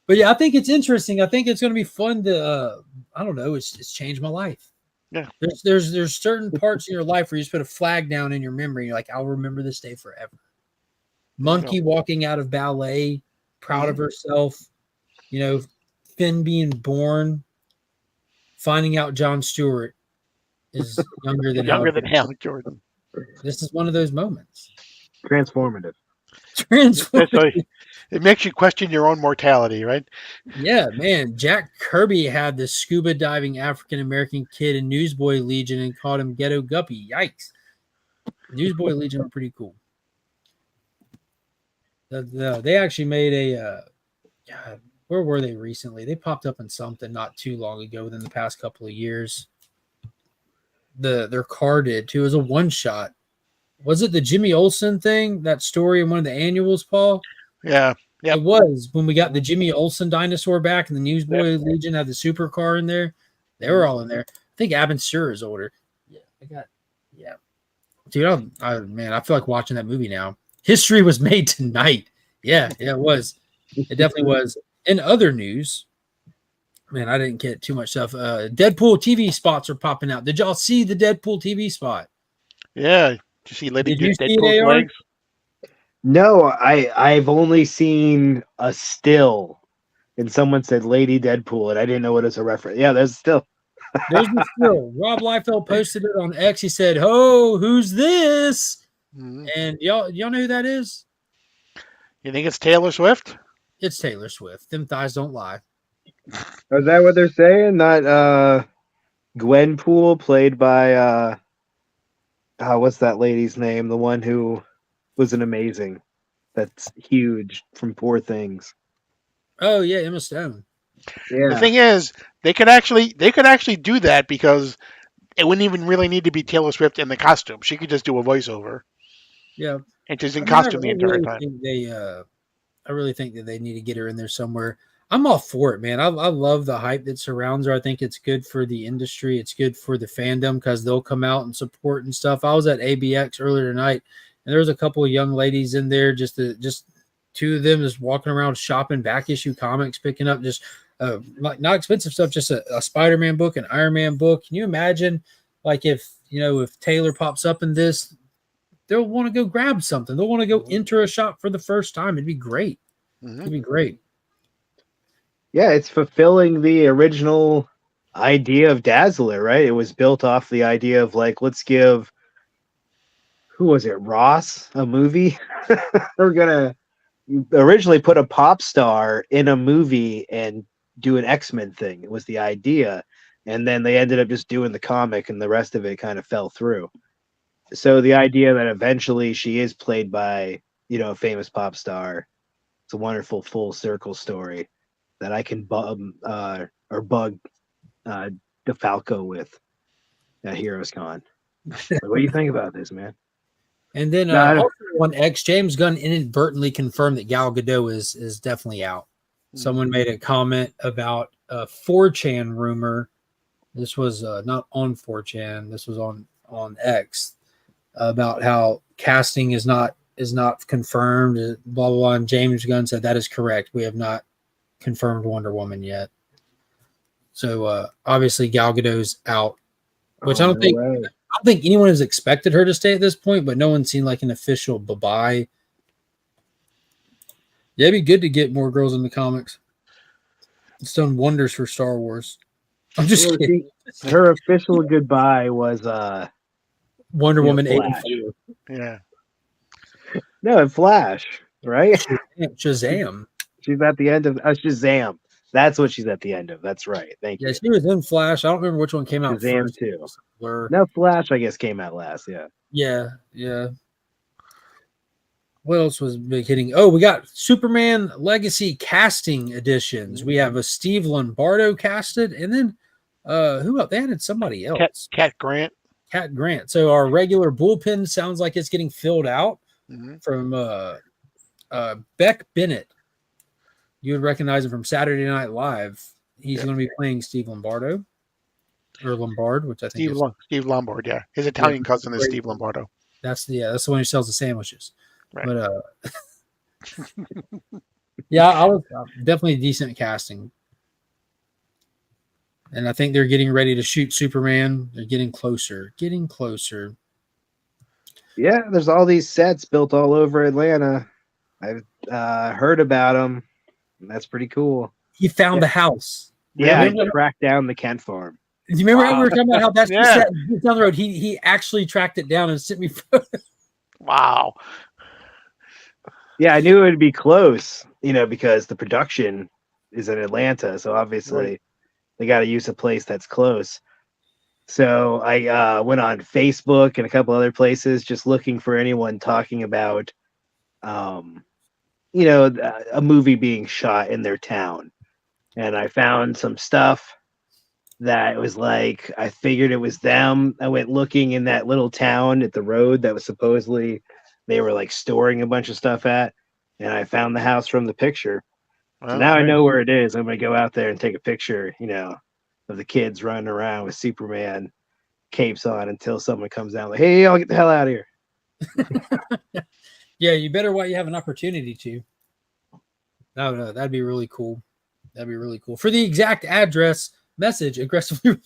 A: But yeah, I think it's interesting. I think it's going to be fun to, I don't know, it's changed my life.
B: Yeah.
A: There's certain parts in your life where you just put a flag down in your memory. You're like, I'll remember this day forever. Monkey walking out of ballet, proud of herself. You know, Finn being born, finding out Jon Stewart is younger than
B: Hal Jordan.
A: This is one of those moments.
C: Transformative.
B: So it makes you question your own mortality, right?
A: Yeah, man. Jack Kirby had this scuba diving African American kid in Newsboy Legion and called him Ghetto Guppy. Yikes. Newsboy Legion are pretty cool. They actually made a God, where were they recently? They popped up in something not too long ago within the past couple of years. Their car did too. It was a one shot. Was it the Jimmy Olsen thing? That story in one of the annuals, Paul?
B: Yeah. Yep.
A: It was when we got the Jimmy Olsen dinosaur back and the Newsboy Legion had the supercar in there. They were all in there. I think Abin Sur is older. Yeah. Dude, I feel like watching that movie now. History was made tonight. Yeah, it was. It definitely was. In other news, man, I didn't get too much stuff. Deadpool TV spots are popping out. Did y'all see the Deadpool TV spot?
B: Yeah. Did you see Lady
A: Did you see
B: Deadpool's
A: it,
B: legs?
C: No, I've only seen a still, and someone said Lady Deadpool, and I didn't know what it was a reference. Yeah, there's a still.
A: There's the still. Rob Liefeld posted it on X. He said, "Oh, who's this?"
B: Mm-hmm.
A: And y'all know who that is?
B: You think it's Taylor Swift?
A: It's Taylor Swift. Them thighs don't lie.
C: Is that what they're saying? Not Gwenpool, played by what's that lady's name? The one who was an amazing. That's huge from Poor Things.
A: Oh yeah, Emma Stone.
C: Yeah.
B: The thing is, they could actually do that because it wouldn't even really need to be Taylor Swift in the costume. She could just do a voiceover.
A: Yeah.
B: And she's in costume the entire
A: really
B: time.
A: I really think that they need to get her in there somewhere. I'm all for it, man. I love the hype that surrounds her. I think it's good for the industry. It's good for the fandom because they'll come out and support and stuff. I was at ABX earlier tonight, and there was a couple of young ladies in there. Just two of them just walking around shopping back issue comics, picking up just like not expensive stuff, just a Spider-Man book, an Iron Man book. Can you imagine, like if Taylor pops up in this? They'll want to go grab something. They'll want to go enter a shop for the first time. It'd be great.
B: Mm-hmm.
A: It'd be great.
C: Yeah, it's fulfilling the original idea of Dazzler, right? It was built off the idea of like, let's give, who was it, Ross, a movie? We're gonna originally put a pop star in a movie and do an X-Men thing. It was the idea, and then they ended up just doing the comic, and the rest of it kind of fell through. So the idea that eventually she is played by, a famous pop star, it's a wonderful full circle story that I can bug DeFalco with at Heroes Con. What do you think about this, man?
A: And then also on X, James Gunn inadvertently confirmed that Gal Gadot is definitely out. Someone made a comment about a 4chan rumor. This was not on 4chan. This was on X. About how casting is not confirmed, blah, blah, blah. And James Gunn said that is correct. We have not confirmed Wonder Woman yet. So obviously Gal Gadot's out, which I don't think anyone has expected her to stay at this point, but no one's seen like an official bye-bye. Yeah, it'd be good to get more girls in the comics. It's done wonders for Star Wars. I'm just kidding.
C: Her official goodbye was
A: Wonder Woman
C: Flash.
A: 84.
B: Yeah.
C: No, in Flash, right?
A: Shazam.
C: She's at the end of Shazam. That's what she's at the end of. That's right. Thank you.
A: Yeah, she was in Flash. I don't remember which one came out
C: Shazam
A: first.
C: 2.
A: Blur.
C: No, Flash, I guess, came out last. Yeah.
A: Yeah, yeah. What else was big hitting? Oh, we got Superman Legacy casting editions. We have a Steve Lombardo casted, and then who else? They added somebody else.
B: Cat Grant.
A: Cat Grant. So our regular bullpen sounds like it's getting filled out
B: Mm-hmm.
A: from Beck Bennett. You would recognize him from Saturday Night Live. He's going to be playing Steve Lombardo or Lombard, which I think is
B: Steve Lombard. Yeah, his Italian cousin is Steve Lombardo.
A: That's the one who sells the sandwiches.
B: Right.
A: But yeah, I was definitely decent casting. And I think they're getting ready to shoot Superman. They're getting closer.
C: Yeah, there's all these sets built all over Atlanta. I've heard about them. That's pretty cool.
A: He found the house.
C: Yeah, I tracked down the Kent farm.
A: Do you remember how we were talking about how that's just down the road? He actually tracked it down and sent me photos.
B: Wow.
C: Yeah, I knew it would be close, because the production is in Atlanta, so obviously they got to use a place that's close. So I went on Facebook and a couple other places just looking for anyone talking about, a movie being shot in their town. And I found some stuff that was like, I figured it was them. I went looking in that little town at the road that was supposedly they were like storing a bunch of stuff at, and I found the house from the picture. So now I know where it is. I'm going to go out there and take a picture, of the kids running around with Superman capes on until someone comes down like, hey, I'll get the hell out of here.
A: Yeah, you better while you have an opportunity to. No, that'd be really cool. That'd be really cool. For the exact address, message aggressively.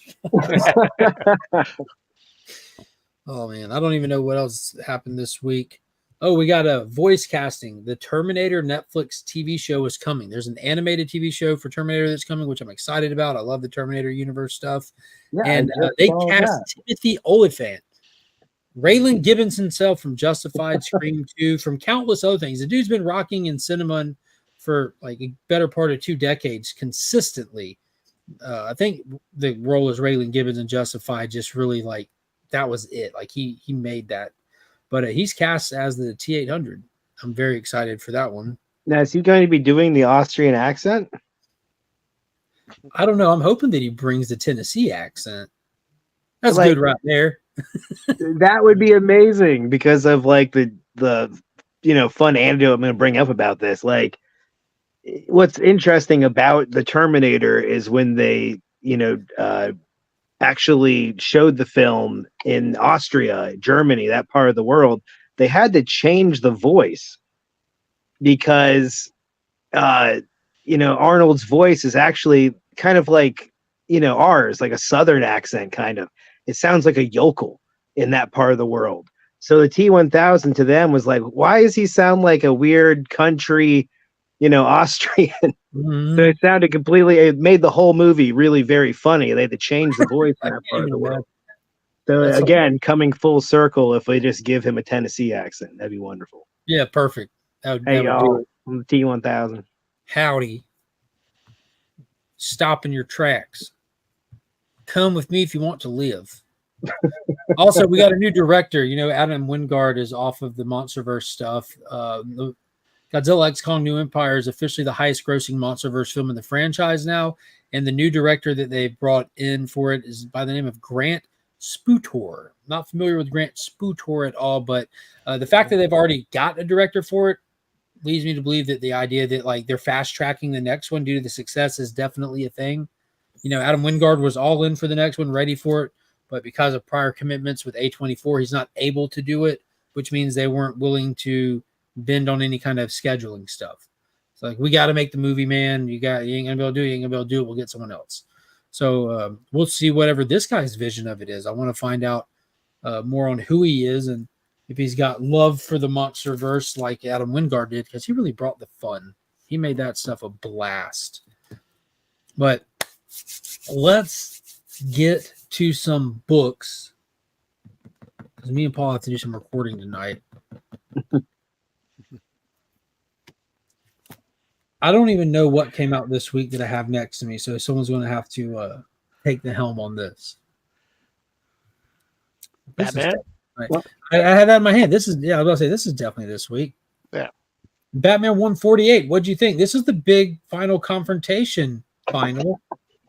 A: Oh, man. I don't even know what else happened this week. Oh, we got a voice casting. The Terminator Netflix TV show is coming. There's an animated TV show for Terminator that's coming, which I'm excited about. I love the Terminator universe stuff. Yeah, and they cast Timothy Olyphant. Raylan Gibbons himself from Justified, Scream 2, from countless other things. The dude's been rocking in cinema for like a better part of 2 decades consistently. I think the role as Raylan Gibbons in Justified just really like that was it. Like he made that. But he's cast as the T-800. I'm very excited for that one.
C: Now, is he going to be doing the Austrian accent?
A: I don't know. I'm hoping that he brings the Tennessee accent. That's good right there.
C: That would be amazing because of like the fun anecdote I'm going to bring up about this. Like, what's interesting about the Terminator is when they, actually showed the film in Austria, Germany, that part of the world, they had to change the voice because, Arnold's voice is actually kind of like, ours, like a Southern accent, kind of. It sounds like a yokel in that part of the world. So the T-1000 to them was like, why does he sound like a weird country, Austrian? Mm-hmm. So it sounded it made the whole movie really very funny. They had to change the voice in that part of the world. So again, coming full circle, if we just give him a Tennessee accent, that'd be wonderful.
A: Yeah, perfect.
C: Hey, y'all, I'm the T-1000.
A: Howdy. Stop in your tracks. Come with me if you want to live. Also, we got a new director. Adam Wingard is off of the MonsterVerse stuff. Godzilla X Kong New Empire is officially the highest grossing MonsterVerse film in the franchise now. And the new director that they brought in for it is by the name of Grant Sputor. Not familiar with Grant Sputor at all, but the fact that they've already got a director for it leads me to believe that the idea that like they're fast tracking the next one due to the success is definitely a thing. Adam Wingard was all in for the next one, ready for it, but because of prior commitments with A24, he's not able to do it, which means they weren't willing to bend on any kind of scheduling stuff. It's like, we got to make the movie, man. You ain't gonna be able to do it. You ain't gonna be able to do it. We'll get someone else. So we'll see whatever this guy's vision of it is. I want to find out more on who he is and if he's got love for the MonsterVerse like Adam Wingard did, because he really brought the fun. He made that stuff a blast. But let's get to some books, because me and Paul have to do some recording tonight. I don't even know what came out this week that I have next to me, so someone's going to have to take the helm on this.
B: Batman?
A: Right.
C: Well-
A: I had that in my hand. This is I was about to say this is definitely this week.
B: Yeah.
A: Batman 148. What'd you think? This is the big final confrontation final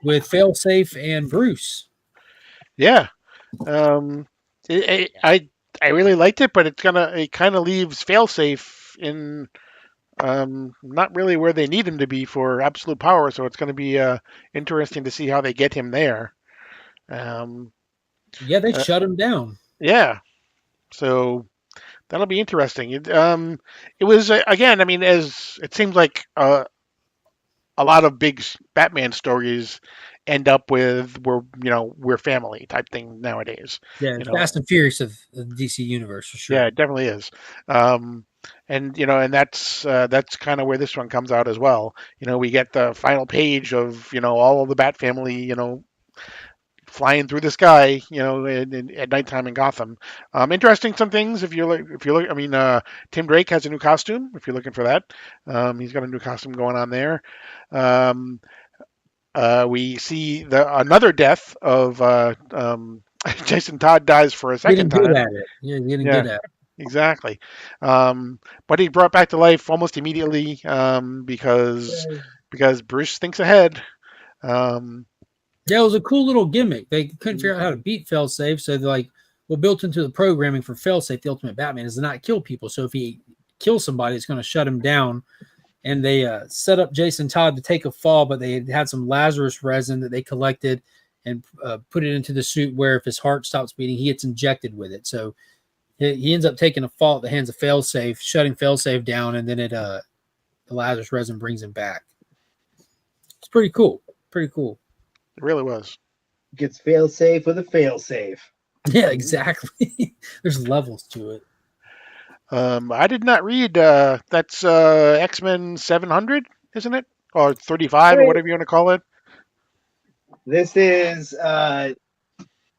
A: with Failsafe and Bruce.
B: Yeah. Um, I really liked it, but it kind of leaves Failsafe in not really where they need him to be for absolute power. So it's going to be interesting to see how they get him there. Um,
A: Yeah, they
B: uh,
A: shut him down.
B: yeah. So that'll be interesting. It was again. I mean, as it seems like a lot of big Batman stories end up with we're family type thing nowadays.
A: Yeah,
B: You know,
A: Fast and Furious of the DC universe for sure.
B: yeah, it definitely is. Um, and that's kind of where this one comes out as well. We get the final page of all of the Bat family, flying through the sky, at nighttime in Gotham. Interesting some things if you look. I mean, Tim Drake has a new costume. If you're looking for that, he's got a new costume going on there. Um, we see another death of Jason Todd dies for a
A: Getting
B: second
A: good
B: time.
A: at it. Yeah, getting
B: Yeah,
A: good at it.
B: exactly. But he brought back to life almost immediately because Bruce thinks ahead. Um,
A: Yeah, it was a cool little gimmick. They couldn't figure out how to beat Failsafe, so they're like, well, built into the programming for Failsafe, the Ultimate Batman, is to not kill people. So if he kills somebody, it's going to shut him down. And they set up Jason Todd to take a fall, but they had some Lazarus resin that they collected and put it into the suit where if his heart stops beating, he gets injected with it. So he ends up taking a fall at the hands of Failsafe, shutting Failsafe down, and then the Lazarus resin brings him back. It's pretty cool. Pretty cool.
B: it really was.
C: Gets fail safe with a fail safe.
A: Yeah, exactly. There's levels to it.
B: I did not read. That's X-Men 700, isn't it? Or 35, or whatever you want to call it.
C: This is the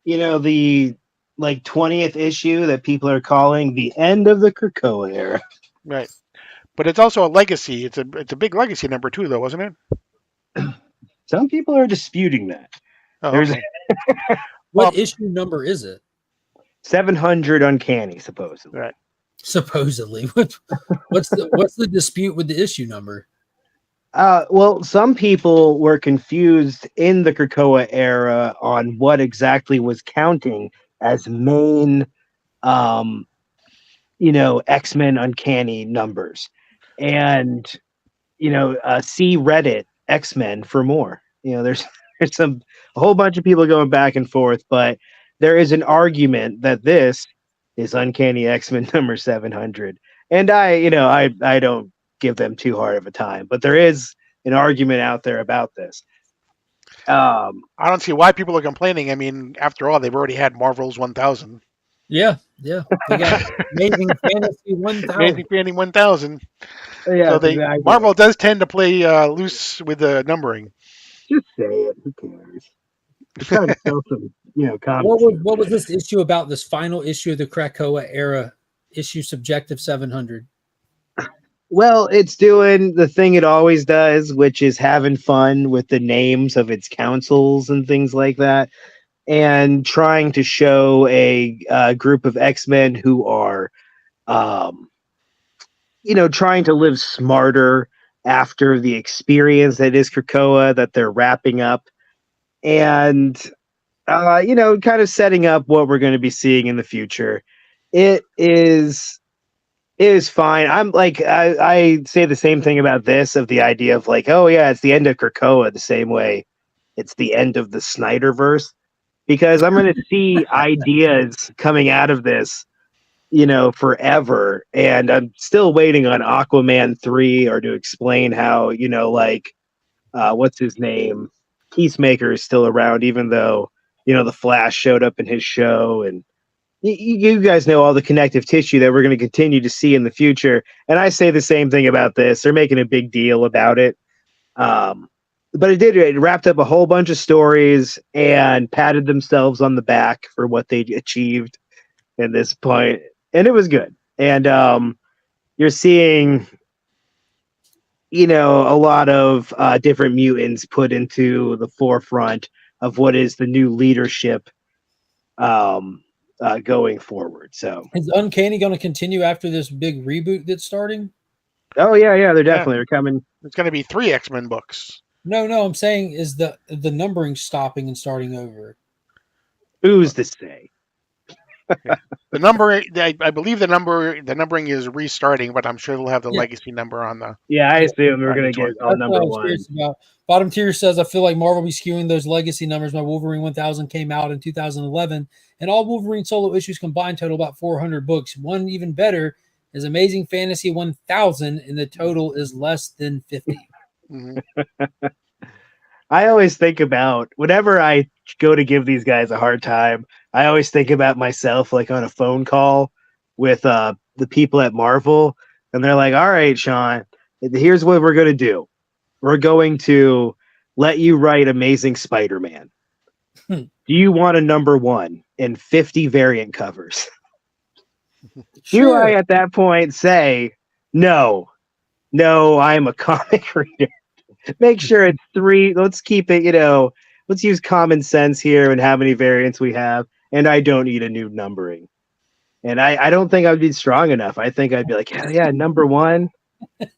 C: 20th issue that people are calling the end of the Krakoa era.
B: Right. But it's also a legacy. It's a big legacy number too, though, wasn't it?
C: Some people are disputing that.
B: Oh,
C: There's
B: okay.
A: What issue number is it?
C: 700 Uncanny, supposedly.
B: Right.
A: Supposedly. What's the dispute with the issue number?
C: Well, some people were confused in the Krakoa era on what exactly was counting as main, X-Men Uncanny numbers. And, see Reddit X-Men for more. There's a whole bunch of people going back and forth, but there is an argument that this is Uncanny X-Men number 700. And I don't give them too hard of a time, but there is an argument out there about this.
B: I don't see why people are complaining. I mean, after all, they've already had Marvel's 1000.
A: Yeah. They got Amazing Fantasy 1000.
B: Amazing Fantasy 1000.
C: Yeah,
B: So
C: exactly.
B: Marvel does tend to play loose with the numbering.
C: Just say it. Who cares? Just trying to sell some, comics.
A: What was this issue about? This final issue of the Krakoa era issue, Subjective 700.
C: Well, it's doing the thing it always does, which is having fun with the names of its councils and things like that, and trying to show a group of X-Men who are, trying to live smarter after the experience that is Krakoa that they're wrapping up, and kind of setting up what we're going to be seeing in the future. It is fine. I'm like, I say the same thing about this, of the idea of like, oh yeah, it's the end of Krakoa the same way it's the end of the Snyderverse, because I'm going to see ideas coming out of this, forever. And I'm still waiting on Aquaman 3 or to explain how, what's his name? Peacemaker is still around, even though, the Flash showed up in his show, and you guys know all the connective tissue that we're going to continue to see in the future. And I say the same thing about this. They're making a big deal about it. But it wrapped up a whole bunch of stories and patted themselves on the back for what they achieved at this point. And it was good. And you're seeing, a lot of different mutants put into the forefront of what is the new leadership going forward. So,
A: Is Uncanny going to continue after this big reboot that's starting?
C: oh yeah, they're coming.
B: It's going to be 3 X-Men books.
A: No, I'm saying is the numbering stopping and starting over?
C: Who's to say?
B: The number, I believe the numbering is restarting, but I'm sure they'll have the legacy number on the.
C: Yeah, I assume we're
B: on
C: going to
B: each
C: get
B: one.
C: on number
A: What I was
C: one.
A: curious about. Bottom tier says, I feel like Marvel be skewing those legacy numbers. My Wolverine 1000 came out in 2011, and all Wolverine solo issues combined total about 400 books. One even better is Amazing Fantasy 1000, and the total is less than 50.
B: Mm-hmm.
C: I always think about whenever I go to give these guys a hard time, I always think about myself like on a phone call with the people at Marvel, and they're like, "All right, Sean, here's what we're going to do. We're going to let you write Amazing Spider-Man. Do you want a number 1 in 50 variant covers?" Do I at that point say, no, I'm a comic reader. Make sure it's 3. Let's keep it, let's use common sense here and how many variants we have. And I don't need a new numbering. And I don't think I would be strong enough. I think I'd be like, hell yeah, number 1.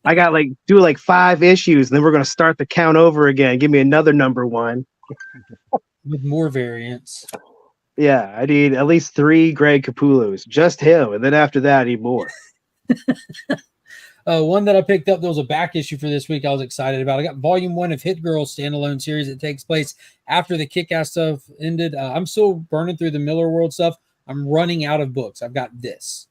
C: I got do 5 issues, and then we're going to start the count over again. Give me another number 1.
A: With more variants.
C: Yeah, I need at least 3 Greg Capullos, just him. And then after that, I need more.
A: One that I picked up, there was a back issue for this week I was excited about. I got volume 1 of Hit Girl standalone series. It takes place after the Kick-Ass stuff ended. I'm still burning through the Miller World stuff. I'm running out of books. I've got this.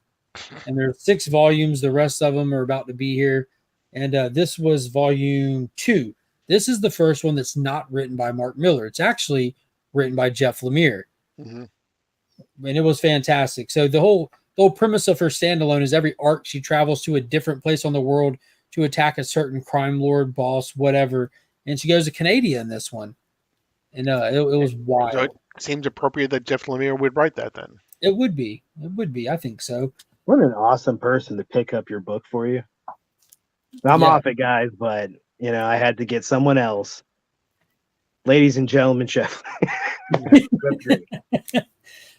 A: And there's 6 volumes. The rest of them are about to be here. And this was volume 2. This is the first one that's not written by Mark Miller. It's actually written by Jeff Lemire.
B: Mm-hmm.
A: And it was fantastic. So the whole premise of her standalone is every arc she travels to a different place on the world to attack a certain crime lord, boss, whatever. And she goes to Canada in this one. And it was wild. So
B: it seems appropriate that Jeff Lemire would write that then.
A: It would be. I think so.
C: What an awesome person to pick up your book for you. I'm off it, guys, but, I had to get someone else. Ladies and gentlemen, Jeff.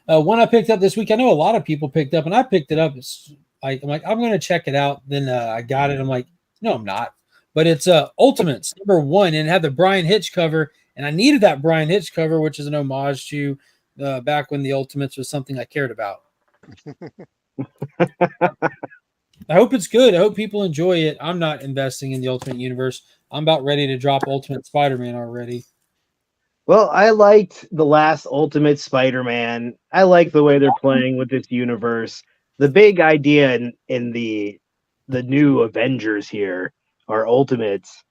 A: One I picked up this week, I know a lot of people picked up, and I picked it up. It's I'm going to check it out. Then I got it. I'm like, no, I'm not. But it's Ultimates number 1, and it had the Brian Hitch cover, and I needed that Brian Hitch cover, which is an homage to back when the Ultimates was something I cared about. I hope it's good. I hope people enjoy it. I'm not investing in the Ultimate Universe. I'm about ready to drop Ultimate Spider-Man already.
C: Well, I liked the last Ultimate Spider-Man. I like the way they're playing with this universe. The big idea in the new Avengers here are Ultimates.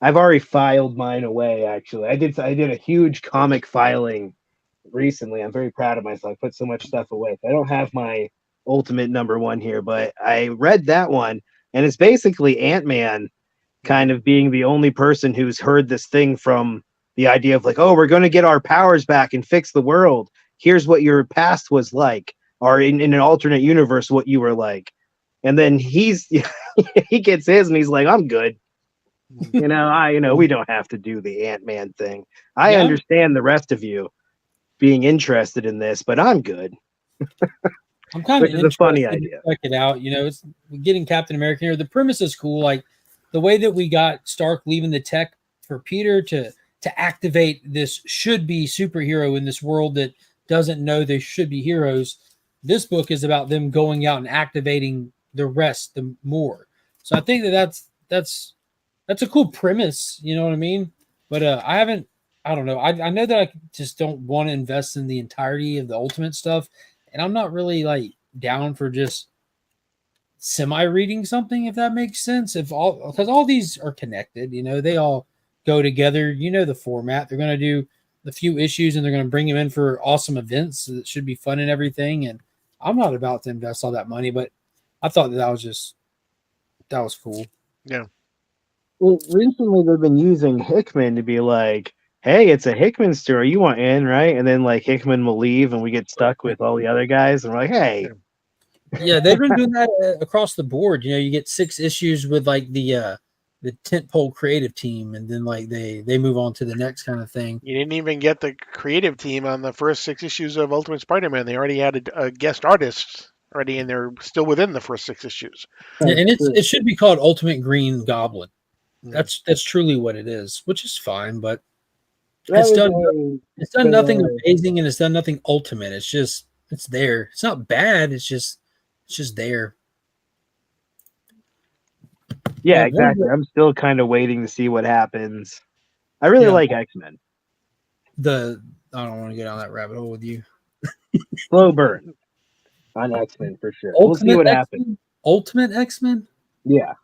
C: I've already filed mine away, actually. I did a huge comic filing recently. I'm very proud of myself. I put so much stuff away. I don't have my Ultimate number 1 here, but I read that one, and it's basically Ant-Man kind of being the only person who's heard this thing from the idea of we're going to get our powers back and fix the world. Here's what your past was like, or in an alternate universe, what you were like. And then he gets his and he's like, I'm good. We don't have to do the Ant-Man thing. I understand the rest of you being interested in this, but I'm good.
A: I'm kind of
C: interested. A funny idea.
A: Check it out. It's getting Captain America here. The premise is cool. Like the way that we got Stark leaving the tech for Peter to activate this should be superhero in this world that doesn't know they should be heroes. This book is about them going out and activating the rest the more. So I think that's a cool premise. You know what I mean? But I don't know. I know that I just don't want to invest in the entirety of the Ultimate stuff. And I'm not really down for just semi-reading something, if that makes sense. Because all these are connected, they all go together. The format. They're going to do the few issues and they're going to bring them in for awesome events that should be fun and everything. And I'm not about to invest all that money, but I thought that was cool.
B: Yeah.
C: Well, recently they've been using Hickman to be like, hey, it's a Hickman story. You want in, right? And then Hickman will leave and we get stuck with all the other guys. And we're like, hey.
A: Yeah, they've been doing that across the board. You get 6 issues with the the tentpole creative team, and then like they move on to the next kind of thing.
B: You didn't even get the creative team on the first 6 issues of Ultimate Spider-Man. They already had a guest artist already, and they're still within the first 6 issues.
A: Yeah, and it should be called Ultimate Green Goblin.
B: Yeah.
A: That's truly what it is, which is fine, but
C: That
A: it's
C: was
A: done nothing amazing, and it's done nothing ultimate. It's there. It's not bad. It's just there.
C: Yeah,
A: Well,
C: exactly. I'm still kind of waiting to see what happens. I really like X-Men.
A: I don't want to get down that rabbit hole with you.
C: Slow burn on X-Men for sure. We'll see what happens.
A: Ultimate X-Men?
C: Yeah.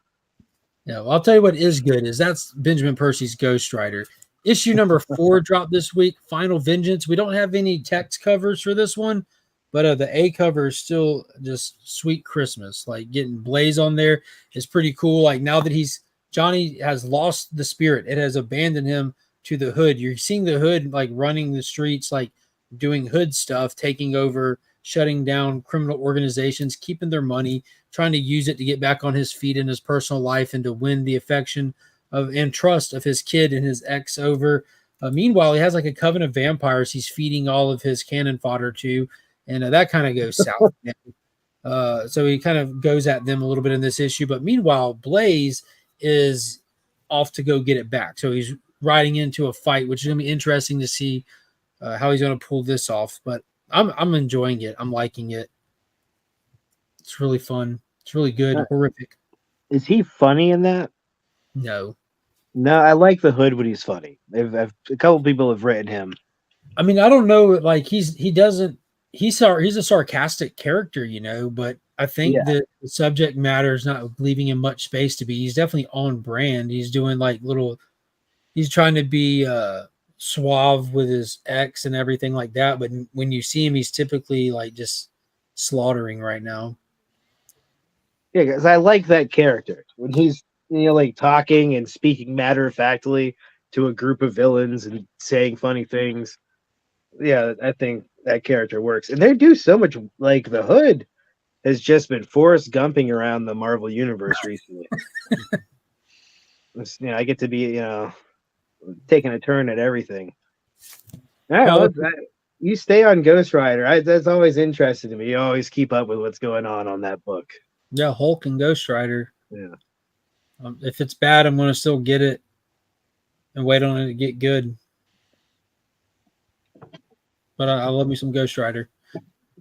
A: Yeah, well, I'll tell you what is good is that's Benjamin Percy's Ghost Rider. Issue number 4 dropped this week, Final Vengeance. We don't have any text covers for this one, but the A cover is still just sweet Christmas. Like getting Blaze on there is pretty cool. Like now that Johnny has lost the spirit, it has abandoned him to the Hood. You're seeing the Hood like running the streets, like doing Hood stuff, taking over, shutting down criminal organizations, keeping their money, trying to use it to get back on his feet in his personal life and to win the affection of and trust of his kid and his ex over. Meanwhile, he has like a coven of vampires he's feeding all of his cannon fodder to, and that kind of goes south. So he kind of goes at them a little bit in this issue. But meanwhile, Blaze is off to go get it back. So he's riding into a fight, which is going to be interesting to see how he's going to pull this off. But I'm enjoying it. I'm liking it. It's really fun. It's really good. Horrific.
C: Is he funny in that?
A: No.
C: I like the Hood when he's funny. A couple people have written him.
A: I mean, I don't know. Like he's a sarcastic character, but I think that the subject matter is not leaving him much space to be. He's definitely on brand. He's doing he's trying to be suave with his ex and everything like that. But when you see him, he's typically like just slaughtering right now.
C: Yeah, because I like that character when he's like talking and speaking matter-of-factly to a group of villains and saying funny things. Yeah, I think that character works, and they do so much. Like the Hood has just been Forrest Gumping around the Marvel universe recently. I get to be taking a turn at everything. You stay on Ghost Rider. That's always interesting to me. You always keep up with what's going on that book.
A: Yeah, Hulk and Ghost Rider.
C: Yeah.
A: If it's bad, I'm going to still get it and wait on it to get good. But I love me some Ghost Rider.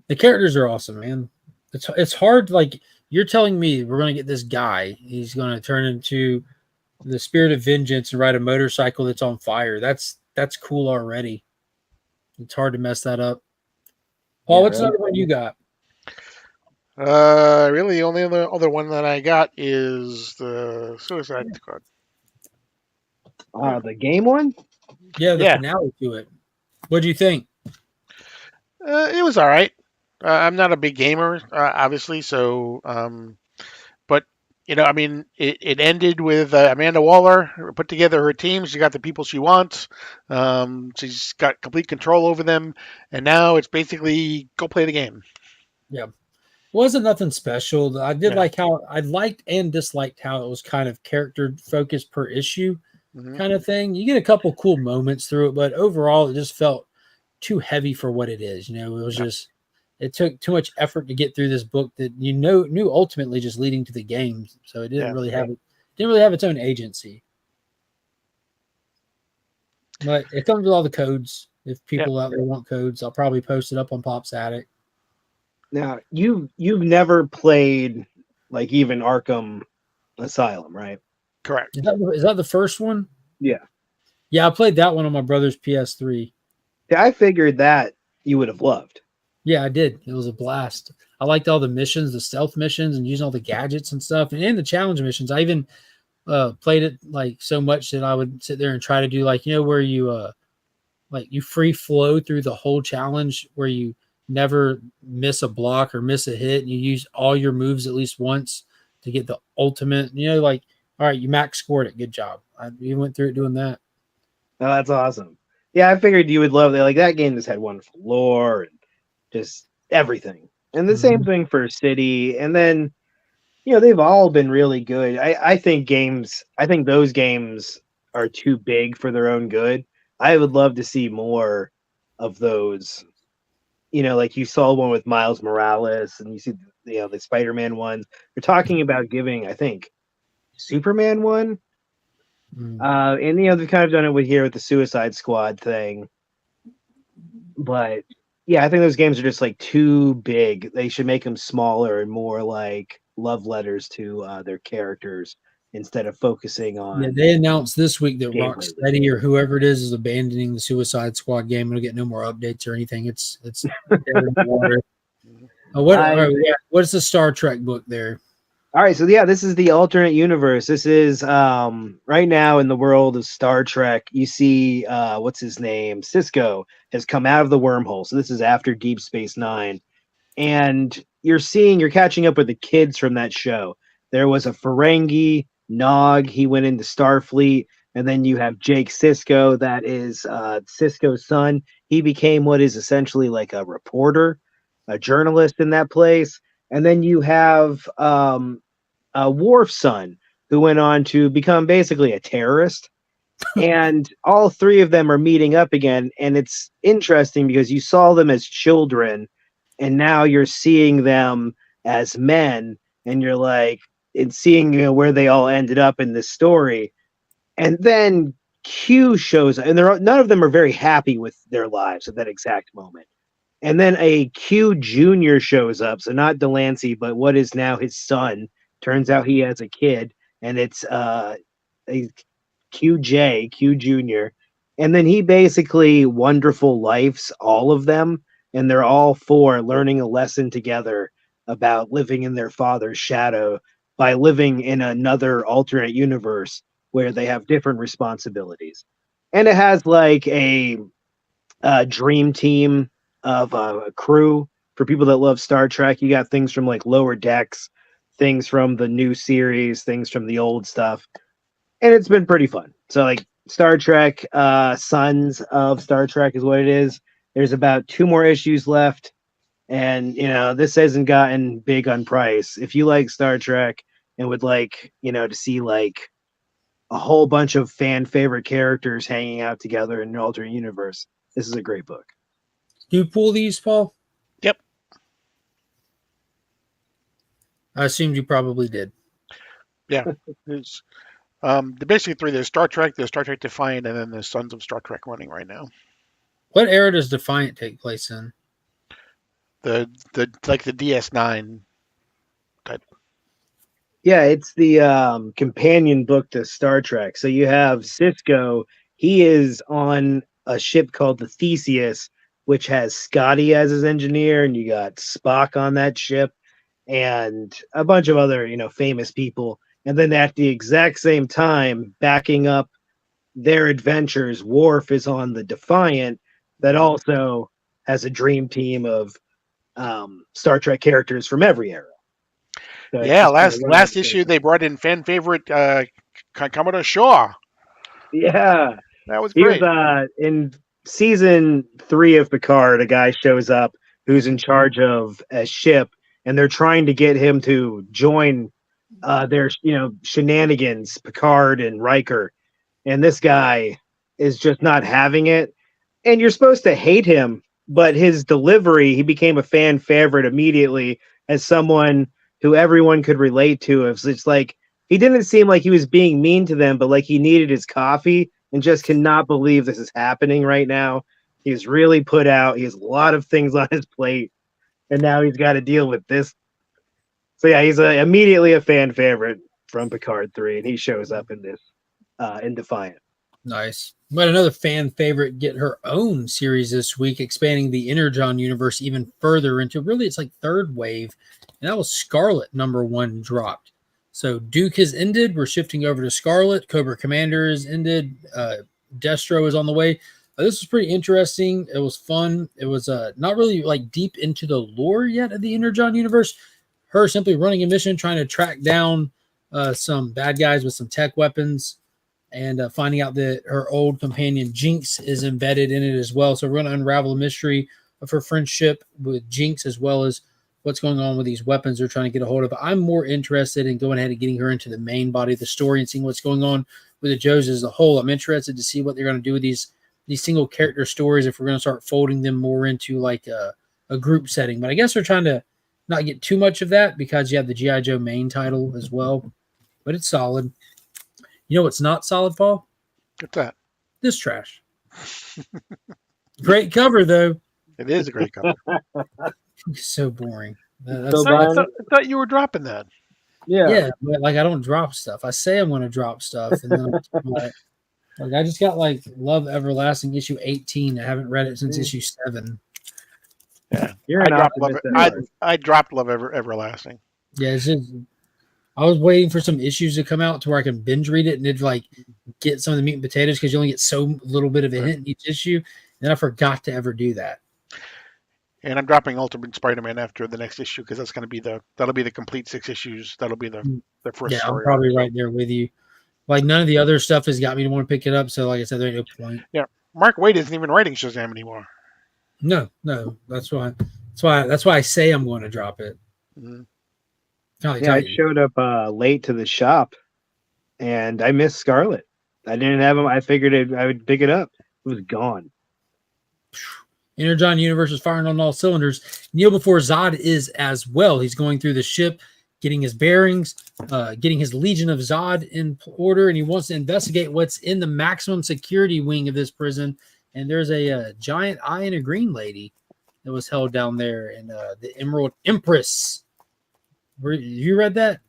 A: The characters are awesome, man. It's hard. Like you're telling me we're going to get this guy. He's going to turn into the spirit of vengeance and ride a motorcycle that's on fire. That's cool already. It's hard to mess that up. Paul, what's another one you got?
B: Really, the only other one that I got is the Suicide Squad.
C: The game one?
A: Yeah, the finale to it. What do you think?
B: It was all right. I'm not a big gamer, obviously, so but I mean, it ended with Amanda Waller put together her team. She got the people she wants. She's got complete control over them, and now it's basically go play the game.
A: Yeah. Wasn't nothing special. I did like how I liked and disliked how it was kind of character focused per issue kind of thing. You get a couple cool moments through it, but overall it just felt too heavy for what it is. It was just it took too much effort to get through this book that knew ultimately just leading to the game. So it didn't really have its own agency. But it comes with all the codes. If people out there want codes, I'll probably post it up on Pop's Attic.
C: Now, you've never played like even Arkham Asylum, right?
B: Correct.
A: Is that the first one?
C: Yeah.
A: Yeah, I played that one on my brother's PS3.
C: Yeah, I figured that you would have loved.
A: Yeah, I did. It was a blast. I liked all the missions, the stealth missions, and using all the gadgets and stuff, and the challenge missions. I even played it like so much that I would sit there and try to do where you you free flow through the whole challenge where you never miss a block or miss a hit, and you use all your moves at least once to get the ultimate. All right, you max scored it. Good job. You went through it doing that.
C: Oh, that's awesome. Yeah, I figured you would love that. Like that game just had wonderful lore and just everything. And the same thing for City. And then, they've all been really good. I think those games are too big for their own good. I would love to see more of those. Like you saw one with Miles Morales, and you see the Spider-Man ones. They're talking about giving, I think, Superman one. And they've kind of done it with the Suicide Squad thing. But yeah, I think those games are just like too big. They should make them smaller and more like love letters to their characters instead of focusing on.
A: Yeah, they announced this week that
C: gameplay.
A: Rocksteady or whoever it is abandoning the Suicide Squad game. We'll get no more updates or anything. It's dead in the water. What's the Star Trek book there?
C: All right, so yeah, this is the alternate universe. This is right now in the world of Star Trek. You see, what's his name? Cisco has come out of the wormhole. So this is after Deep Space Nine, and you're catching up with the kids from that show. There was a Ferengi, Nog. He went into Starfleet, and then you have Jake Sisko. That is Sisko's son. He became what is essentially like a reporter, a journalist in that place. And then you have Worf's son, who went on to become basically a terrorist. And all three of them are meeting up again. And it's interesting because you saw them as children, and now you're seeing them as men, and you're like, it's seeing where they all ended up in this story. And then Q shows up, and none of them are very happy with their lives at that exact moment. And then a Q Jr. shows up, so not Delancey, but what is now his son. Turns out he has a kid, and it's a Q Jr. And then he basically wonderful lifes all of them, and they're all four learning a lesson together about living in their father's shadow by living in another alternate universe where they have different responsibilities. And it has like a dream team of a crew for people that love Star Trek. You got things from like Lower Decks, things from the new series, things from the old stuff, and it's been pretty fun. So like Star Trek, Sons of Star Trek is what it is. There's about 2 more issues left, and this hasn't gotten big on price. If you like Star Trek and would like to see like a whole bunch of fan favorite characters hanging out together in an alternate universe, this is a great book.
A: Do you pull these, Paul?
B: Yep.
A: I assumed you probably did.
B: Yeah. It's basically 3. There's Star Trek, Defiant, and then there's Sons of Star Trek running right now.
A: What era does Defiant take place in?
B: The DS9 type.
C: Yeah, it's the companion book to Star Trek. So you have Sisko. He is on a ship called the Theseus, which has Scotty as his engineer, and you got Spock on that ship, and a bunch of other, famous people. And then at the exact same time, backing up their adventures, Worf is on the Defiant, that also has a dream team of Star Trek characters from every era. So
B: yeah, last issue they brought in fan favorite Commodore Shaw.
C: Yeah,
B: that was great.
C: He was in season 3 of Picard. A guy shows up who's in charge of a ship, and they're trying to get him to join their shenanigans, Picard and Riker. And this guy is just not having it. And you're supposed to hate him, but his delivery, he became a fan favorite immediately as someone who everyone could relate to. It's like he didn't seem like he was being mean to them, but like he needed his coffee and just cannot believe this is happening right now. He's really put out. He has a lot of things on his plate, and now he's got to deal with this. So yeah, he's immediately a fan favorite from Picard 3, and he shows up in this in Defiant.
A: Nice. But another fan favorite get her own series this week, expanding the Energon universe even further into really it's like third wave, and that was Scarlet #1 dropped. So Duke has ended. We're shifting over to Scarlet. Cobra Commander has ended. Destro is on the way. This was pretty interesting. It was fun. It was not really like deep into the lore yet of the Energon universe. Her simply running a mission, trying to track down some bad guys with some tech weapons, and finding out that her old companion Jinx is embedded in it as well. So we're going to unravel the mystery of her friendship with Jinx, as well as what's going on with these weapons they're trying to get a hold of. I'm more interested in going ahead and getting her into the main body of the story and seeing what's going on with the Joes as a whole. I'm interested to see what they're going to do with these single character stories, if we're going to start folding them more into like a group setting. But I guess they're trying to not get too much of that because you have the G.I. Joe main title as well. But it's solid. You know what's not solid, Paul?
B: What's that?
A: This trash. Great cover, though.
B: It is a great cover.
A: So boring.
C: So
B: I thought you were dropping that.
A: Yeah, but like I don't drop stuff. I say I'm going to drop stuff, and then like I just got like Love Everlasting issue 18. I haven't read it since issue 7.
B: Yeah,
C: You're
B: I dropped Love Everlasting.
A: Yeah, it's just I was waiting for some issues to come out to where I can binge read it and it'd like get some of the meat and potatoes because you only get so little bit of a hint in each issue. And I forgot to ever do that.
B: And I'm dropping Ultimate Spider-Man after the next issue because that's going to be that'll be the complete 6 issues. That'll be the first
A: yeah,
B: story.
A: I'm probably right there with you. Like none of the other stuff has got me to want to pick it up. So like I said, there's no point.
B: Yeah, Mark Waid isn't even writing Shazam anymore.
A: No, that's why I say I'm going to drop it.
B: Mm-hmm.
C: I showed up late to the shop, and I missed Scarlet. I didn't have them. I figured I would pick it up. It was gone.
A: Energon Universe is firing on all cylinders. Kneel before Zod is as well. He's going through the ship, getting his bearings, getting his Legion of Zod in order, and he wants to investigate what's in the maximum security wing of this prison. And there's a giant eye and a green lady that was held down there in the Emerald Empress. You read that?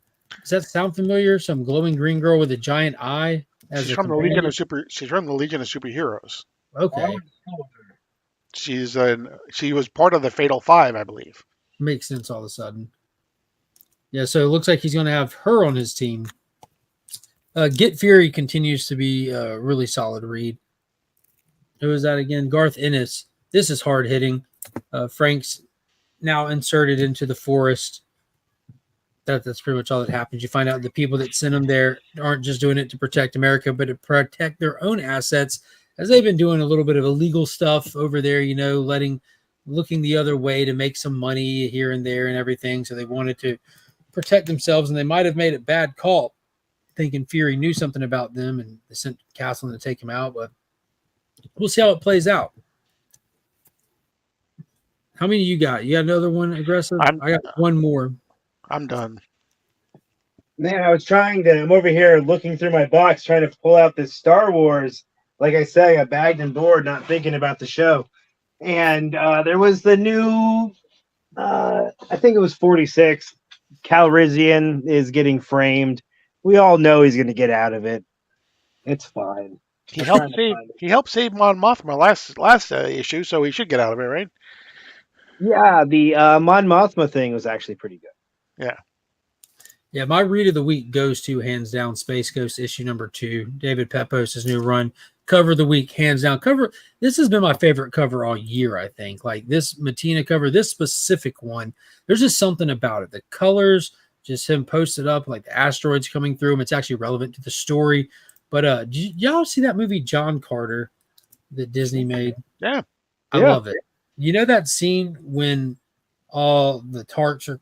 A: Does that sound familiar? Some glowing green girl with a giant eye.
B: She's from the Legion of Superheroes.
A: Okay.
B: She was part of the Fatal Five, I believe.
A: Makes sense all of a sudden. Yeah, so it looks like he's going to have her on his team. Get Fury continues to be a really solid read. Who is that again? Garth Ennis. This is hard hitting. Frank's now inserted into the forest. That's pretty much all that happens. You find out the people that sent him there aren't just doing it to protect America, but to protect their own assets, as they've been doing a little bit of illegal stuff over there, looking the other way to make some money here and there and everything. So they wanted to protect themselves, and they might have made a bad call, thinking Fury knew something about them, and they sent Castle to take him out. But we'll see how it plays out. How many you got? You got another one, Aggressive? I got one more.
B: I'm done.
C: Man, I'm over here looking through my box trying to pull out this Star Wars. Like I say, I bagged and bored, not thinking about the show. And there was the new, I think it was 46. Calrissian is getting framed. We all know he's going to get out of it. It's fine.
B: He helped save Mon Mothma last issue, so he should get out of it, right?
C: Yeah, the Mon Mothma thing was actually pretty good.
A: Yeah, my read of the week goes to, hands down, Space Ghost issue number 2. David Pepos' new run. Cover of the week, hands down. This has been my favorite cover all year, I think. Like this Matina cover, this specific one, there's just something about it. The colors, just him posted up, like the asteroids coming through him. It's actually relevant to the story. But did y'all see that movie John Carter that Disney made?
B: Yeah.
A: I love it. You know that scene when all the Tarks are,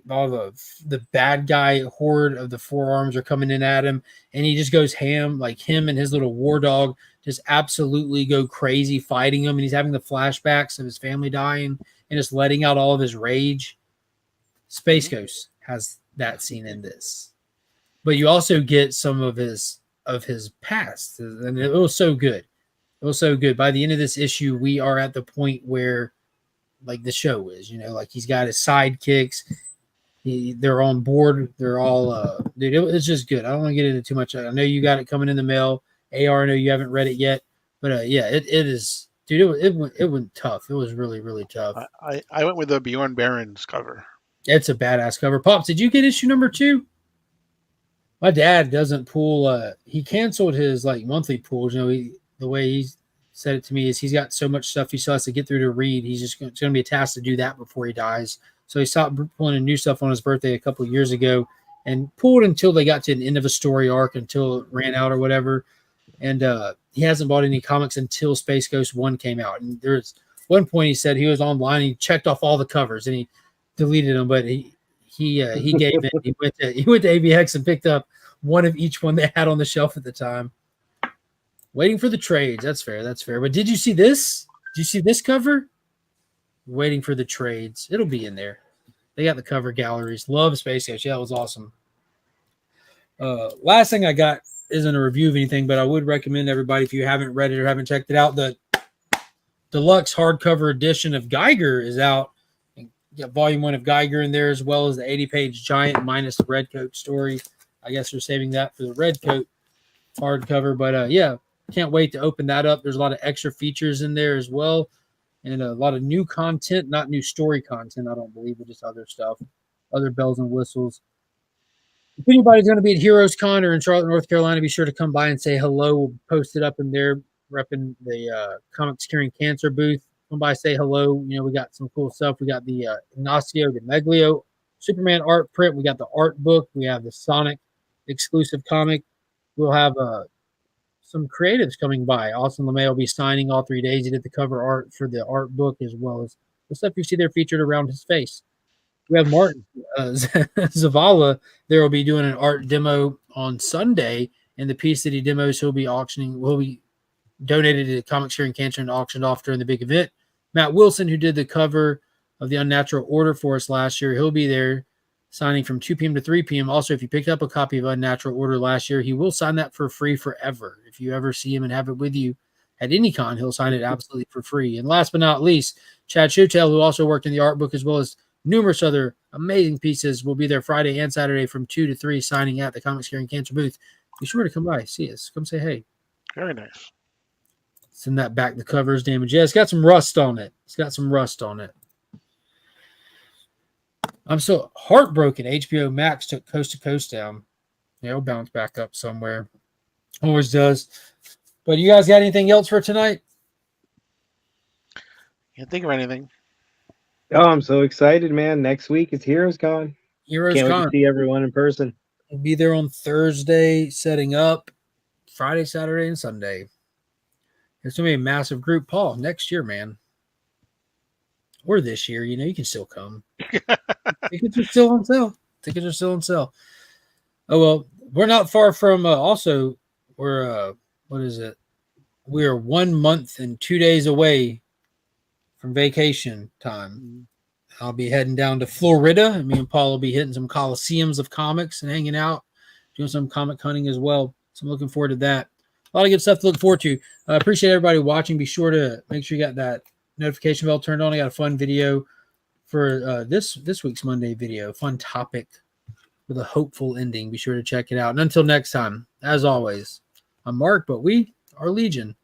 A: all the bad guy horde of the Four Arms are coming in at him, and he just goes ham, like him and his little war dog just absolutely go crazy fighting him, and he's having the flashbacks of his family dying and just letting out all of his rage. Space Ghost has that scene in this, but you also get some of his past, and it was so good. It was so good. By the end of this issue, we are at the point where, like the show is, like he's got his sidekicks. They're on board. They're all, dude, it's just good. I don't want to get into too much. I know you got it coming in the mail. AR, I know you haven't read it yet, but yeah, it is, dude, it went tough. It was really, really tough.
B: I went with the Bjorn Barron's cover.
A: It's a badass cover. Pops, did you get issue number 2? My dad doesn't pool. He canceled his like monthly pools. The way he said it to me is he's got so much stuff he still has to get through to read. It's going to be a task to do that before he dies. So he stopped pulling in new stuff on his birthday a couple of years ago and pulled until they got to an end of a story arc, until it ran out or whatever. And he hasn't bought any comics until Space Ghost 1 came out. And there's one point he said he was online. He checked off all the covers and he deleted them, but he gave it. He went to AVX and picked up one of each one they had on the shelf at the time. Waiting for the trades. That's fair. That's fair. But did you see this? Did you see this cover? Waiting for the trades. It'll be in there. They got the cover galleries. Love Space Ghost. Yeah, that was awesome. Last thing I got isn't a review of anything, but I would recommend everybody, if you haven't read it or haven't checked it out, the deluxe hardcover edition of Geiger is out. You got volume 1 of Geiger in there, as well as the 80-page giant minus the red coat story. I guess they're saving that for the red coat hardcover. But yeah, can't wait to open that up. There's a lot of extra features in there as well. And a lot of new content, not new story content, I don't believe, but just other stuff, other bells and whistles. If anybody's going to be at Heroes Con or in Charlotte, North Carolina, be sure to come by and say hello. We'll post it up in there, repping the Comics Curing Cancer booth. Come by, say hello. You know, we got some cool stuff. We got the Ignacio de Meglio Superman art print. We got the art book. We have the Sonic exclusive comic. We'll have some creatives coming by. Austin LeMay will be signing all 3 days. He did the cover art for the art book, as well as the stuff you see there featured around his face. We have Martin Zavala. There will be doing an art demo on Sunday, and the piece that he demos, he'll be auctioning, will be donated to Comics Curing Cancer and auctioned off during the big event. Matt Wilson, who did the cover of the Unnatural Order for us last year, he'll be there signing from 2 p.m. to 3 p.m. Also, if you picked up a copy of Unnatural Order last year, he will sign that for free forever. If you ever see him and have it with you at any con, he'll sign it absolutely for free. And last but not least, Chad Schutel, who also worked in the art book as well as numerous other amazing pieces, will be there Friday and Saturday from 2 to 3 signing at the Comics Curing Cancer booth. Be sure to come by, see us, come say hey.
B: Very nice.
A: Send that back. The cover's damaged. Yeah, it's got some rust on it. I'm so heartbroken. HBO Max took Coast to Coast down. Yeah, it'll bounce back up somewhere. Always does. But you guys got anything else for tonight?
B: Can't think of anything.
C: Oh, I'm so excited, man. Next week is Heroes Con.
A: Heroes
C: Can't wait
A: Con.
C: to see everyone in person.
A: We'll be there on Thursday, setting up Friday, Saturday, and Sunday. It's going to be a massive group. Paul, next year, man. Or this year, you know, you can still come. Tickets are still on sale. Oh, well, we're not far from also, we're, what is it? We are 1 month and 2 days away from vacation time. I'll be heading down to Florida, and me and Paul will be hitting some coliseums of comics and hanging out, doing some comic hunting as well. So I'm looking forward to that. A lot of good stuff to look forward to. I appreciate everybody watching. Be sure to make sure you got that notification bell turned on. I got a fun video for this week's Monday video. Fun topic with a hopeful ending. Be sure to check it out. And until next time, as always, I'm Mark, but we are Legion.